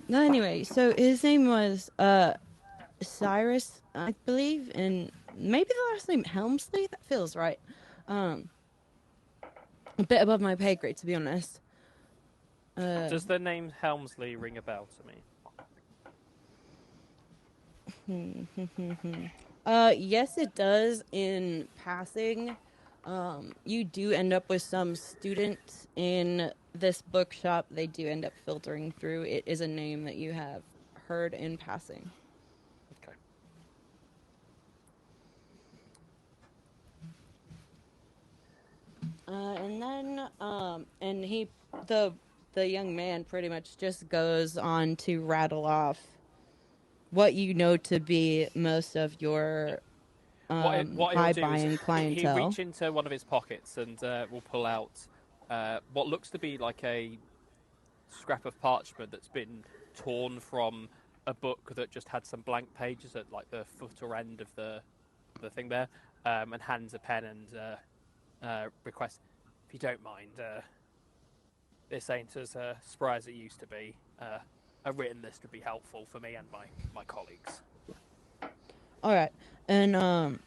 No, anyway, so his name was Cyrus, I believe, and maybe the last name Helmsley. That feels right. A bit above my pay grade, to be honest. Does the name Helmsley ring a bell to me? Yes, it does. In passing, you do end up with some students in this bookshop. They do end up filtering through. It is a name that you have heard in passing. Okay. And then, and the young man pretty much just goes on to rattle off what you know to be most of your What he'll high do is buying he clientele. reach into one of his pockets and will pull out what looks to be like a scrap of parchment that's been torn from a book that just had some blank pages at like the foot or end of the thing there, and hands a pen and requests, if you don't mind, this ain't as spry as it used to be. A written list would be helpful for me and my colleagues. All right, and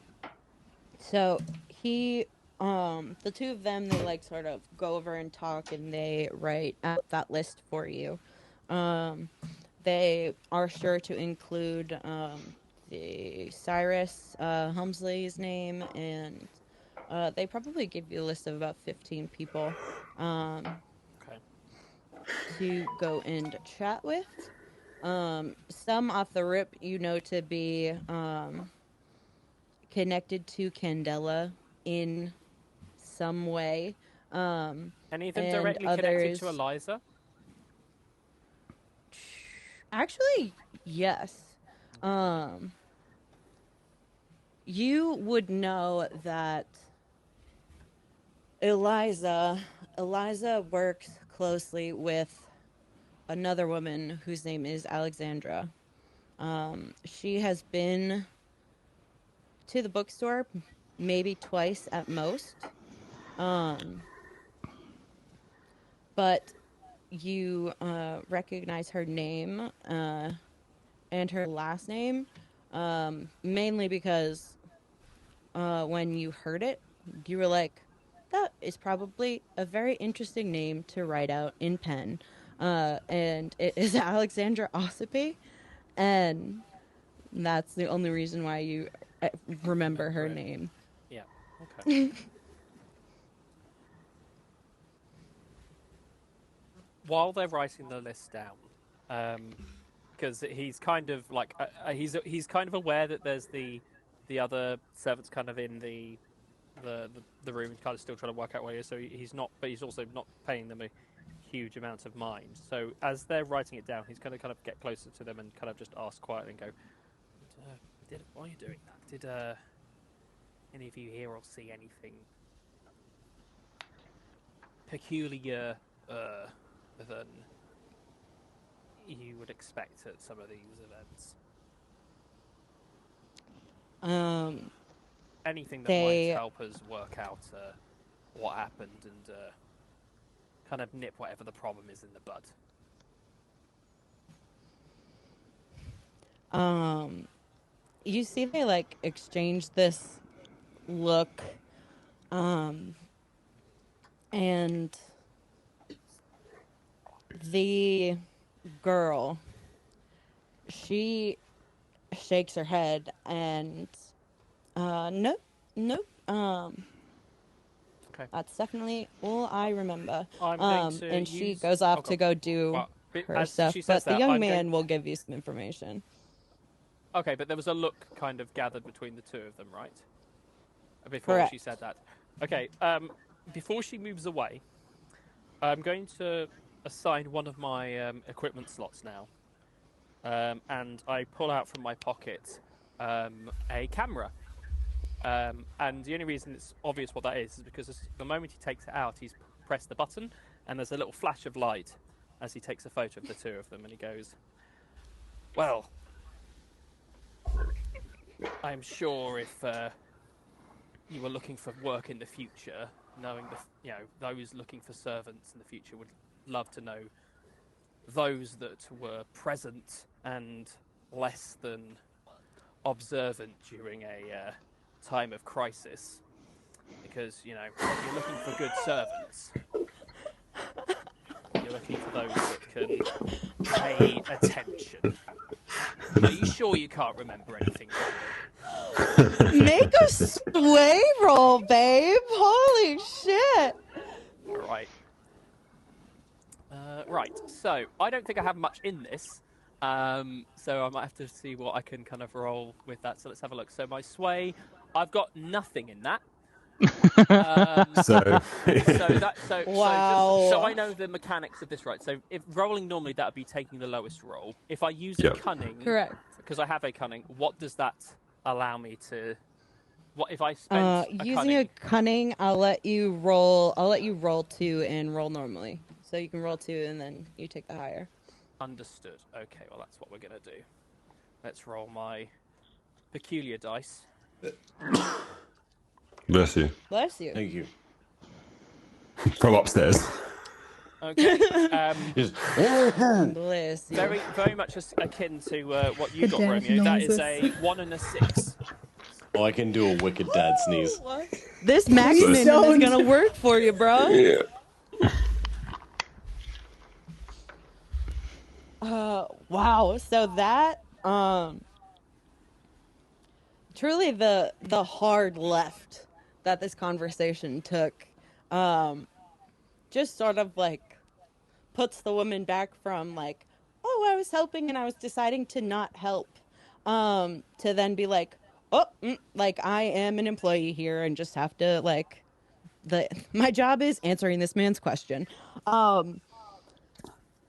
so he, the two of them, they like sort of go over and talk, and they write out that list for you. They are sure to include the Cyrus Helmsley's name, and they probably give you a list of about 15 people Okay. to go and chat with. Some off the rip, you know, to be connected to Candela in some way. Any of them And directly others, connected to Eliza? actually, yes. You would know that Eliza works closely with another woman whose name is Alexandra. She has been to the bookstore maybe twice at most. But you recognize her name and her last name, mainly because when you heard it, you were like, that is probably a very interesting name to write out in pen. And it is Alexandra Ossipee, and that's the only reason why you remember her name. Yeah. Okay. While they're writing the list down, because he's kind of like he's kind of aware that there's the other servants kind of in the room, kind of still trying to work out where he is. So he's not, but he's also not paying them a huge amount of mind. So as they're writing it down, he's going to kind of get closer to them and kind of just ask quietly and go, "Why are you doing that? Did any of you hear or see anything peculiar than you would expect at some of these events? Anything that might help us work out what happened and kind of nip whatever the problem is in the bud." You see they like exchange this look, and the girl, she shakes her head and nope. Okay. That's definitely all I remember. I'm going to and she use- goes off oh, to go do well, her as stuff, she says but the that, young I'm man going- will give you some information. Okay, but there was a look kind of gathered between the two of them, right? Before Correct. she said that. Okay, before she moves away, I'm going to assign one of my equipment slots now. And I pull out from my pocket a camera. And the only reason it's obvious what that is because the moment he takes it out, he's pressed the button, and there's a little flash of light as he takes a photo of the two of them, and he goes, "Well, I'm sure if you were looking for work in the future, knowing those looking for servants in the future would love to know those that were present and less than observant during a time of crisis. Because, if you're looking for good servants, you're looking for those that can pay attention. Are you sure you can't remember anything?" Make a sway roll, babe. Holy shit. All right. Right, so I don't think I have much in this, so I might have to see what I can kind of roll with that. So let's have a look. So my sway, I've got nothing in that. So Wow. So I know the mechanics of this, right? So if rolling normally, that would be taking the lowest roll. If I use a Yep. cunning, Correct. because I have a cunning, what does that allow me to? What if I spent a Using cunning? a cunning, I'll let you roll 2 and roll normally. So you can roll 2 and then you take the higher. Understood. Okay, well that's what we're gonna do. Let's roll my peculiar dice. Bless you. Bless you. Thank you. From upstairs. Okay. Just Bless you. Very much akin to what you The got, dad Romeo. That is noises. a 1 and a 6. oh, I can do a wicked dad sneeze. This max Please minion don't. is gonna work for you, bro. Yeah. Wow. So that truly the hard left that this conversation took just sort of like puts the woman back from like, oh, I was helping and I was deciding to not help, to then be like, oh, like I am an employee here and just have to like my job is answering this man's question.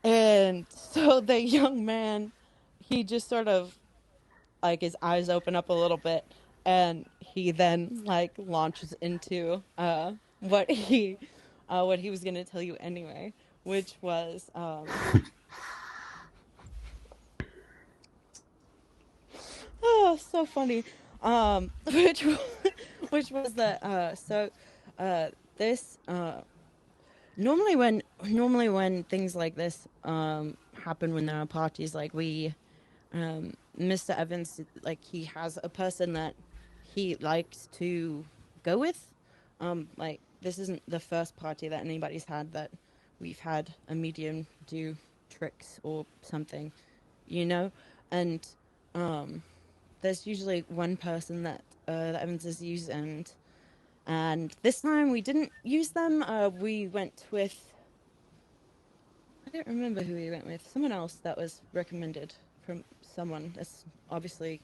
And so the young man, he just sort of like his eyes open up a little bit and he then like launches into what he was going to tell you anyway, which was oh, so funny. Which which was that this normally when things like this happen when there are parties, like we Mr. Evans, like he has a person that he likes to go with. Like this isn't the first party that anybody's had that we've had a medium do tricks or something, you know, and there's usually one person that that Evans has used, and this time we didn't use them. We went with, I don't remember who we went with. Someone else that was recommended from someone. That's obviously,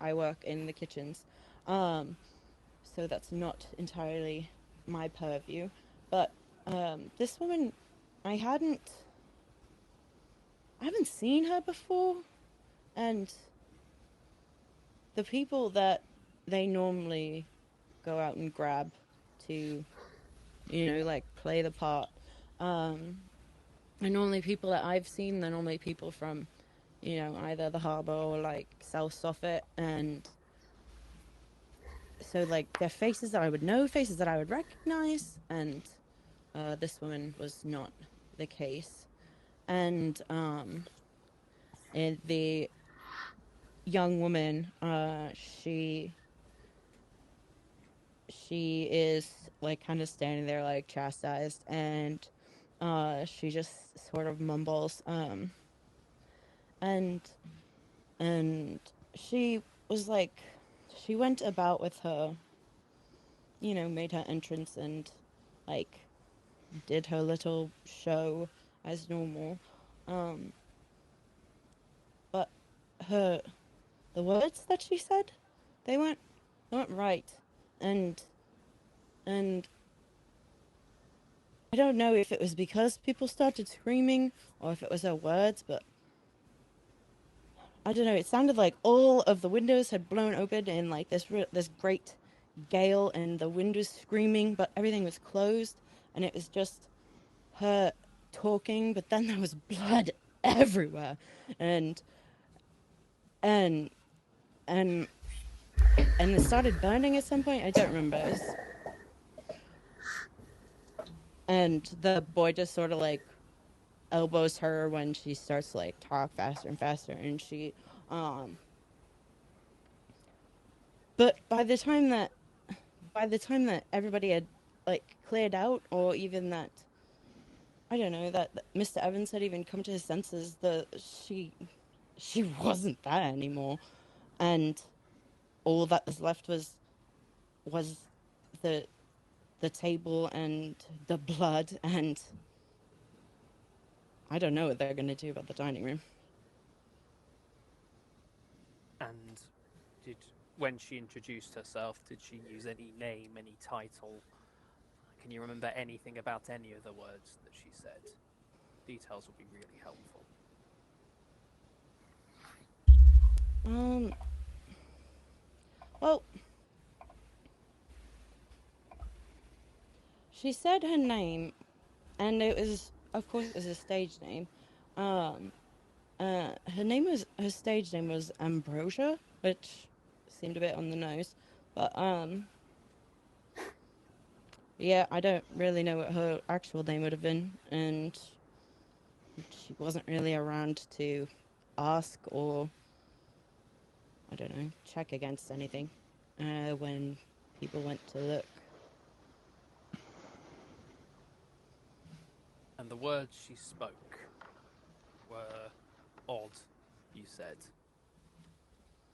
I work in the kitchens, so that's not entirely my purview. But this woman, I haven't seen her before, and the people that they normally go out and grab to, you know, like play the part, are normally people that I've seen. They're normally people from, you know, either the harbour or like South Soffit, and so like they're faces that I would know, faces that I would recognize, and this woman was not the case. And the young woman, she is like kind of standing there like chastised, and she just sort of mumbles, and she was like, she went about with her, you know, made her entrance and like did her little show as normal, but the words that she said, they weren't right, and I don't know if it was because people started screaming or if it was her words, but I don't know. It sounded like all of the windows had blown open in like this great gale, and the wind was screaming, but everything was closed, and it was just her talking. But then there was blood everywhere, and and and it started burning at some point. I don't remember. It was, and the boy just sort of like elbows her when she starts to like talk faster and faster, and she but by the time that everybody had like cleared out, or even that, I don't know, that Mr. Evans had even come to his senses, she wasn't there anymore, and all that was left was the table and the blood, and I don't know what they're going to do about the dining room. And did when she introduced herself, did she use any name, any title? Can you remember anything about any of the words that she said? Details would be really helpful. Well, she said her name, and it was, of course, it was a stage name. Her stage name was Ambrosia, which seemed a bit on the nose, but yeah, I don't really know what her actual name would have been, and she wasn't really around to ask or, I don't know, check against anything when people went to look. And the words she spoke were odd, you said.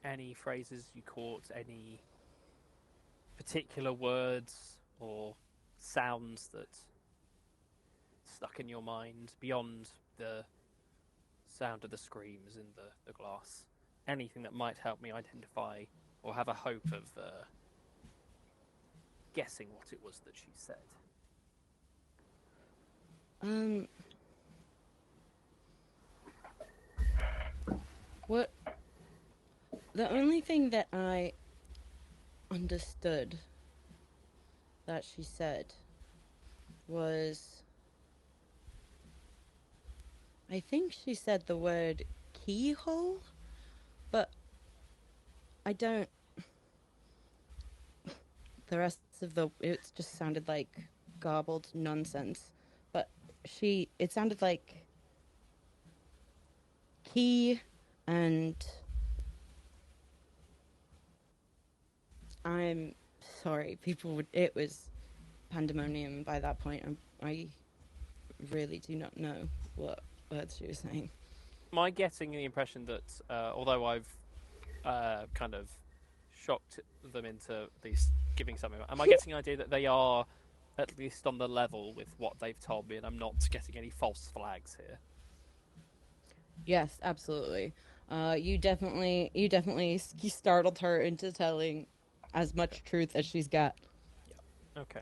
Any phrases you caught, any particular words or sounds that stuck in your mind beyond the sound of the screams in the glass? Anything that might help me identify or have a hope of guessing what it was that she said? What? The only thing that I understood that she said was, I think she said the word keyhole, but I don't. The rest of it just sounded like garbled nonsense. But it sounded like key, and I'm sorry, it was pandemonium by that point. I really do not know what words she was saying. Am I getting the impression that, although I've kind of shocked them into at least giving something, am I getting the idea that they are at least on the level with what they've told me, and I'm not getting any false flags here? Yes, absolutely. You definitely startled her into telling as much truth as she's got. Yeah. Okay.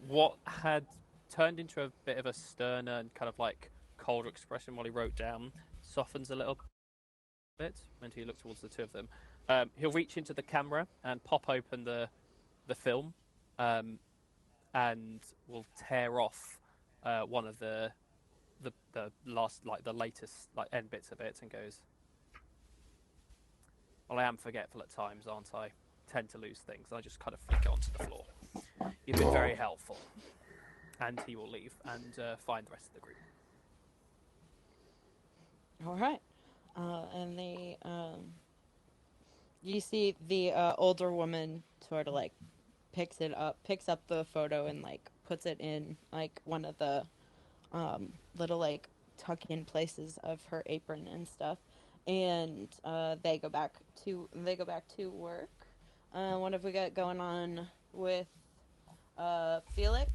What had turned into a bit of a sterner and kind of like colder expression while he wrote down softens a little bit when he looked towards the two of them. He'll reach into the camera and pop open the film, and will tear off one of the last, like the latest, like end bits of it, and goes, "Well, I am forgetful at times, aren't I? Tend to lose things." And I just kind of flick it onto the floor. You've been very helpful. And he will leave and find the rest of the group. All right. And you see the older woman sort of like picks up the photo and like puts it in like one of the little like tuck-in places of her apron and stuff. And they go back to work. What have we got going on with Felix?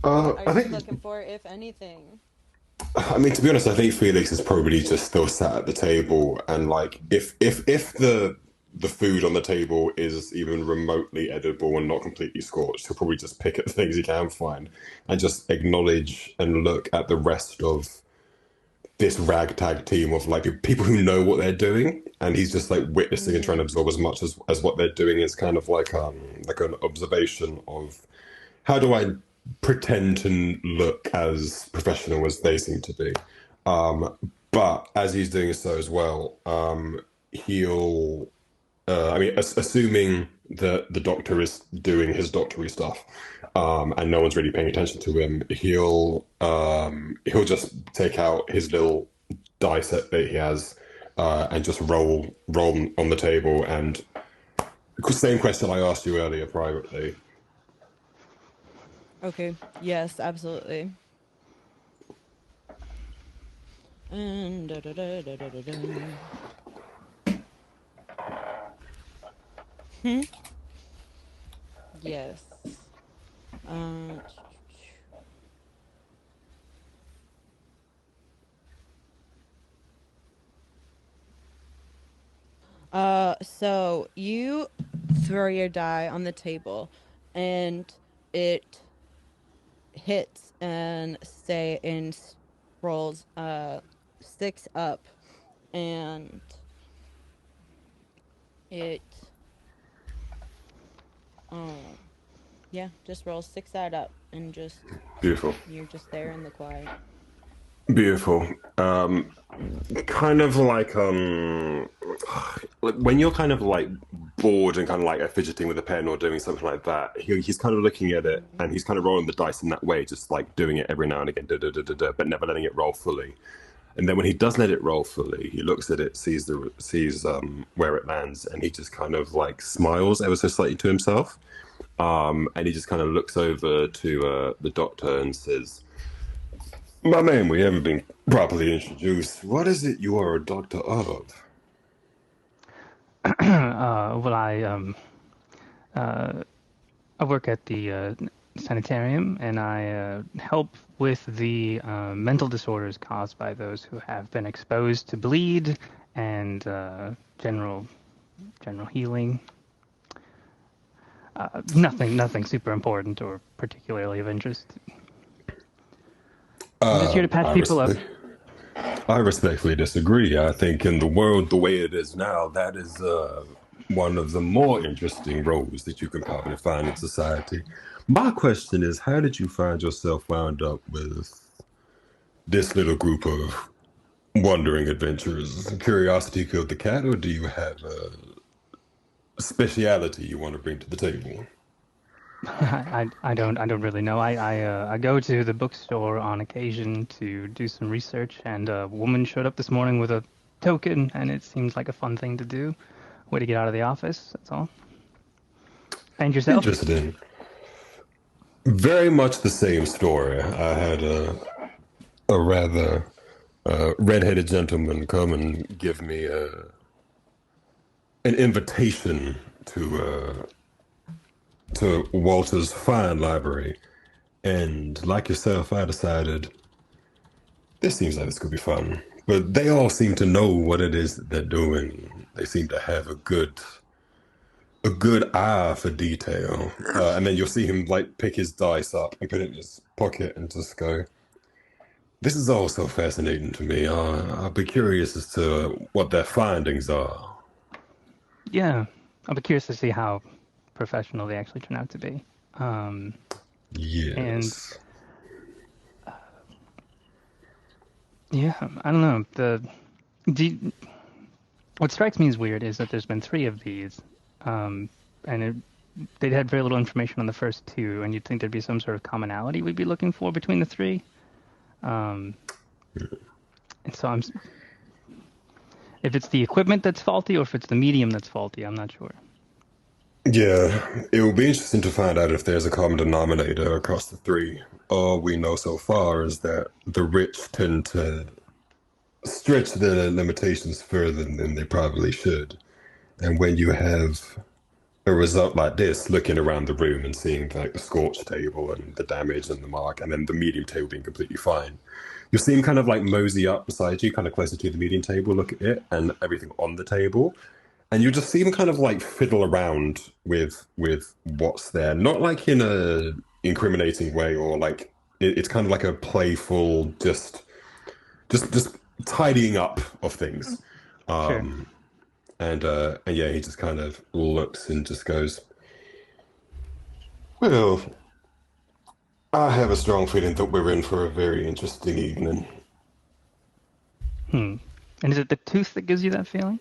What are you looking for, if anything? I mean, to be honest, I think Felix is probably just still sat at the table, and like, if the food on the table is even remotely edible and not completely scorched, he'll probably just pick at things he can find and just acknowledge and look at the rest of this ragtag team of like people who know what they're doing, and he's just like witnessing and trying to absorb as much as what they're doing is kind of like an observation of how do I pretend to look as professional as they seem to be. But as he's doing so as well, he'll, I mean, assuming that the doctor is doing his doctory stuff, and no one's really paying attention to him, he'll just take out his little die set that he has, and just roll on the table. And same question I asked you earlier privately. Okay. Yes, absolutely. And yes. So you throw your die on the table, and it hits and rolls 6 up, and it yeah, just rolls 6 side up, and Beautiful. you're just there in the quiet. Beautiful. Kind of like when you're kind of like bored and kind of like fidgeting with a pen or doing something like that, he's kind of looking at it and he's kind of rolling the dice in that way, just like doing it every now and again, but never letting it roll fully. And then when he does let it roll fully, he looks at it, sees where it lands, and he just kind of like smiles ever so slightly to himself. And he just kind of looks over to the doctor and says, "My man, we haven't been properly introduced. What is it you are a doctor of?" Well, I work at the sanitarium, and I help with the mental disorders caused by those who have been exposed to bleed and general healing. Nothing super important or particularly of interest. I'm just here to patch people up. I respectfully disagree. I think in the world the way it is now, that is one of the more interesting roles that you can probably find in society. My question is, how did you find yourself wound up with this little group of wandering adventurers? Curiosity killed the cat, or do you have a speciality you want to bring to the table? I don't really know. I go to the bookstore on occasion to do some research, and a woman showed up this morning with a token, and it seems like a fun thing to do. Way to get out of the office, that's all. And yourself? Interesting. Very much the same story. I had a rather red-headed gentleman come and give me an invitation to Walter's fine library, and like yourself, I decided this seems like this could be fun. But they all seem to know what it is that they're doing. They seem to have a good eye for detail. And then you'll see him like pick his dice up and put it in his pocket and just go, "This is all so fascinating to me. I'll be curious as to what their findings are." Yeah, I'll be curious to see how professional they actually turn out to be. Yes. And yeah, I don't know. What strikes me as weird is that there's been 3 of these, and they'd had very little information on the first 2, and you'd think there'd be some sort of commonality we'd be looking for between the 3. And so if it's the equipment that's faulty or if it's the medium that's faulty, I'm not sure. Yeah, it will be interesting to find out if there's a common denominator across the 3. All we know so far is that the rich tend to stretch their limitations further than they probably should. And when you have a result like this, looking around the room and seeing like the scorched table and the damage and the mark, and then the medium table being completely fine, you'll see him kind of like mosey up beside you, kind of closer to the medium table, look at it and everything on the table. And you just see him kind of like fiddle around with what's there, not like in a incriminating way, or like it's kind of like a playful, just tidying up of things. Sure. And yeah, he just kind of looks and just goes, "Well, I have a strong feeling that we're in for a very interesting evening." And is it the tooth that gives you that feeling?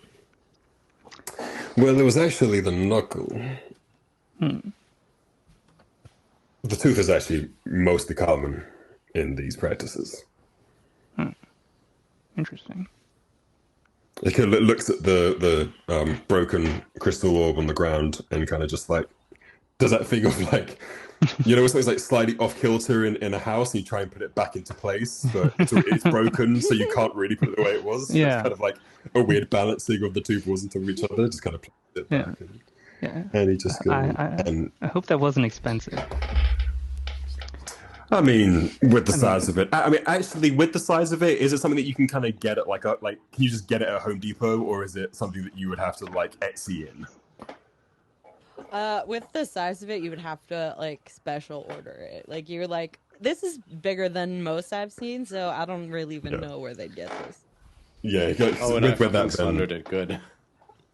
Well, it was actually the knuckle. The tooth is actually mostly common in these practices. Interesting. It kind of looks at the broken crystal orb on the ground and kind of just like does that thing of like, you know, it's always like slightly off kilter in a house, and you try and put it back into place, but it's broken, so you can't really put it the way it was. So Yeah. it's kind of like a weird balancing of the 2 balls into each other, just kind of places it back. Yeah. And he just goes, I hope that wasn't expensive. I mean, with the size of it. I mean, actually, with the size of it, is it something that you can kind of get at like? Can you just get it at Home Depot, or is it something that you would have to like Etsy in? With the size of it, you would have to like special order it. Like you're like, this is bigger than most I've seen, so I don't really even Yeah, know where they'd get this. yeah. Oh, and I With fucking that, slandered then it. Good.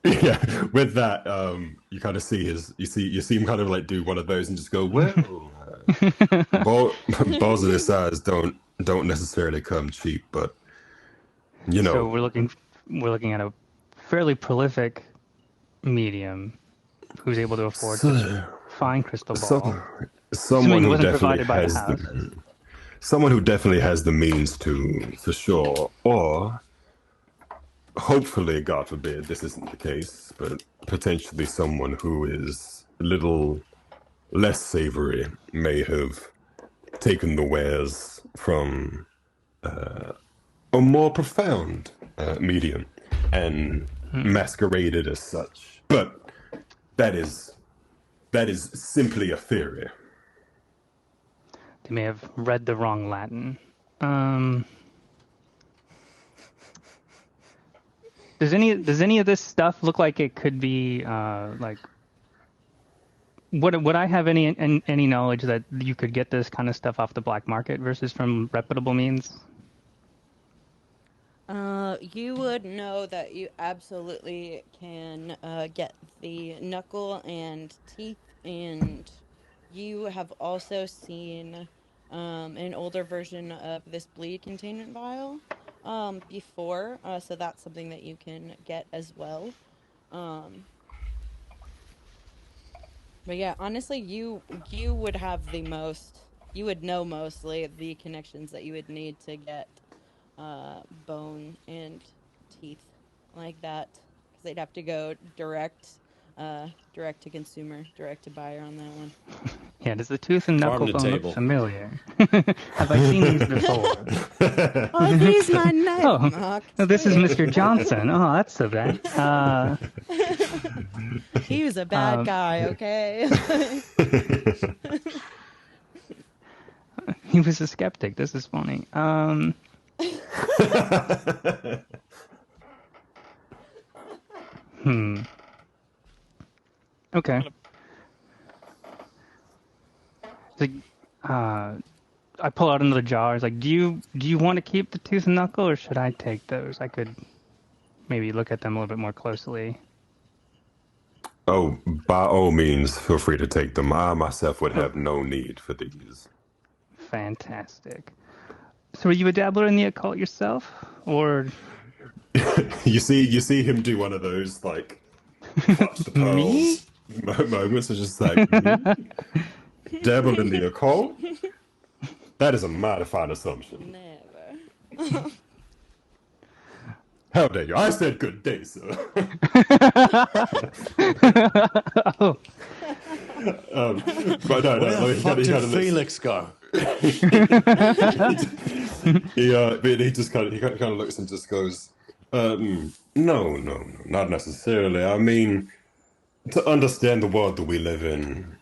yeah. With that, you kind of see you see him kind of like do one of those and just go, well, balls of this size don't necessarily come cheap, but you So know, we're looking at a fairly prolific medium who's able to afford such a so, fine crystal ball. so, Assuming someone it who wasn't definitely provided by the has house. someone who definitely has the means to, for sure, or hopefully, God forbid, this isn't the case, but potentially someone who is a little less savory may have taken the wares from a more profound medium and masqueraded as such. But that is simply a theory. They may have read the wrong Latin. Um, does any of this stuff look like it could be like? Would I have any knowledge that you could get this kind of stuff off the black market versus from reputable means? You would know that you absolutely can get the knuckle and teeth, and you have also seen an older version of this bleed containment vial before, so that's something that you can get as well. Um, but yeah, honestly, you would have the most, you would know mostly the connections that you would need to get bone and teeth like that, because they'd have to go direct to consumer, direct to buyer on that one. Yeah, does the tooth and Farm knuckle to bone look table. familiar? Have I seen these before? Oh, he's my neighbor, Oh, Mark. no, It's this is weird. Mr. Johnson. Oh, that's so bad. He was a bad guy, okay? He was a skeptic. This is funny. Okay. Like, I pull out another jar. It's like, do you want to keep the tooth and knuckle, or should I take those? I could maybe look at them a little bit more closely. Oh, by all means, feel free to take them. I myself would have no need for these. Fantastic. So, are you a dabbler in the occult yourself, or You see him do one of those like clutch the me? pearls moments. It's just like me, dabble in the occult. That is a mighty fine assumption. Never. How dare you? I said good day, sir. Oh, But no, Where no. the He fuck kind did of looks. Felix go? But he just kind of looks and just goes, no, not necessarily. I mean, to understand the world that we live in,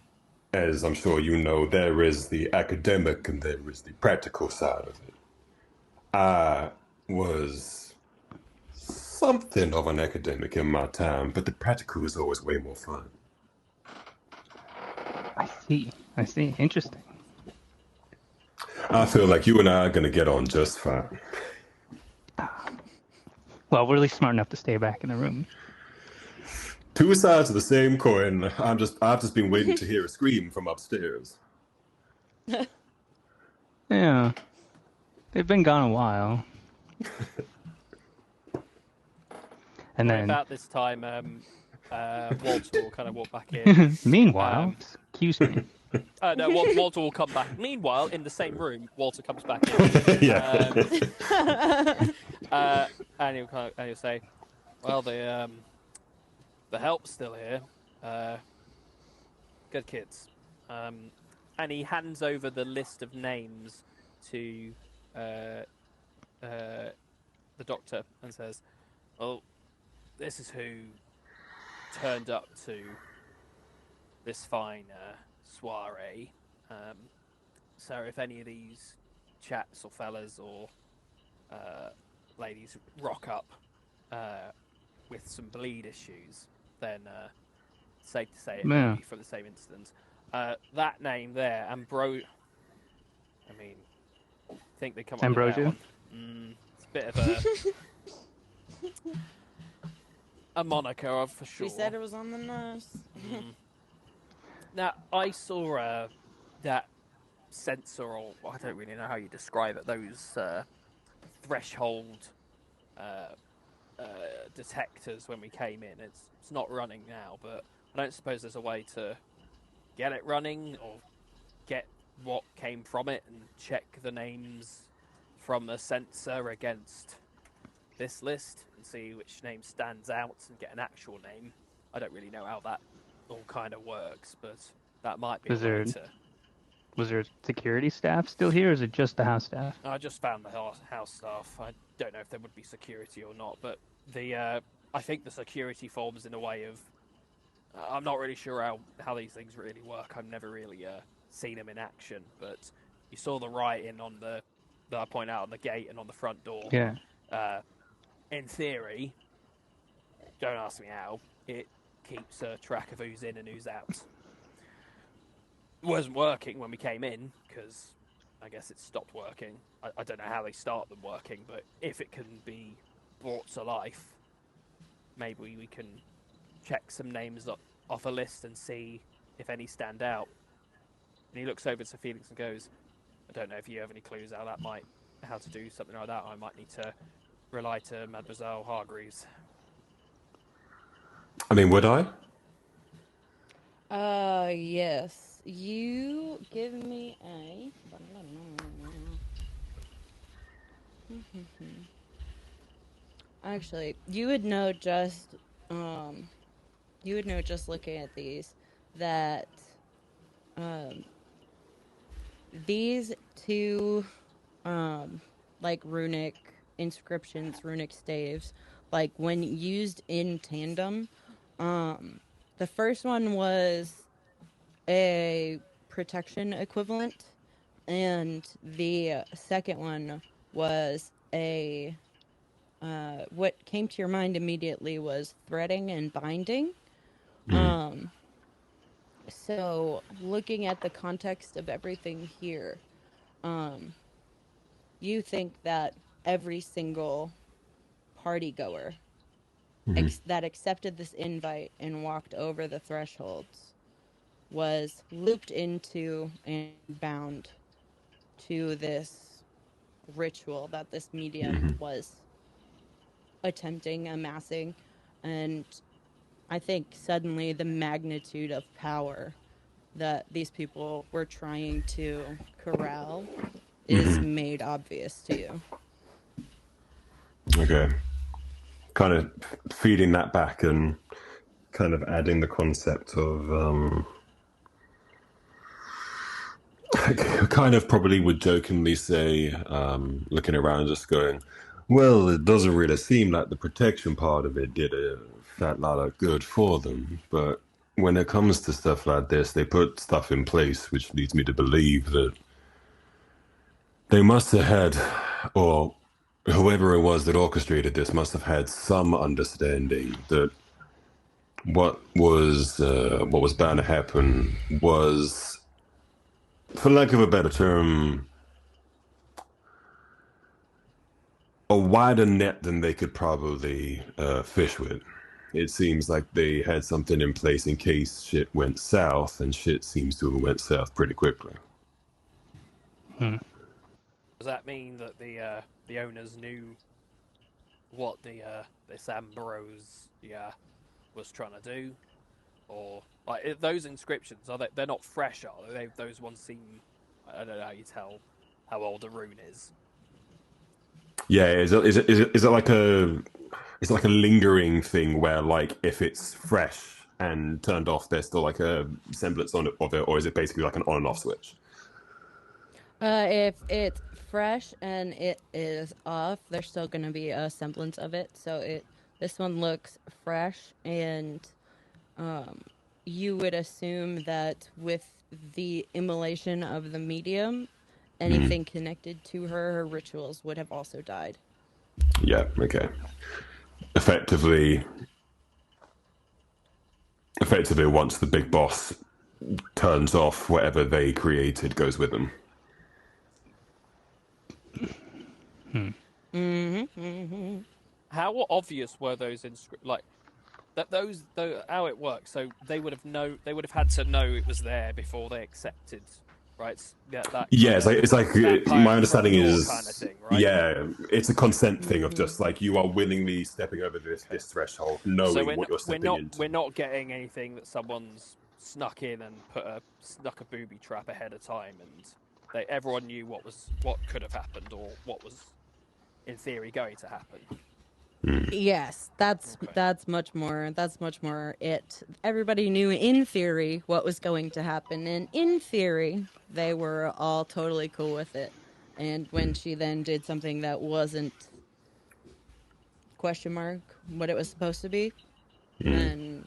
as I'm sure you know, there is the academic and there is the practical side of it. I was something of an academic in my time, but the practical is always way more fun. I see. I see. Interesting. I feel like you and I are going to get on just fine. Well, we're really smart enough to stay back in the room. Two sides of the same coin. I've just been waiting to hear a scream from upstairs. Yeah, they've been gone a while. And Right then, about this time, Walter will kind of walk back in. meanwhile, excuse me. No, Walter will come back. Meanwhile, in the same room, Walter comes back in. Yeah. And he'll say, "Well, the help's still here. Good kids." And he hands over the list of names to the doctor and says, "Well, this is who turned up to this fine soiree. So if any of these chaps or fellas or ladies rock up with some bleed issues, then safe to say it may Yeah. be from the same incident. That name there, I mean, I think they come up with a better Ambrosia? one. It's a bit of a moniker for sure. She said it was on the nose. Now, I saw that sensor, or I don't really know how you describe it, those threshold detectors when we came in. It's not running now, but I don't suppose there's a way to get it running or get what came from it and check the names from the sensor against this list and see which name stands out and get an actual name. I don't really know how that all kind of works, but that might be a way to... Was there security staff still here, or is it just the house staff? I just found the house staff. I don't know if there would be security or not, but I think the security forms in a way of... I'm not really sure how these things really work. I've never really seen them in action, but you saw the writing on that I point out on the gate and on the front door. Yeah. In theory, don't ask me how, it keeps a track of who's in and who's out. It wasn't working when we came in, because I guess it stopped working. I don't know how they start them working, but if it can be brought to life, maybe we can check some names off a list and see if any stand out. And he looks over to Felix and goes, I don't know if you have any clues how to do something like that. I might need to rely to Mademoiselle Hargreaves. I mean, would I? Yes. You give me a... Actually, you would know just looking at these that these two like runic inscriptions, runic staves, like when used in tandem, the first one was a protection equivalent, and the second one was a what came to your mind immediately was threading and binding. So looking at the context of everything here, you think that every single party goer that accepted this invite and walked over the thresholds was looped into and bound to this ritual that this medium was amassing. And I think suddenly the magnitude of power that these people were trying to corral is made obvious to you. Okay. Kind of feeding that back and kind of adding the concept of I kind of probably would jokingly say, looking around just going, well, it doesn't really seem like the protection part of it did a fat lot of good for them, but when it comes to stuff like this, they put stuff in place which leads me to believe that they must have had, or whoever it was that orchestrated this must have had some understanding that what was bound to happen was, for lack of a better term, a wider net than they could probably fish with. It seems like they had something in place in case shit went south, and shit seems to have went south pretty quickly. Does that mean that the owners knew what this Ambrose was trying to do, or like those inscriptions they're not fresh, are they? Those ones seem, I don't know how you tell how old a rune is. Yeah, is it like a lingering thing where, like, if it's fresh and turned off, there's still like a semblance of it, or is it basically like an on and off switch? If it's fresh and it is off, there's still going to be a semblance of it. So this one looks fresh, and you would assume that with the immolation of the medium, anything connected to her rituals would have also died. Yeah, okay. Effectively, once the big boss turns off, whatever they created goes with them. How obvious were those like that? How it works? So they would have had to know it was there before they accepted, right? That Yeah, kind of it's like that my front understanding door kind of is, thing, right? yeah, it's a consent thing of just like you are willingly stepping over this threshold, So knowing what you're stepping we're into. not getting anything that someone's snuck in and snuck a booby trap ahead of time, and everyone knew what could have happened or what was in theory going to happen. Yes, that's much more. That's much more it. Everybody knew in theory what was going to happen, and in theory they were all totally cool with it. And when she then did something that wasn't question mark what it was supposed to be, then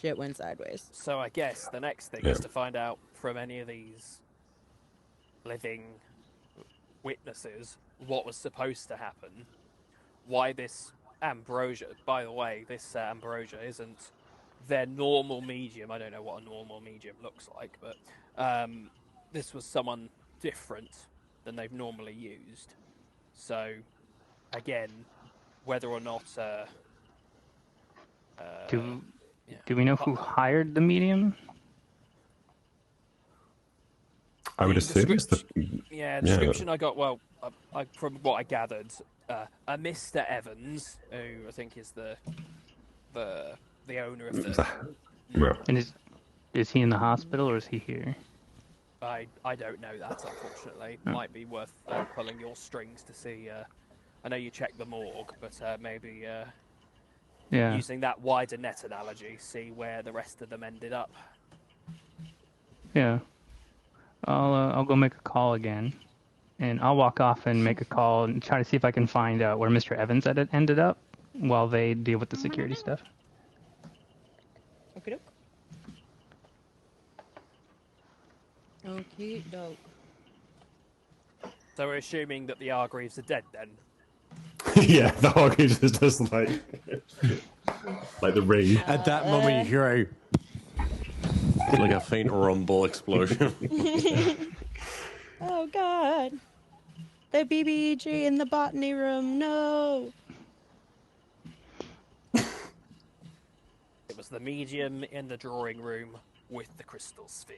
shit went sideways. So I guess the next thing Yeah. is to find out from any of these living witnesses what was supposed to happen, why this ambrosia. By the way, this ambrosia isn't their normal medium. I don't know what a normal medium looks like, but this was someone different than they've normally used. So, again, whether or not Do yeah. do we know who hired the medium? I would The assume it's the description I got. Well, from what I gathered, a Mr. Evans, who I think is the owner of the. well, And is he in the hospital or is he here? I don't know that, unfortunately. Oh. Might be worth pulling your strings to see. I know you checked the morgue, but maybe Yeah. using that wider net analogy, see where the rest of them ended up. Yeah. I'll go make a call again, and I'll walk off and make a call and try to see if I can find out where Mr. Evans ended up while they deal with the security stuff. Okie doke. Okie doke. So we're assuming that the Argreaves are dead then. yeah, the Hawkins is just like the ring. At that moment, you hear like a faint rumble explosion. Oh God, the BBEG in the botany room. No. It was the medium in the drawing room with the crystal sphere.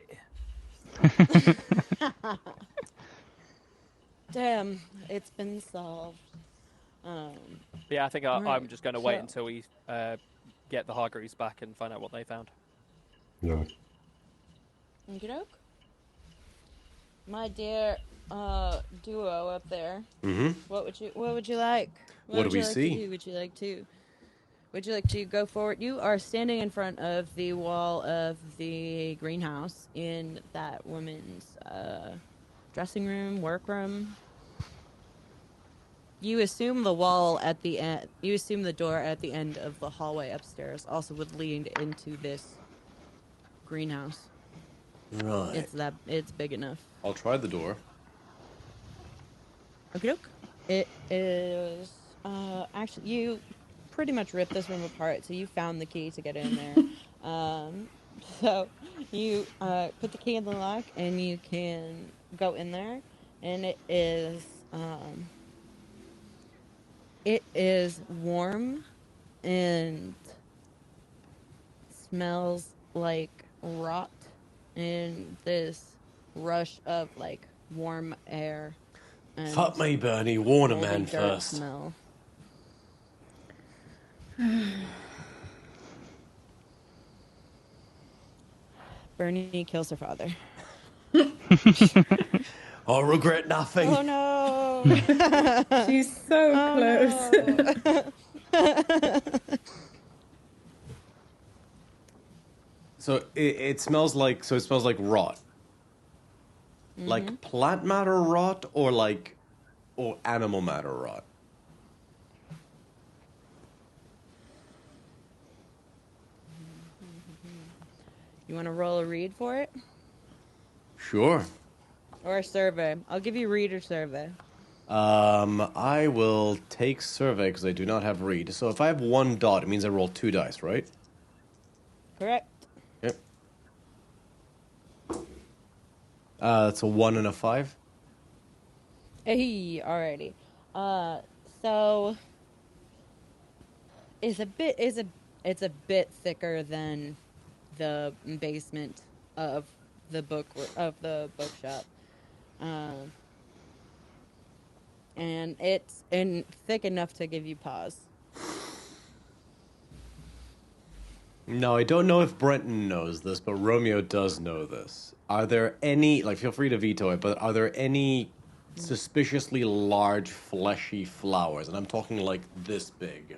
Damn, it's been solved. Yeah, I think Right, I'm just going to wait so- until we get the Hargreaves back and find out what they found. No. Okie doke. My dear duo up there. Mm-hmm. What would you like? What do would we you like see? To do? Would you like to go forward? You are standing in front of the wall of the greenhouse in that woman's dressing room, workroom. You assume the wall at the end. You assume the door at the end of the hallway upstairs also would lead into this greenhouse. Right. It's big enough. I'll try the door. Okay, doke. It is actually you pretty much ripped this room apart, so you found the key to get in there. So you put the key in the lock, and you can go in there, and it is warm and smells like rot and this rush of like warm air. And Fuck me, Bernie. Warn a moldy man dirt first. Smell. Bernie kills her father. I'll regret nothing. Oh no! She's so close. No. So it smells like rot. Mm-hmm. Like plant matter rot or animal matter rot. You want to roll a read for it? Sure. Or a survey. I'll give you read or survey. I will take survey because I do not have read. So if I have 1 dot, it means I roll 2 dice, right? Correct. Yep. That's a 1 and a 5. Hey, alrighty. So it's a bit thicker than the basement of the bookshop. And it's thick enough to give you pause. No, I don't know if Brenton knows this, but Romeo does know this. Are there any, like, feel free to veto it, but are there any suspiciously large, fleshy flowers? And I'm talking like this big.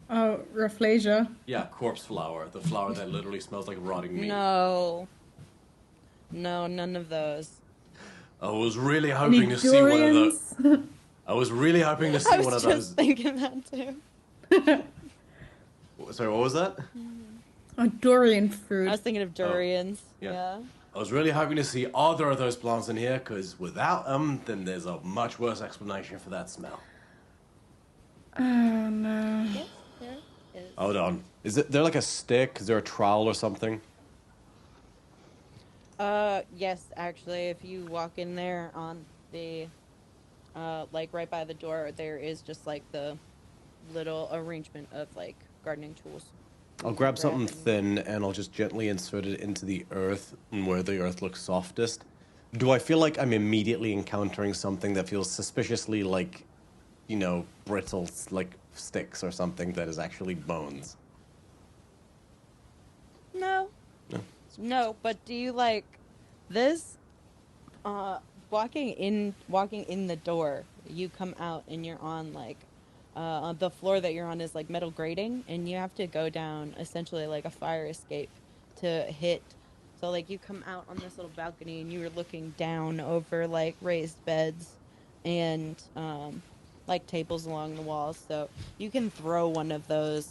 Oh, Rafflesia. Yeah, corpse flower. The flower that literally smells like rotting meat. No, none of those. I was really hoping to see one of those. I was really hoping to see I one of was those. just thinking that too. Sorry, what was that? Oh, durian fruit. I was thinking of durians. yeah. Yeah. I was really hoping to see other of those plants in here, because without them, then there's a much worse explanation for that smell. Oh no. Yes, there is. Hold on. Is there like a stick? Is there a trowel or something? Yes, actually, if you walk in there on the, like right by the door, there is just like the little arrangement of like gardening tools. I'll grab something Wrapping. thin and I'll just gently insert it into the earth where the earth looks softest. Do I feel like I'm immediately encountering something that feels suspiciously like, you know, brittle, like sticks or something that is actually bones? No. No. No, but do you like this? Walking in the door, you come out and you're on like, the floor that you're on is like metal grating, and you have to go down essentially like a fire escape to hit. So like you come out on this little balcony and you were looking down over like raised beds and like tables along the walls. So you can throw one of those.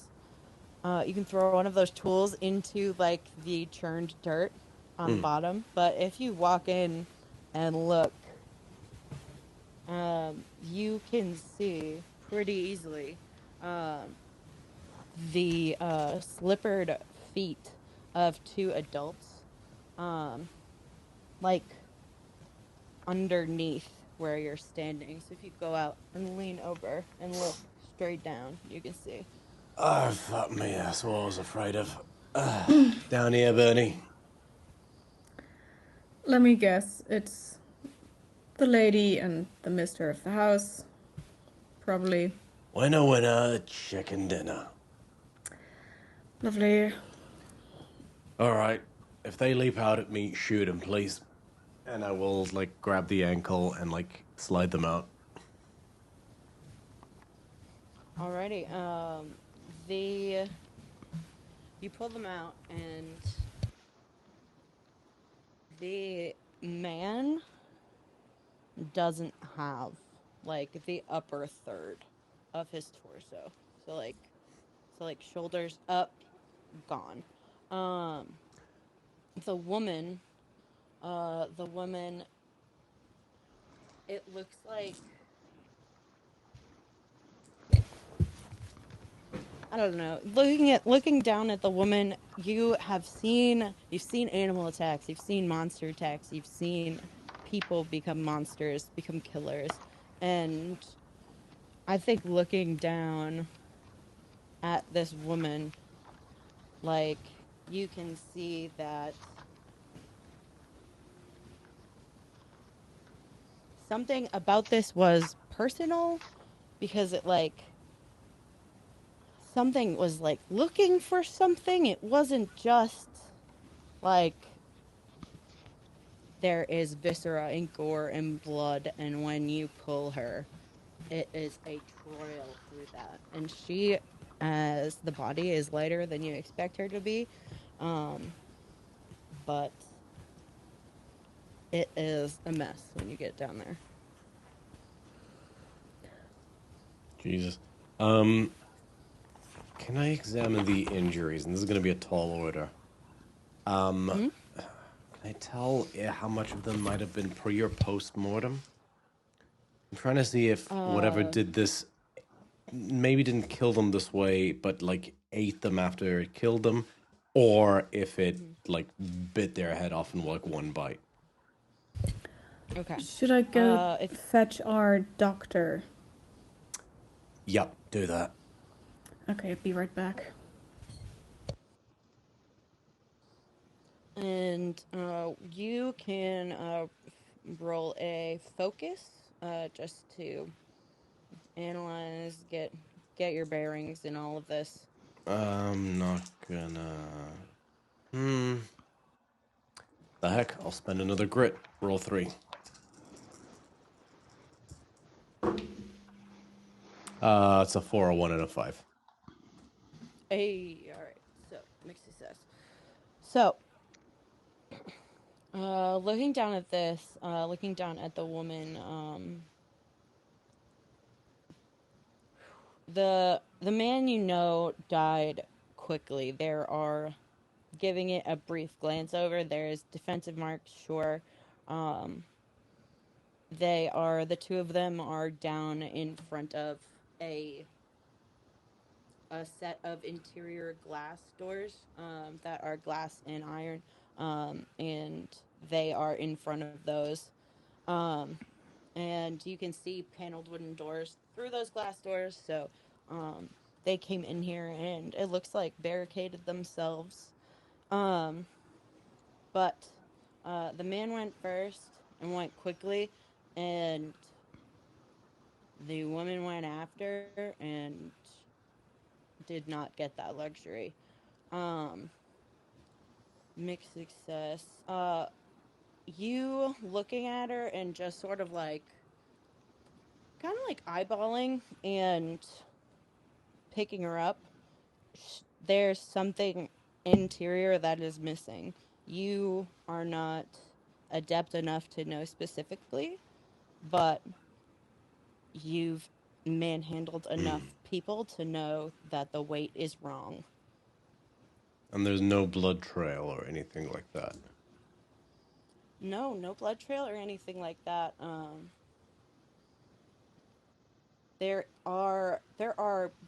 You can throw one of those tools into like the churned dirt on the bottom. But if you walk in and look, you can see pretty easily the slippered feet of 2 adults, like underneath where you're standing. So if you go out and lean over and look straight down, you can see. Oh, fuck me, that's what I was afraid of. Down here, Bernie. Let me guess. It's the lady and the mister of the house. Probably. Winner, chicken dinner. Lovely. Alright, if they leap out at me, shoot them, please. And I will, like, grab the ankle and, like, slide them out. Alrighty, you pull them out, and the man doesn't have like the upper third of his torso. So like shoulders up, gone. The woman, it looks like, I don't know. Looking down at the woman, you've seen animal attacks, you've seen monster attacks, you've seen people become monsters, become killers, and I think looking down at this woman, like, you can see that something about this was personal, because it like something was like looking for something. It wasn't just like there is viscera and gore and blood, and when you pull her, it is a trail through that. And she, as the body is lighter than you expect her to be, but it is a mess when you get down there. Jesus. Can I examine the injuries? And this is going to be a tall order. Can I tell how much of them might have been pre or post mortem? I'm trying to see if whatever did this maybe didn't kill them this way, but like ate them after it killed them, or if it like bit their head off in like one bite. Okay. Should I go If fetch our doctor? Yep, do that. Okay, I'll be right back. And you can roll a focus just to analyze, get your bearings in all of this. I'm not gonna. The heck? I'll spend another grit. Roll 3. It's a 4, a 1, and a 5. Hey, all right. So mixed success. So, looking down at this, looking down at the woman, the man you know died quickly. There are, giving it a brief glance over, there's defensive marks, sure. The two of them are down in front of a set of interior glass doors that are glass and iron, and they are in front of those. And you can see paneled wooden doors through those glass doors, so they came in here and it looks like barricaded themselves. But the man went first and went quickly, and the woman went after and did not get that luxury. Mixed success. You looking at her and just sort of like, kind of like eyeballing and picking her up. There's something interior that is missing. You are not adept enough to know specifically, but you've manhandled enough people to know that the weight is wrong. And there's no blood trail or anything like that. No blood trail or anything like that. There are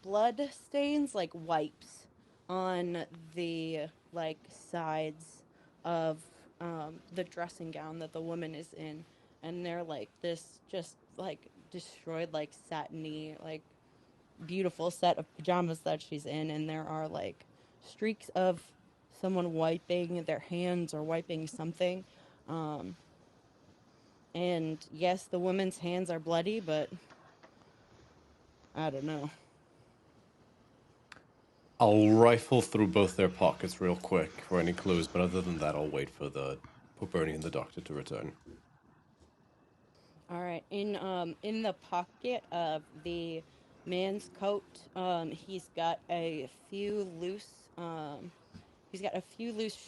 blood stains, like wipes, on the like sides of the dressing gown that the woman is in, and they're like this just like destroyed, like satiny, like beautiful set of pajamas that she's in, and there are like streaks of someone wiping their hands or wiping something. And yes, the woman's hands are bloody, but I don't know. I'll rifle through both their pockets real quick for any clues, but other than that, I'll wait for Bernie and the doctor to return. All right. In the pocket of the man's coat, he's got a few loose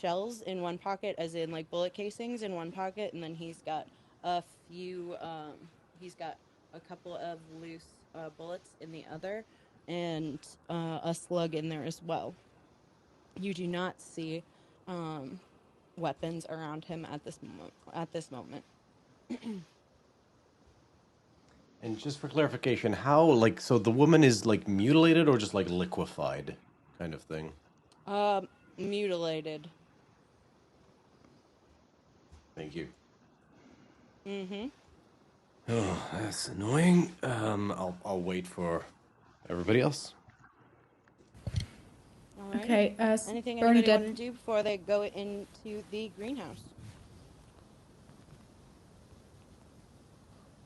shells in one pocket, as in like bullet casings in one pocket, and then he's got a few he's got a couple of loose bullets in the other, and a slug in there as well. You do not see weapons around him at this moment. And just for clarification, how, like, so the woman is, like, mutilated or just, like, liquefied kind of thing? Mutilated. Thank you. Mm-hmm. Oh, that's annoying. I'll wait for everybody else. Alrighty. Okay, Anything anybody Bernadette, want to do before they go into the greenhouse?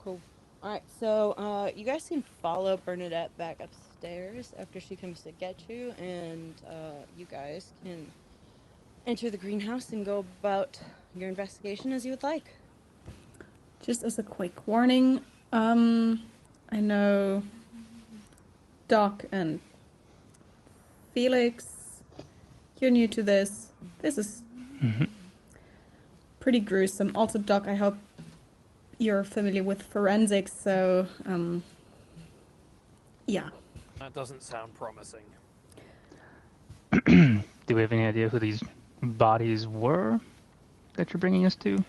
Cool. Alright, so you guys can follow Bernadette back upstairs after she comes to get you, and you guys can enter the greenhouse and go about your investigation as you would like. just as a quick warning, I know Doc and Felix, you're new to this. This is pretty gruesome. Also, Doc, I hope you're familiar with forensics, so, yeah. That doesn't sound promising. Do we have any idea who these bodies were? that you're bringing us to?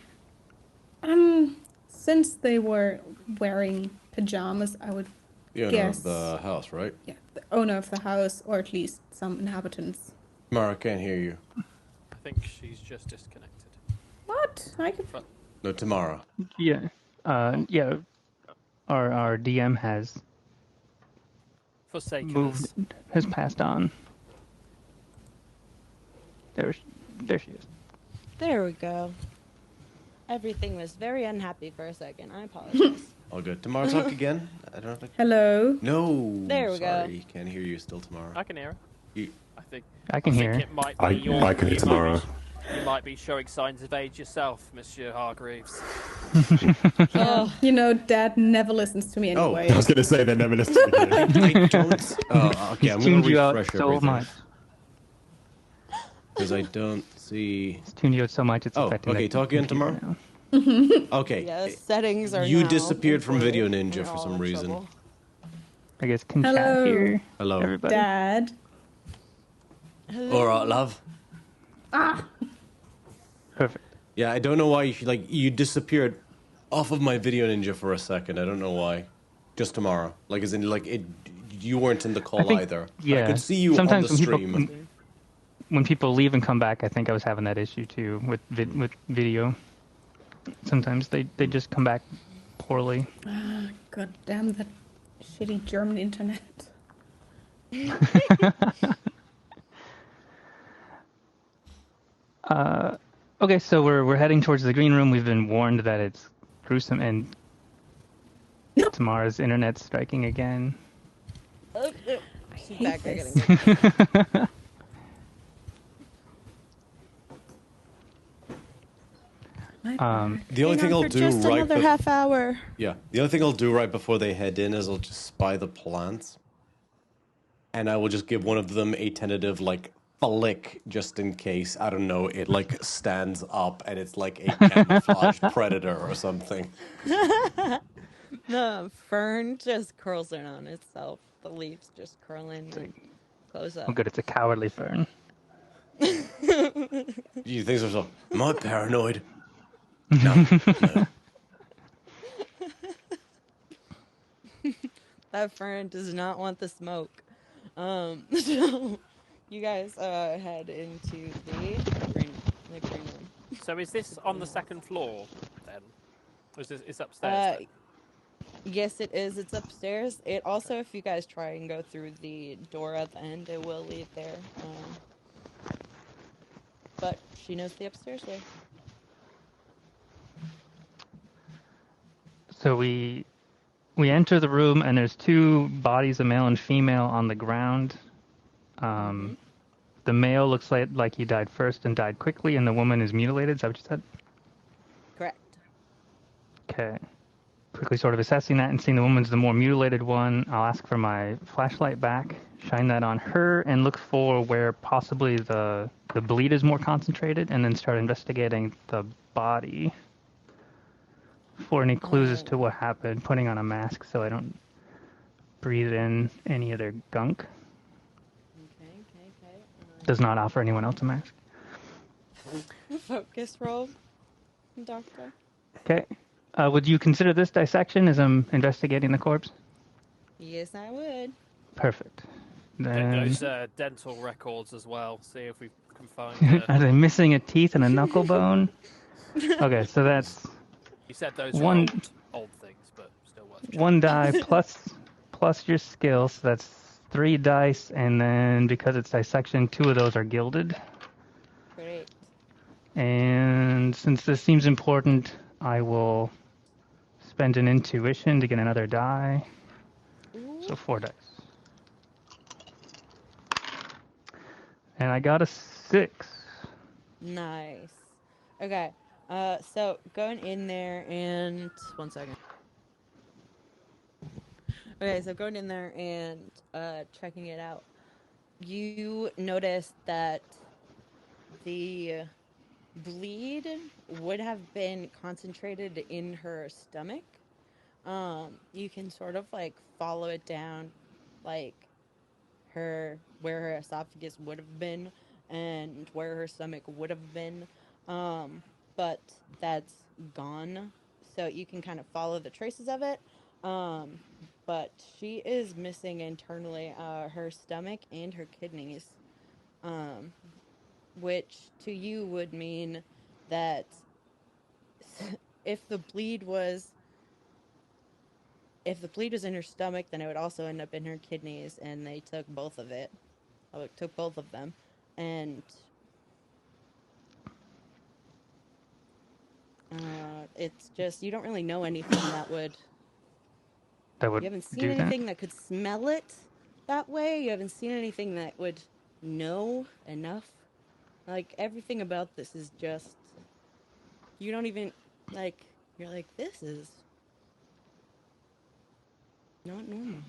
Since they were wearing pajamas, I would The owner guess. of the house, right? Yeah, the owner of the house, or at least some inhabitants. Mara, can't hear you. I think she's just disconnected. What? I could. No, Tamara. Yeah. Yeah. Our DM has Forsaken moved, us. has passed on. There she is. There we go. Everything was very unhappy for a second. I apologize. All good. Tamara, talk again. I don't think. Hello. No. There we go. Sorry, can't hear you still, Tamara. I can hear her. You- I think. I can hear. It might be your. I can hear Tamara. You might be showing signs of age yourself, Monsieur Hargreaves. Oh, You know, Dad never listens to me Oh, anyway. I was going to say they never listen to me. I don't. Oh, okay. I'm He's gonna tuned you out refresh so everything much. because I don't see. He's tuned you out so much it's Oh, affecting. okay, the talk again computer tomorrow? now. Okay. yeah, settings are You now disappeared from Video imported. Ninja We're for all some in reason. trouble. I guess can Hello. chat here. Hello. Everybody. Dad. All right, love. Ah. Perfect. Yeah, I don't know why you disappeared off of my Video Ninja for a second. I don't know why. Just tomorrow. Like as in you weren't in the call think- either. yeah. I could see you Sometimes on the when stream. When people leave and come back, I think I was having that issue too with video. Sometimes they just come back poorly. God damn that shitty German internet. Okay, so we're heading towards the green room. We've been warned that it's gruesome, and Tamara's internet's striking again. Oh, oh. She's hate back. I this. gotta go. The only Hang thing on I'll for do just right another half hour. Yeah. The only thing I'll do right before they head in is I'll just spy the plants. And I will just give one of them a tentative flick just in case, I don't know, it stands up and it's like a camouflaged predator or something. The fern just curls in on itself. The leaves just curl in and close up. Oh, good, it's a cowardly fern. You think so? Am I paranoid? No. That fern does not want the smoke. So you guys head into the green room. So is this on the second floor then? Or is it's upstairs? Then? Yes, it is. It's upstairs. It also, if you guys try and go through the door at the end, it will lead there. But she knows the upstairs way. So we enter the room, and there's two bodies, a male and female, on the ground. The male looks like he died first and died quickly, and the woman is mutilated. Is that what you said? Correct. Okay. Quickly sort of assessing that and seeing the woman's the more mutilated one, I'll ask for my flashlight back, shine that on her, and look for where possibly the bleed is more concentrated, and then start investigating the body for any clues as to what happened, putting on a mask so I don't breathe in any other gunk. Okay. Does not offer anyone else a mask. Focus roll, doctor. Okay. Would you consider this dissection as I'm investigating the corpse? Yes, I would. Perfect. Get Then, those dental records as well. See if we can find. are they missing a teeth and a knuckle bone? Okay, so that's You said those One- were old things, but still worth checking. one die plus your skill, so that's 3 dice, and then because it's dissection, 2 of those are gilded. Great. And since this seems important, I will spend an intuition to get another die. So 4 dice. And I got a 6. Nice. Okay. So going in there and 1 second. Okay, so going in there and checking it out, you notice that the bleed would have been concentrated in her stomach. You can sort of follow it down, where her esophagus would have been and where her stomach would have been. but that's gone. So you can kind of follow the traces of it. But she is missing internally her stomach and her kidneys, which to you would mean that if the bleed was in her stomach, then it would also end up in her kidneys, and they took both of it. Oh, it took both of them, and it's just you don't really know anything that would. You haven't seen do that. anything that could smell it that way. You haven't seen anything that would know enough. Like everything about this is just you don't even like. You're like, this is not normal.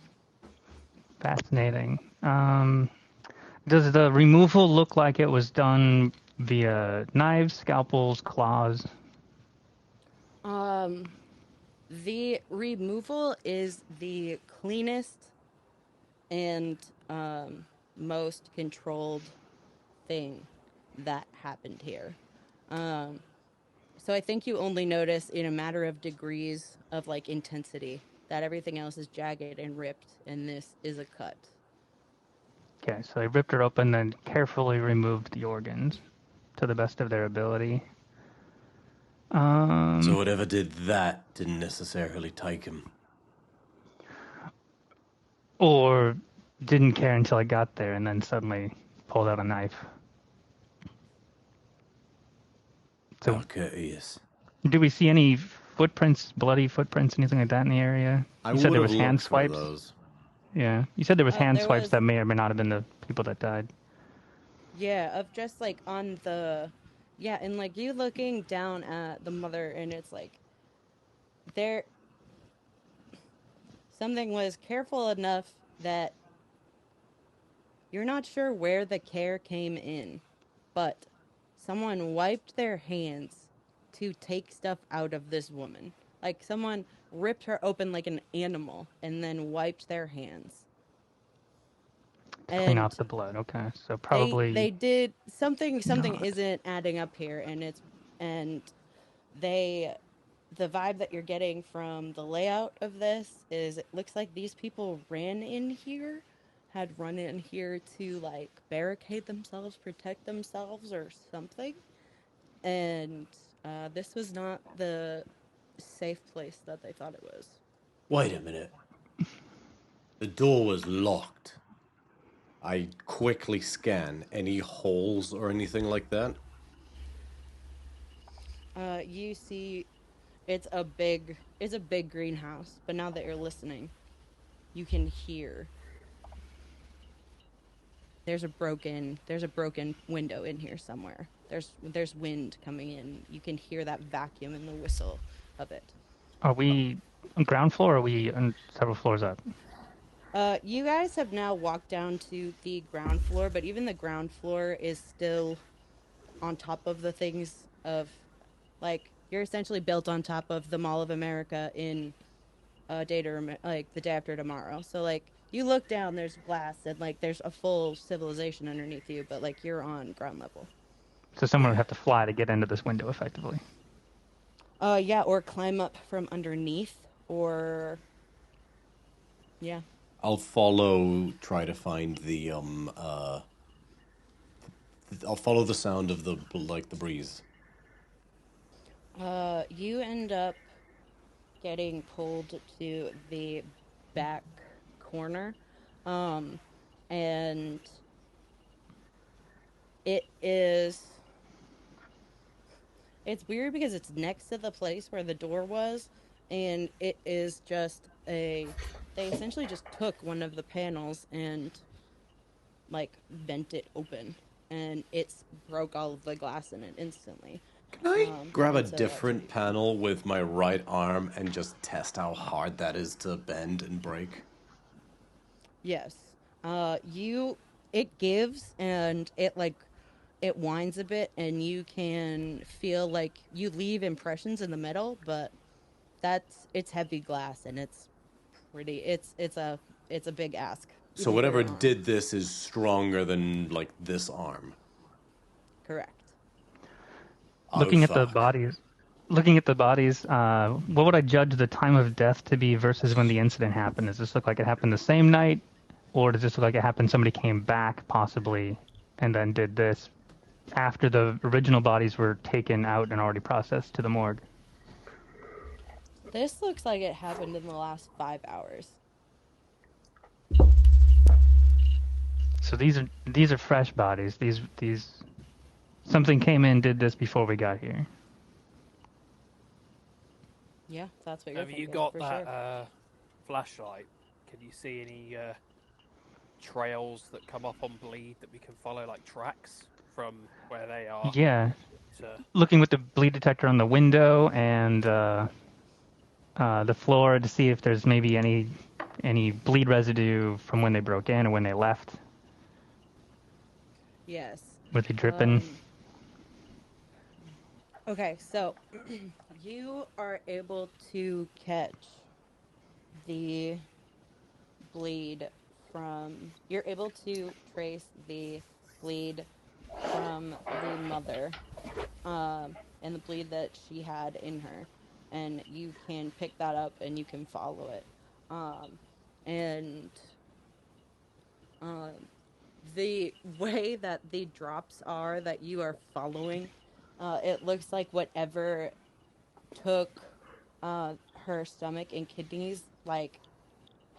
Fascinating. Does the removal look like it was done via knives, scalpels, claws? The removal is the cleanest and most controlled thing that happened here. So I think you only notice in a matter of degrees of like intensity that everything else is jagged and ripped, and this is a cut. Okay, so they ripped her open, then carefully removed the organs to the best of their ability. So whatever did that didn't necessarily take him. Or didn't care until I got there and then suddenly pulled out a knife. So, How courteous. do we see any footprints, bloody footprints, anything like that in the area? I You said would there have was hand looked for swipes. those. Yeah, you said there was hand There swipes was, that may or may not have been the people that died. yeah, of just like on the, yeah, and like you looking down at the mother, and it's like, there, something was careful enough that you're not sure where the care came in, but someone wiped their hands to take stuff out of this woman. Like someone ripped her open like an animal and then wiped their hands. To clean And off the blood, okay. So they probably did something not. isn't adding up here, and they the vibe that you're getting from the layout of this is it looks like these people had run in here to like barricade themselves, protect themselves or something. And this was not the safe place that they thought it was. Wait a minute. The door was locked. I quickly scan any holes or anything like that. You see it's a big greenhouse, but now that you're listening, you can hear there's a broken window in here somewhere. There's wind coming in. You can hear that vacuum and the whistle of it. Are we on ground floor or are we on several floors up? You guys have now walked down to the ground floor, but even the ground floor is still on top of the things of, like, you're essentially built on top of the Mall of America in the day after tomorrow. So like you look down, there's glass and like there's a full civilization underneath you, but like you're on ground level. So someone would have to fly to get into this window effectively. Yeah, or climb up from underneath, or yeah. I'll follow. Try to find the I'll follow the sound of the breeze. You end up getting pulled to the back corner, and it's weird because it's next to the place where the door was, and it is just they essentially just took one of the panels and like bent it open, and it's broke all of the glass in it instantly. Can I grab a So different panel with my right arm and just test how hard that is to bend and break? yes, it gives, and it winds a bit, and you can feel like you leave impressions in the metal, but it's heavy glass, and it's pretty. It's a big ask. So Even for whatever your arm. did this is stronger than like this arm. Correct. Looking at the fuck. bodies, what would I judge the time of death to be versus when the incident happened? Does this look like it happened the same night, or does this look like it happened somebody came back possibly and then did this after the original bodies were taken out and already processed to the morgue? This looks like it happened in the last 5 hours. So these are fresh bodies. These something came in, did this before we got here. Yeah, that's what you're Have you thinking, got for that sure. flashlight? Can you see any trails that come up on bleed that we can follow, like tracks from where they are? Yeah, To... looking with the bleed detector on the window and the floor to see if there's maybe any bleed residue from when they broke in or when they left. Yes. Were they dripping? Okay, so you are able to catch the bleed from. You're able to trace the bleed from the mother, and the bleed that she had in her, and you can pick that up and you can follow it, and um, the way that the drops are that you are following, it looks like whatever took her stomach and kidneys, like,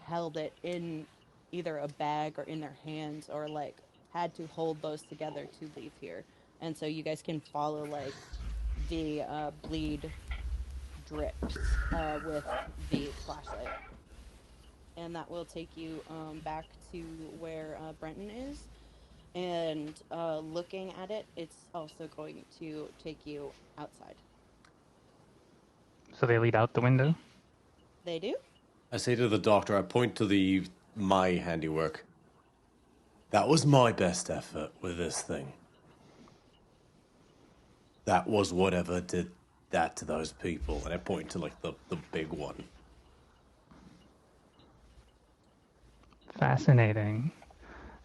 held it in either a bag or in their hands, or like had to hold those together to leave here. And so you guys can follow like the bleed drips with the flashlight, and that will take you back to where Brenton is. And looking at it, it's also going to take you outside. So they lead out the window? They do? I say to the doctor, I point to my handiwork. That was my best effort with this thing. That was whatever did that to those people. And I point to, like, the big one. Fascinating.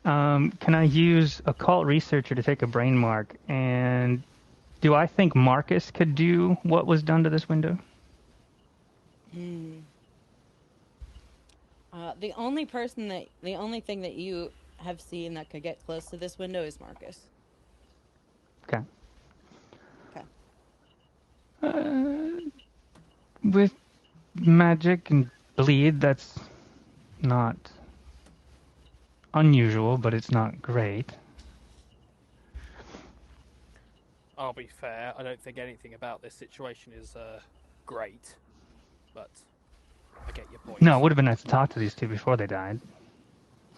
Can I use occult researcher to take a brain mark? And do I think Marcus could do what was done to this window? The only thing that you have seen that could get close to this window is Marcus. Okay. Okay. With magic and bleed, that's not unusual, but it's not great. I'll be fair, I don't think anything about this situation is great, but I get your point. No, it would have been nice to talk to these two before they died.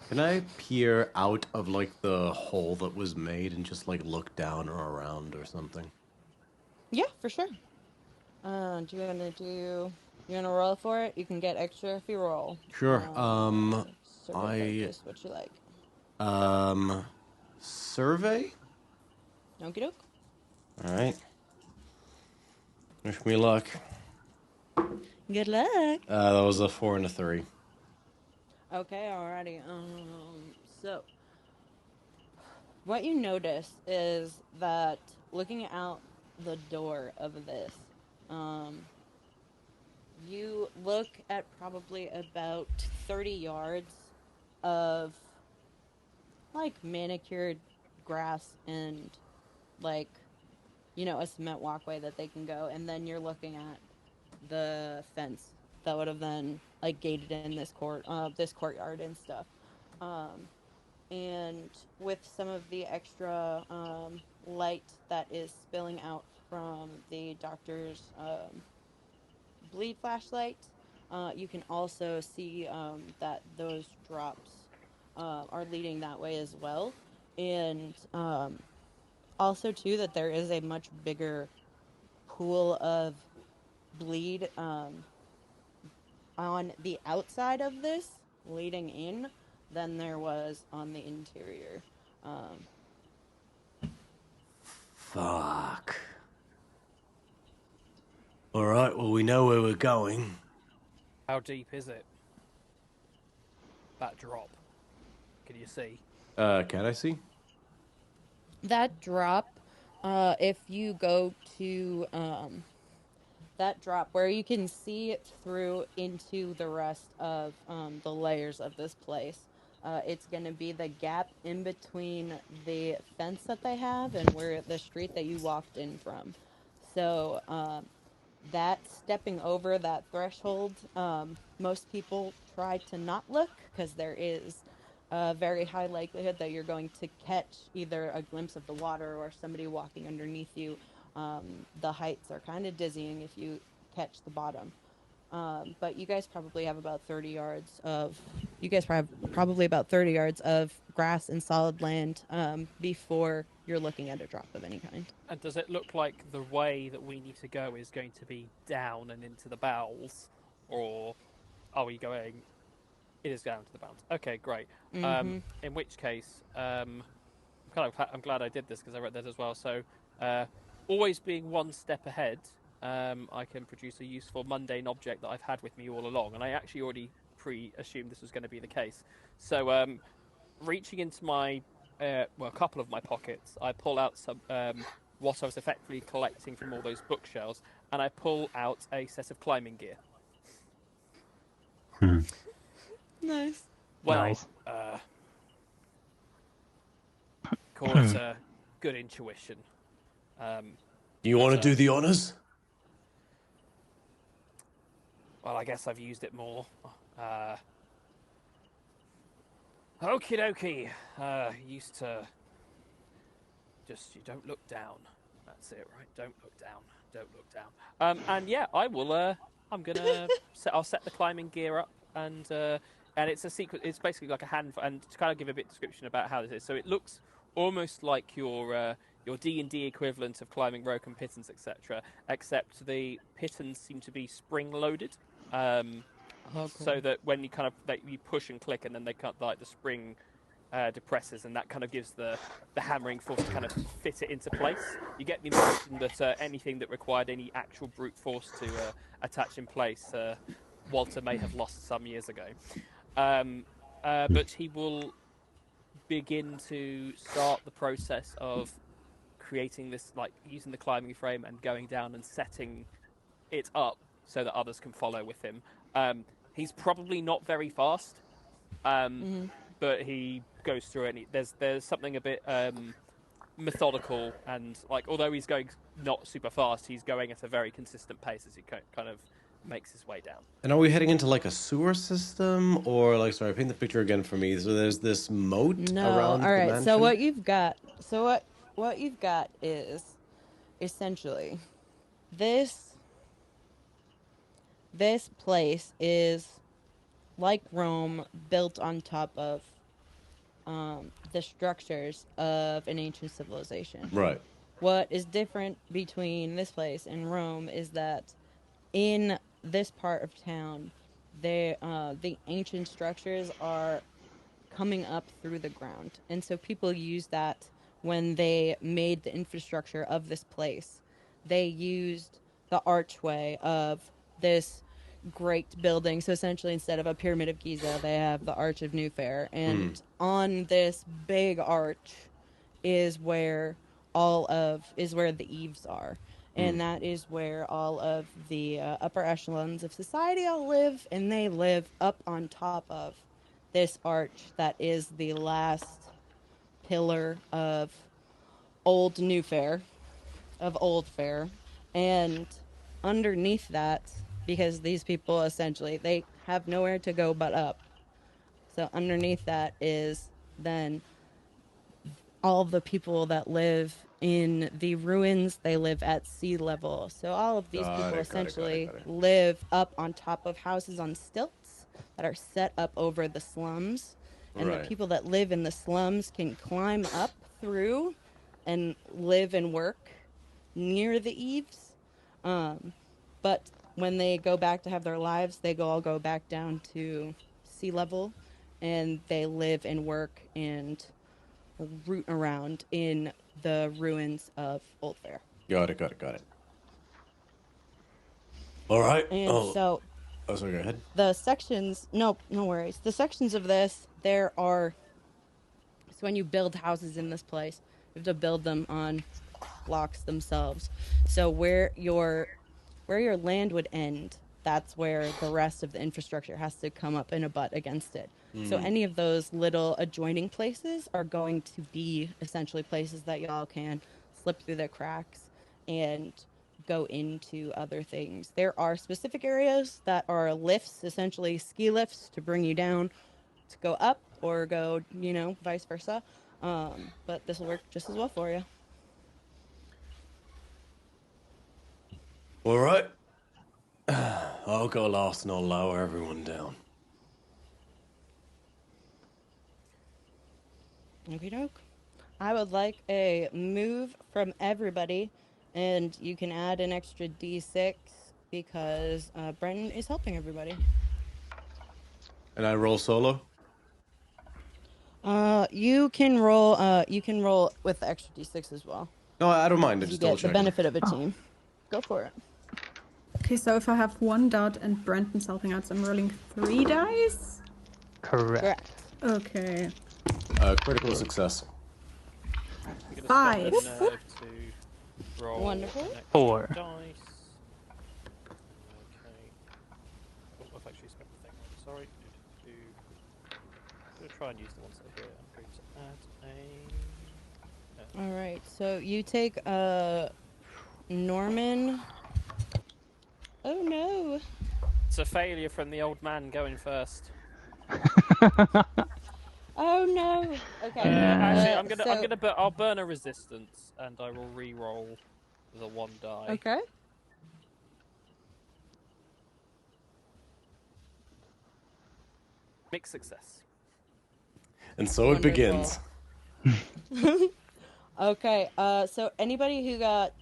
Can I peer out of, like, the hole that was made and just, like, look down or around or something? Yeah, for sure. You wanna roll for it? You can get extra if you roll. Sure. Survey focus, what you like. Survey? Okie doke. Alright. Wish me luck. Good luck. That was a 4 and a 3. Okay, alrighty. So what you notice is that looking out the door of this, you look at probably about 30 yards of like manicured grass and like, a cement walkway that they can go, and then you're looking at the fence that would have then like gated in this courtyard and stuff. And with some of the extra light that is spilling out from the doctor's bleed flashlight, you can also see that those drops are leading that way as well. And also, too, that there is a much bigger pool of bleed on the outside of this leading in than there was on the interior. Fuck. Alright, well, we know where we're going. How deep is it? That drop. Can you see? Can I see? That drop If you go to that drop where you can see it through into the rest of the layers of this place, it's going to be the gap in between the fence that they have and where the street that you walked in from. So that stepping over that threshold, most people try to not look because there is a very high likelihood that you're going to catch either a glimpse of the water or somebody walking underneath you. The heights are kind of dizzying if you catch the bottom. But you guys probably have about 30 yards of grass and solid land before you're looking at a drop of any kind. And does it look like the way that we need to go is going to be down and into the bowels, or are we going? It is down to the bowels. Okay, great. Mm-hmm. In which case, I'm glad I did this because I read that as well. So, always being one step ahead, I can produce a useful mundane object that I've had with me all along, and I actually already pre-assumed this was going to be the case. So, reaching into my a couple of my pockets, I pull out some what I was effectively collecting from all those bookshelves, and I pull out a set of climbing gear. Nice. Well, Nice. Call it good intuition. You want to do the honors? Well, I guess I've used it more. Okie dokie. Used to just, you don't look down. That's it, right? Don't look down. Don't look down. And yeah, I will. I'm gonna. I'll set the climbing gear up, and it's a secret. It's basically like a hand. And to kind of give a bit of description about how this is, so it looks almost like your D&D equivalent of climbing rope and pittons, etc. Except the pittons seem to be spring-loaded. So that when you kind of you push and click, and then they kind of, like the spring depresses, and that kind of gives the hammering force to kind of fit it into place. You get the impression that anything that required any actual brute force to attach in place, Walter may have lost some years ago. But he will begin to start the process of creating this, like using the climbing frame and going down and setting it up so that others can follow with him. He's probably not very fast, but he goes through it. And there's something a bit methodical, and like although he's going not super fast, he's going at a very consistent pace as he kind of makes his way down. And are we heading into like a sewer system, or like, sorry, paint the picture again for me. So there's this moat around the mansion? So what you've got, what you've got is essentially this place is like Rome, built on top of the structures of an ancient civilization. Right. What is different between this place and Rome is that in this part of town, the ancient structures are coming up through the ground. And so people use that when they made the infrastructure of this place. They used the archway of this great building. So essentially, instead of a Pyramid of Giza, they have the Arch of Newfair. And on this big arch is where the eaves are. And that is where all of the upper echelons of society all live, and they live up on top of this arch that is the last pillar of Old Fair. And underneath that, because these people essentially, they have nowhere to go but up. So underneath that is then all the people that live in the ruins, they live at sea level. So all of these people essentially live up on top of houses on stilts that are set up over the slums. And the people that live in the slums can climb up through and live and work near the eaves. But when they go back to have their lives, they all go back down to sea level, and they live and work and root around in the ruins of Old Fair. Got it. All right. And sorry, go ahead. The sections, no worries. The sections of this, so when you build houses in this place, you have to build them on blocks themselves. So where your land would end, that's where the rest of the infrastructure has to come up and abut against it. So any of those little adjoining places are going to be essentially places that y'all can slip through the cracks and go into other things. There are specific areas that are lifts, essentially ski lifts to bring you down to go up or go, vice versa. But this will work just as well for you. All right. I'll go last and I'll lower everyone down. Okie doke. I would like a move from everybody, and you can add an extra d6 because Brenton is helping everybody. And I roll solo? You can roll. You can roll with the extra d6 as well. No, I don't mind. I You just get double the checking. benefit of a team. Go for it. Okay, so if I have 1 dot and Brenton's helping out, so I'm rolling 3 dice? Correct. Okay. Critical success. You're gonna 5. spend a nerve to roll Wonderful. an extra 4. dice. Okay. Oh, I've actually spent the thing. Sorry. I'm gonna try and use the ones that are here. I'm going to add a. All right. So you take Norman. Oh no. It's a failure from the old man going first. Oh no. Okay. Actually, so- I'll burn a resistance and I will re-roll the 1 die. Okay. Mixed success. And so it begins. Okay. So anybody who got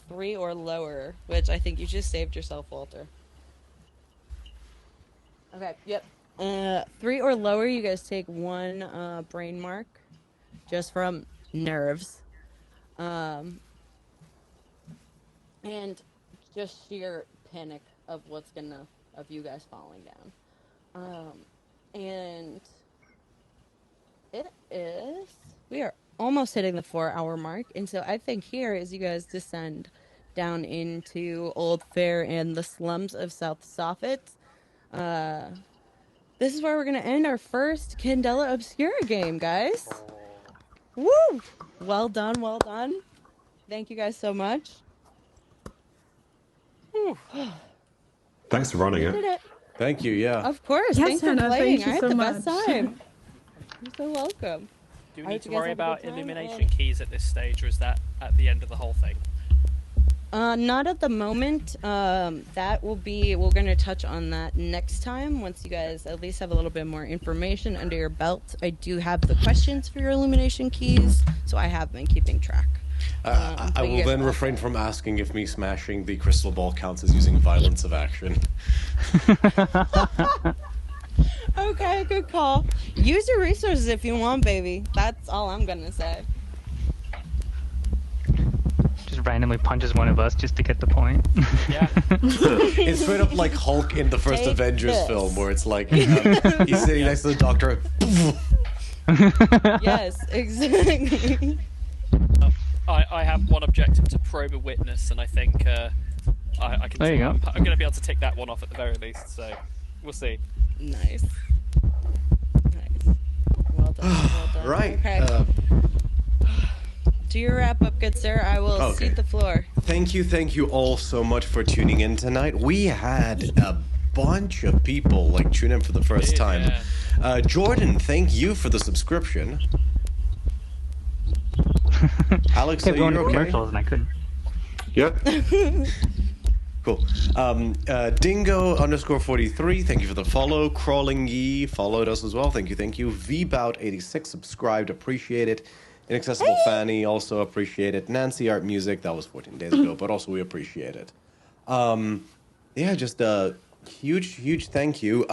3 or lower, which I think you just saved yourself, Walter. Okay. Yep. 3 or lower, you guys take 1 brain mark, just from nerves, and just sheer panic of of you guys falling down. And we are almost hitting the 4-hour mark, and so I think here, as you guys descend down into Old Fair and the slums of South Soffit, this is where we're going to end our first Candela Obscura game, guys. Woo! Well done, well done. Thank you guys so much. Thanks for running We did it. it. Thank you, yeah. Of course. Yes, Thanks for Hannah, playing. thank you I had so the best much. time. You're so welcome. Do I we need hope to you guys worry have a about good time, elimination and- keys at this stage, or is that at the end of the whole thing? Not at the moment. We're going to touch on that next time once you guys at least have a little bit more information under your belt. I do have the questions for your illumination keys, so I have been keeping track. I but you will guys then got refrain that. from asking if me smashing the crystal ball counts as using violence of action. Okay, good call. Use your resources if you want, baby. That's all I'm going to say. Just randomly punches one of us just to get the point. Yeah. It's straight up like Hulk in the first Take Avengers this. film, where it's like he's sitting next to the doctor. Yes, exactly. I have one objective to probe a witness, and I think I can. There you go. I'm going to be able to tick that one off at the very least. So we'll see. Nice. Nice. Well done. Well done. Right. Okay. Do your wrap up, good sir. I will Okay. cede the floor. Thank you all so much for tuning in tonight. We had a bunch of people tune in for the first time. Yeah. Jordan, thank you for the subscription. Alex, Kept are going you to okay? commercials and I couldn't. Yep. Cool. Dingo _43, thank you for the follow. Crawling Yee followed us as well. Thank you. VBout86 subscribed, appreciate it. Inaccessible Fanny, also appreciate it. Nancy Art Music, that was 14 days ago, but also we appreciate it. Just a huge thank you.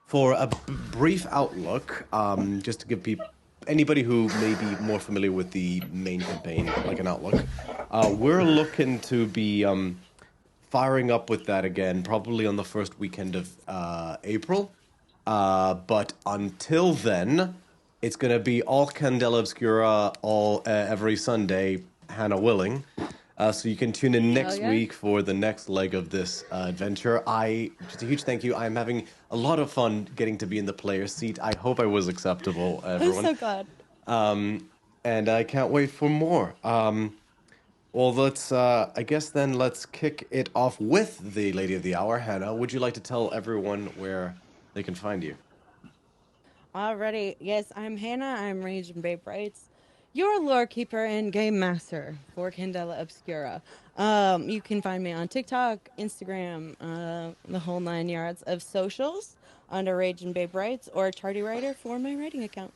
For a brief outlook, just to give anybody who may be more familiar with the main campaign, like an outlook, we're looking to be firing up with that again, probably on the first weekend of April. But until then, it's going to be all Candela Obscura every Sunday, Hannah willing. So you can tune in next week for the next leg of this adventure. Just a huge thank you. I'm having a lot of fun getting to be in the player's seat. I hope I was acceptable, everyone. I'm so glad. And I can't wait for more. Well, I guess then let's kick it off with the Lady of the Hour. Hannah, would you like to tell everyone where they can find you? Alrighty. Yes, I'm Hannah. I'm Rage and Babe Rights, your lore keeper and game master for Candela Obscura. You can find me on TikTok, Instagram, the whole 9 yards of socials under Rage and Babe Rights or Charty Writer for my writing account.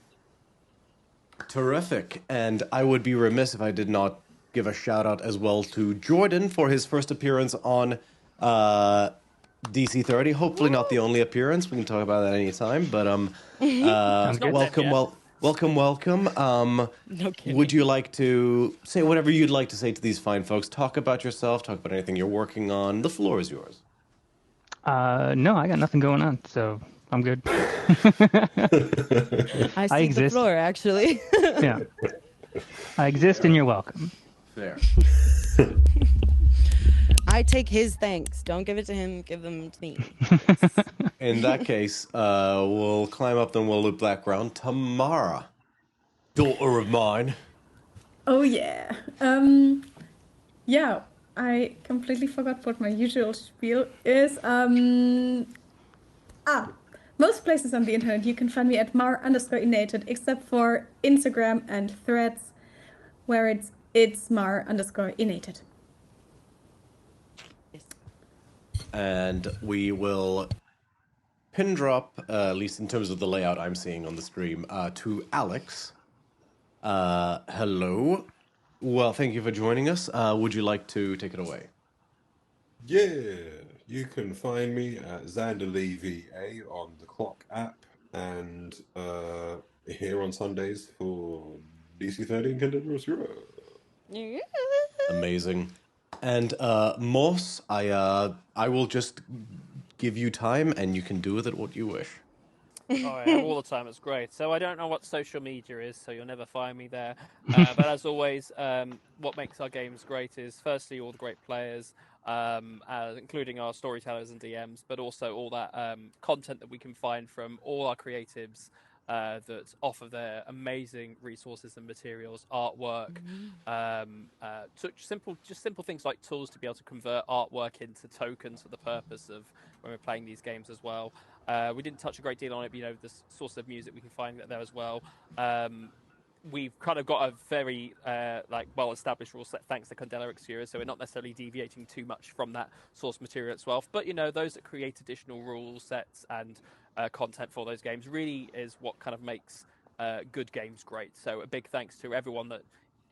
Terrific. And I would be remiss if I did not give a shout out as well to Jordan for his first appearance on DC 30. Hopefully not the only appearance. We can talk about that anytime. But welcome. No kidding. Would you like to say whatever you'd like to say to these fine folks? Talk about yourself. Talk about anything you're working on. The floor is yours. No, I got nothing going on, so I'm good. I see the floor, actually. Yeah. I exist and you're welcome. Fair. I take his thanks. Don't give it to him. Give them to me. In that case, we'll climb up, then we'll loop background. Tamara, daughter of mine. Oh yeah. Yeah, I completely forgot what my usual spiel is. Most places on the internet you can find me at mar_inated, except for Instagram and Threads, where it's mar_inated. And we will pin drop, at least in terms of the layout I'm seeing on the stream, to Alex. Hello. Well, thank you for joining us. Would you like to take it away? Yeah, you can find me at XanderLeeVA on the Clock app and here on Sundays for DC 30 and Candela Obscura. Yeah. Amazing. And Moss, I will just give you time, and you can do with it what you wish. Oh, I have all the time. It's great. So I don't know what social media is, so you'll never find me there. But as always, what makes our games great is firstly all the great players, including our storytellers and DMs, but also all that content that we can find from all our creatives that offer their amazing resources and materials, artwork, simple things like tools to be able to convert artwork into tokens for the purpose of when we're playing these games as well. We didn't touch a great deal on it, but the source of music we can find there as well. We've kind of got a very well-established rule set thanks to Candela Obscura, so we're not necessarily deviating too much from that source material itself. But those that create additional rule sets and content for those games really is what kind of makes good games great. So a big thanks to everyone that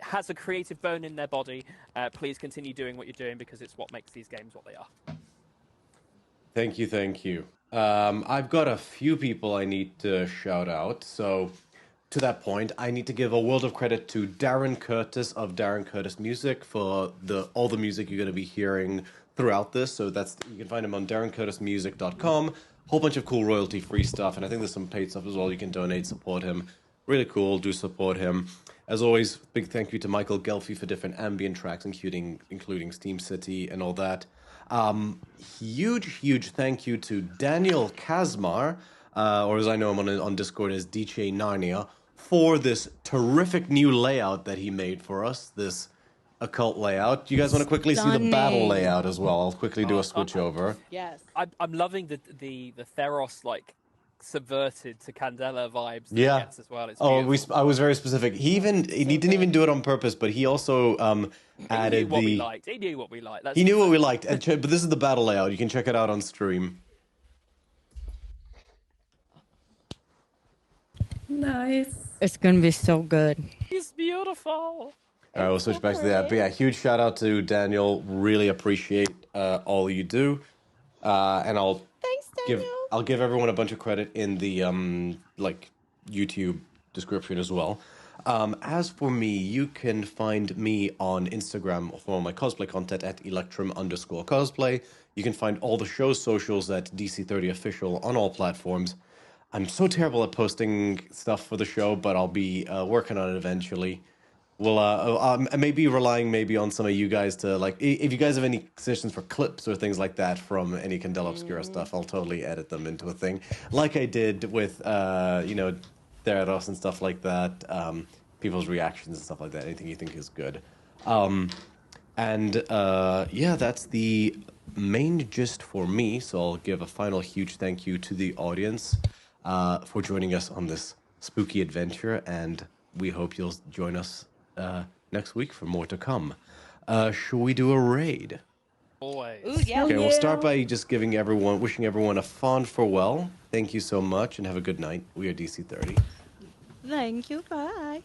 has a creative bone in their body. Please continue doing what you're doing because it's what makes these games what they are. Thank you. I've got a few people I need to shout out. So to that point, I need to give a world of credit to Darren Curtis of Darren Curtis Music for all the music you're going to be hearing throughout this. So you can find him on darrencurtismusic.com. Whole bunch of cool royalty-free stuff, and I think there's some paid stuff as well. You can donate, support him. Really cool. Do support him. As always, big thank you to Michael Gelfi for different ambient tracks, including Steam City and all that. Huge thank you to Daniel Kasmar, or as I know him on Discord as DJ Narnia, for this terrific new layout that he made for us, this occult layout. Do you guys want to quickly see the battle layout as well? I'll quickly do a switch over. Yes. I'm loving the Theros subverted to Candela vibes that Yeah. it gets as well. It's beautiful. I was very specific. He didn't even do it on purpose, but he also added He knew what we liked. He knew what we liked. He knew what we liked. But this is the battle layout. You can check it out on stream. Nice. It's going to be so good. It's beautiful. All right, we'll switch back to that. But yeah, huge shout out to Daniel. Really appreciate all you do. And Thanks, Daniel. I'll give everyone a bunch of credit in the YouTube description as well. As for me, you can find me on Instagram for all my cosplay content at electrum_cosplay. You can find all the show's socials at DC30 Official on all platforms. I'm so terrible at posting stuff for the show, but I'll be working on it eventually. We'll maybe relying maybe on some of you guys to like if you guys have any suggestions for clips or things like that from any Candela Obscura stuff, I'll totally edit them into a thing, like I did with Theranos and stuff like that. People's reactions and stuff like that. Anything you think is good. That's the main gist for me. So I'll give a final huge thank you to the audience for joining us on this spooky adventure, and we hope you'll join us next week for more to come. Shall we do a raid? Always. Ooh, yeah. Okay, we'll start by just wishing everyone a fond farewell. Thank you so much, and have a good night. We are DC 30. Thank you. Bye.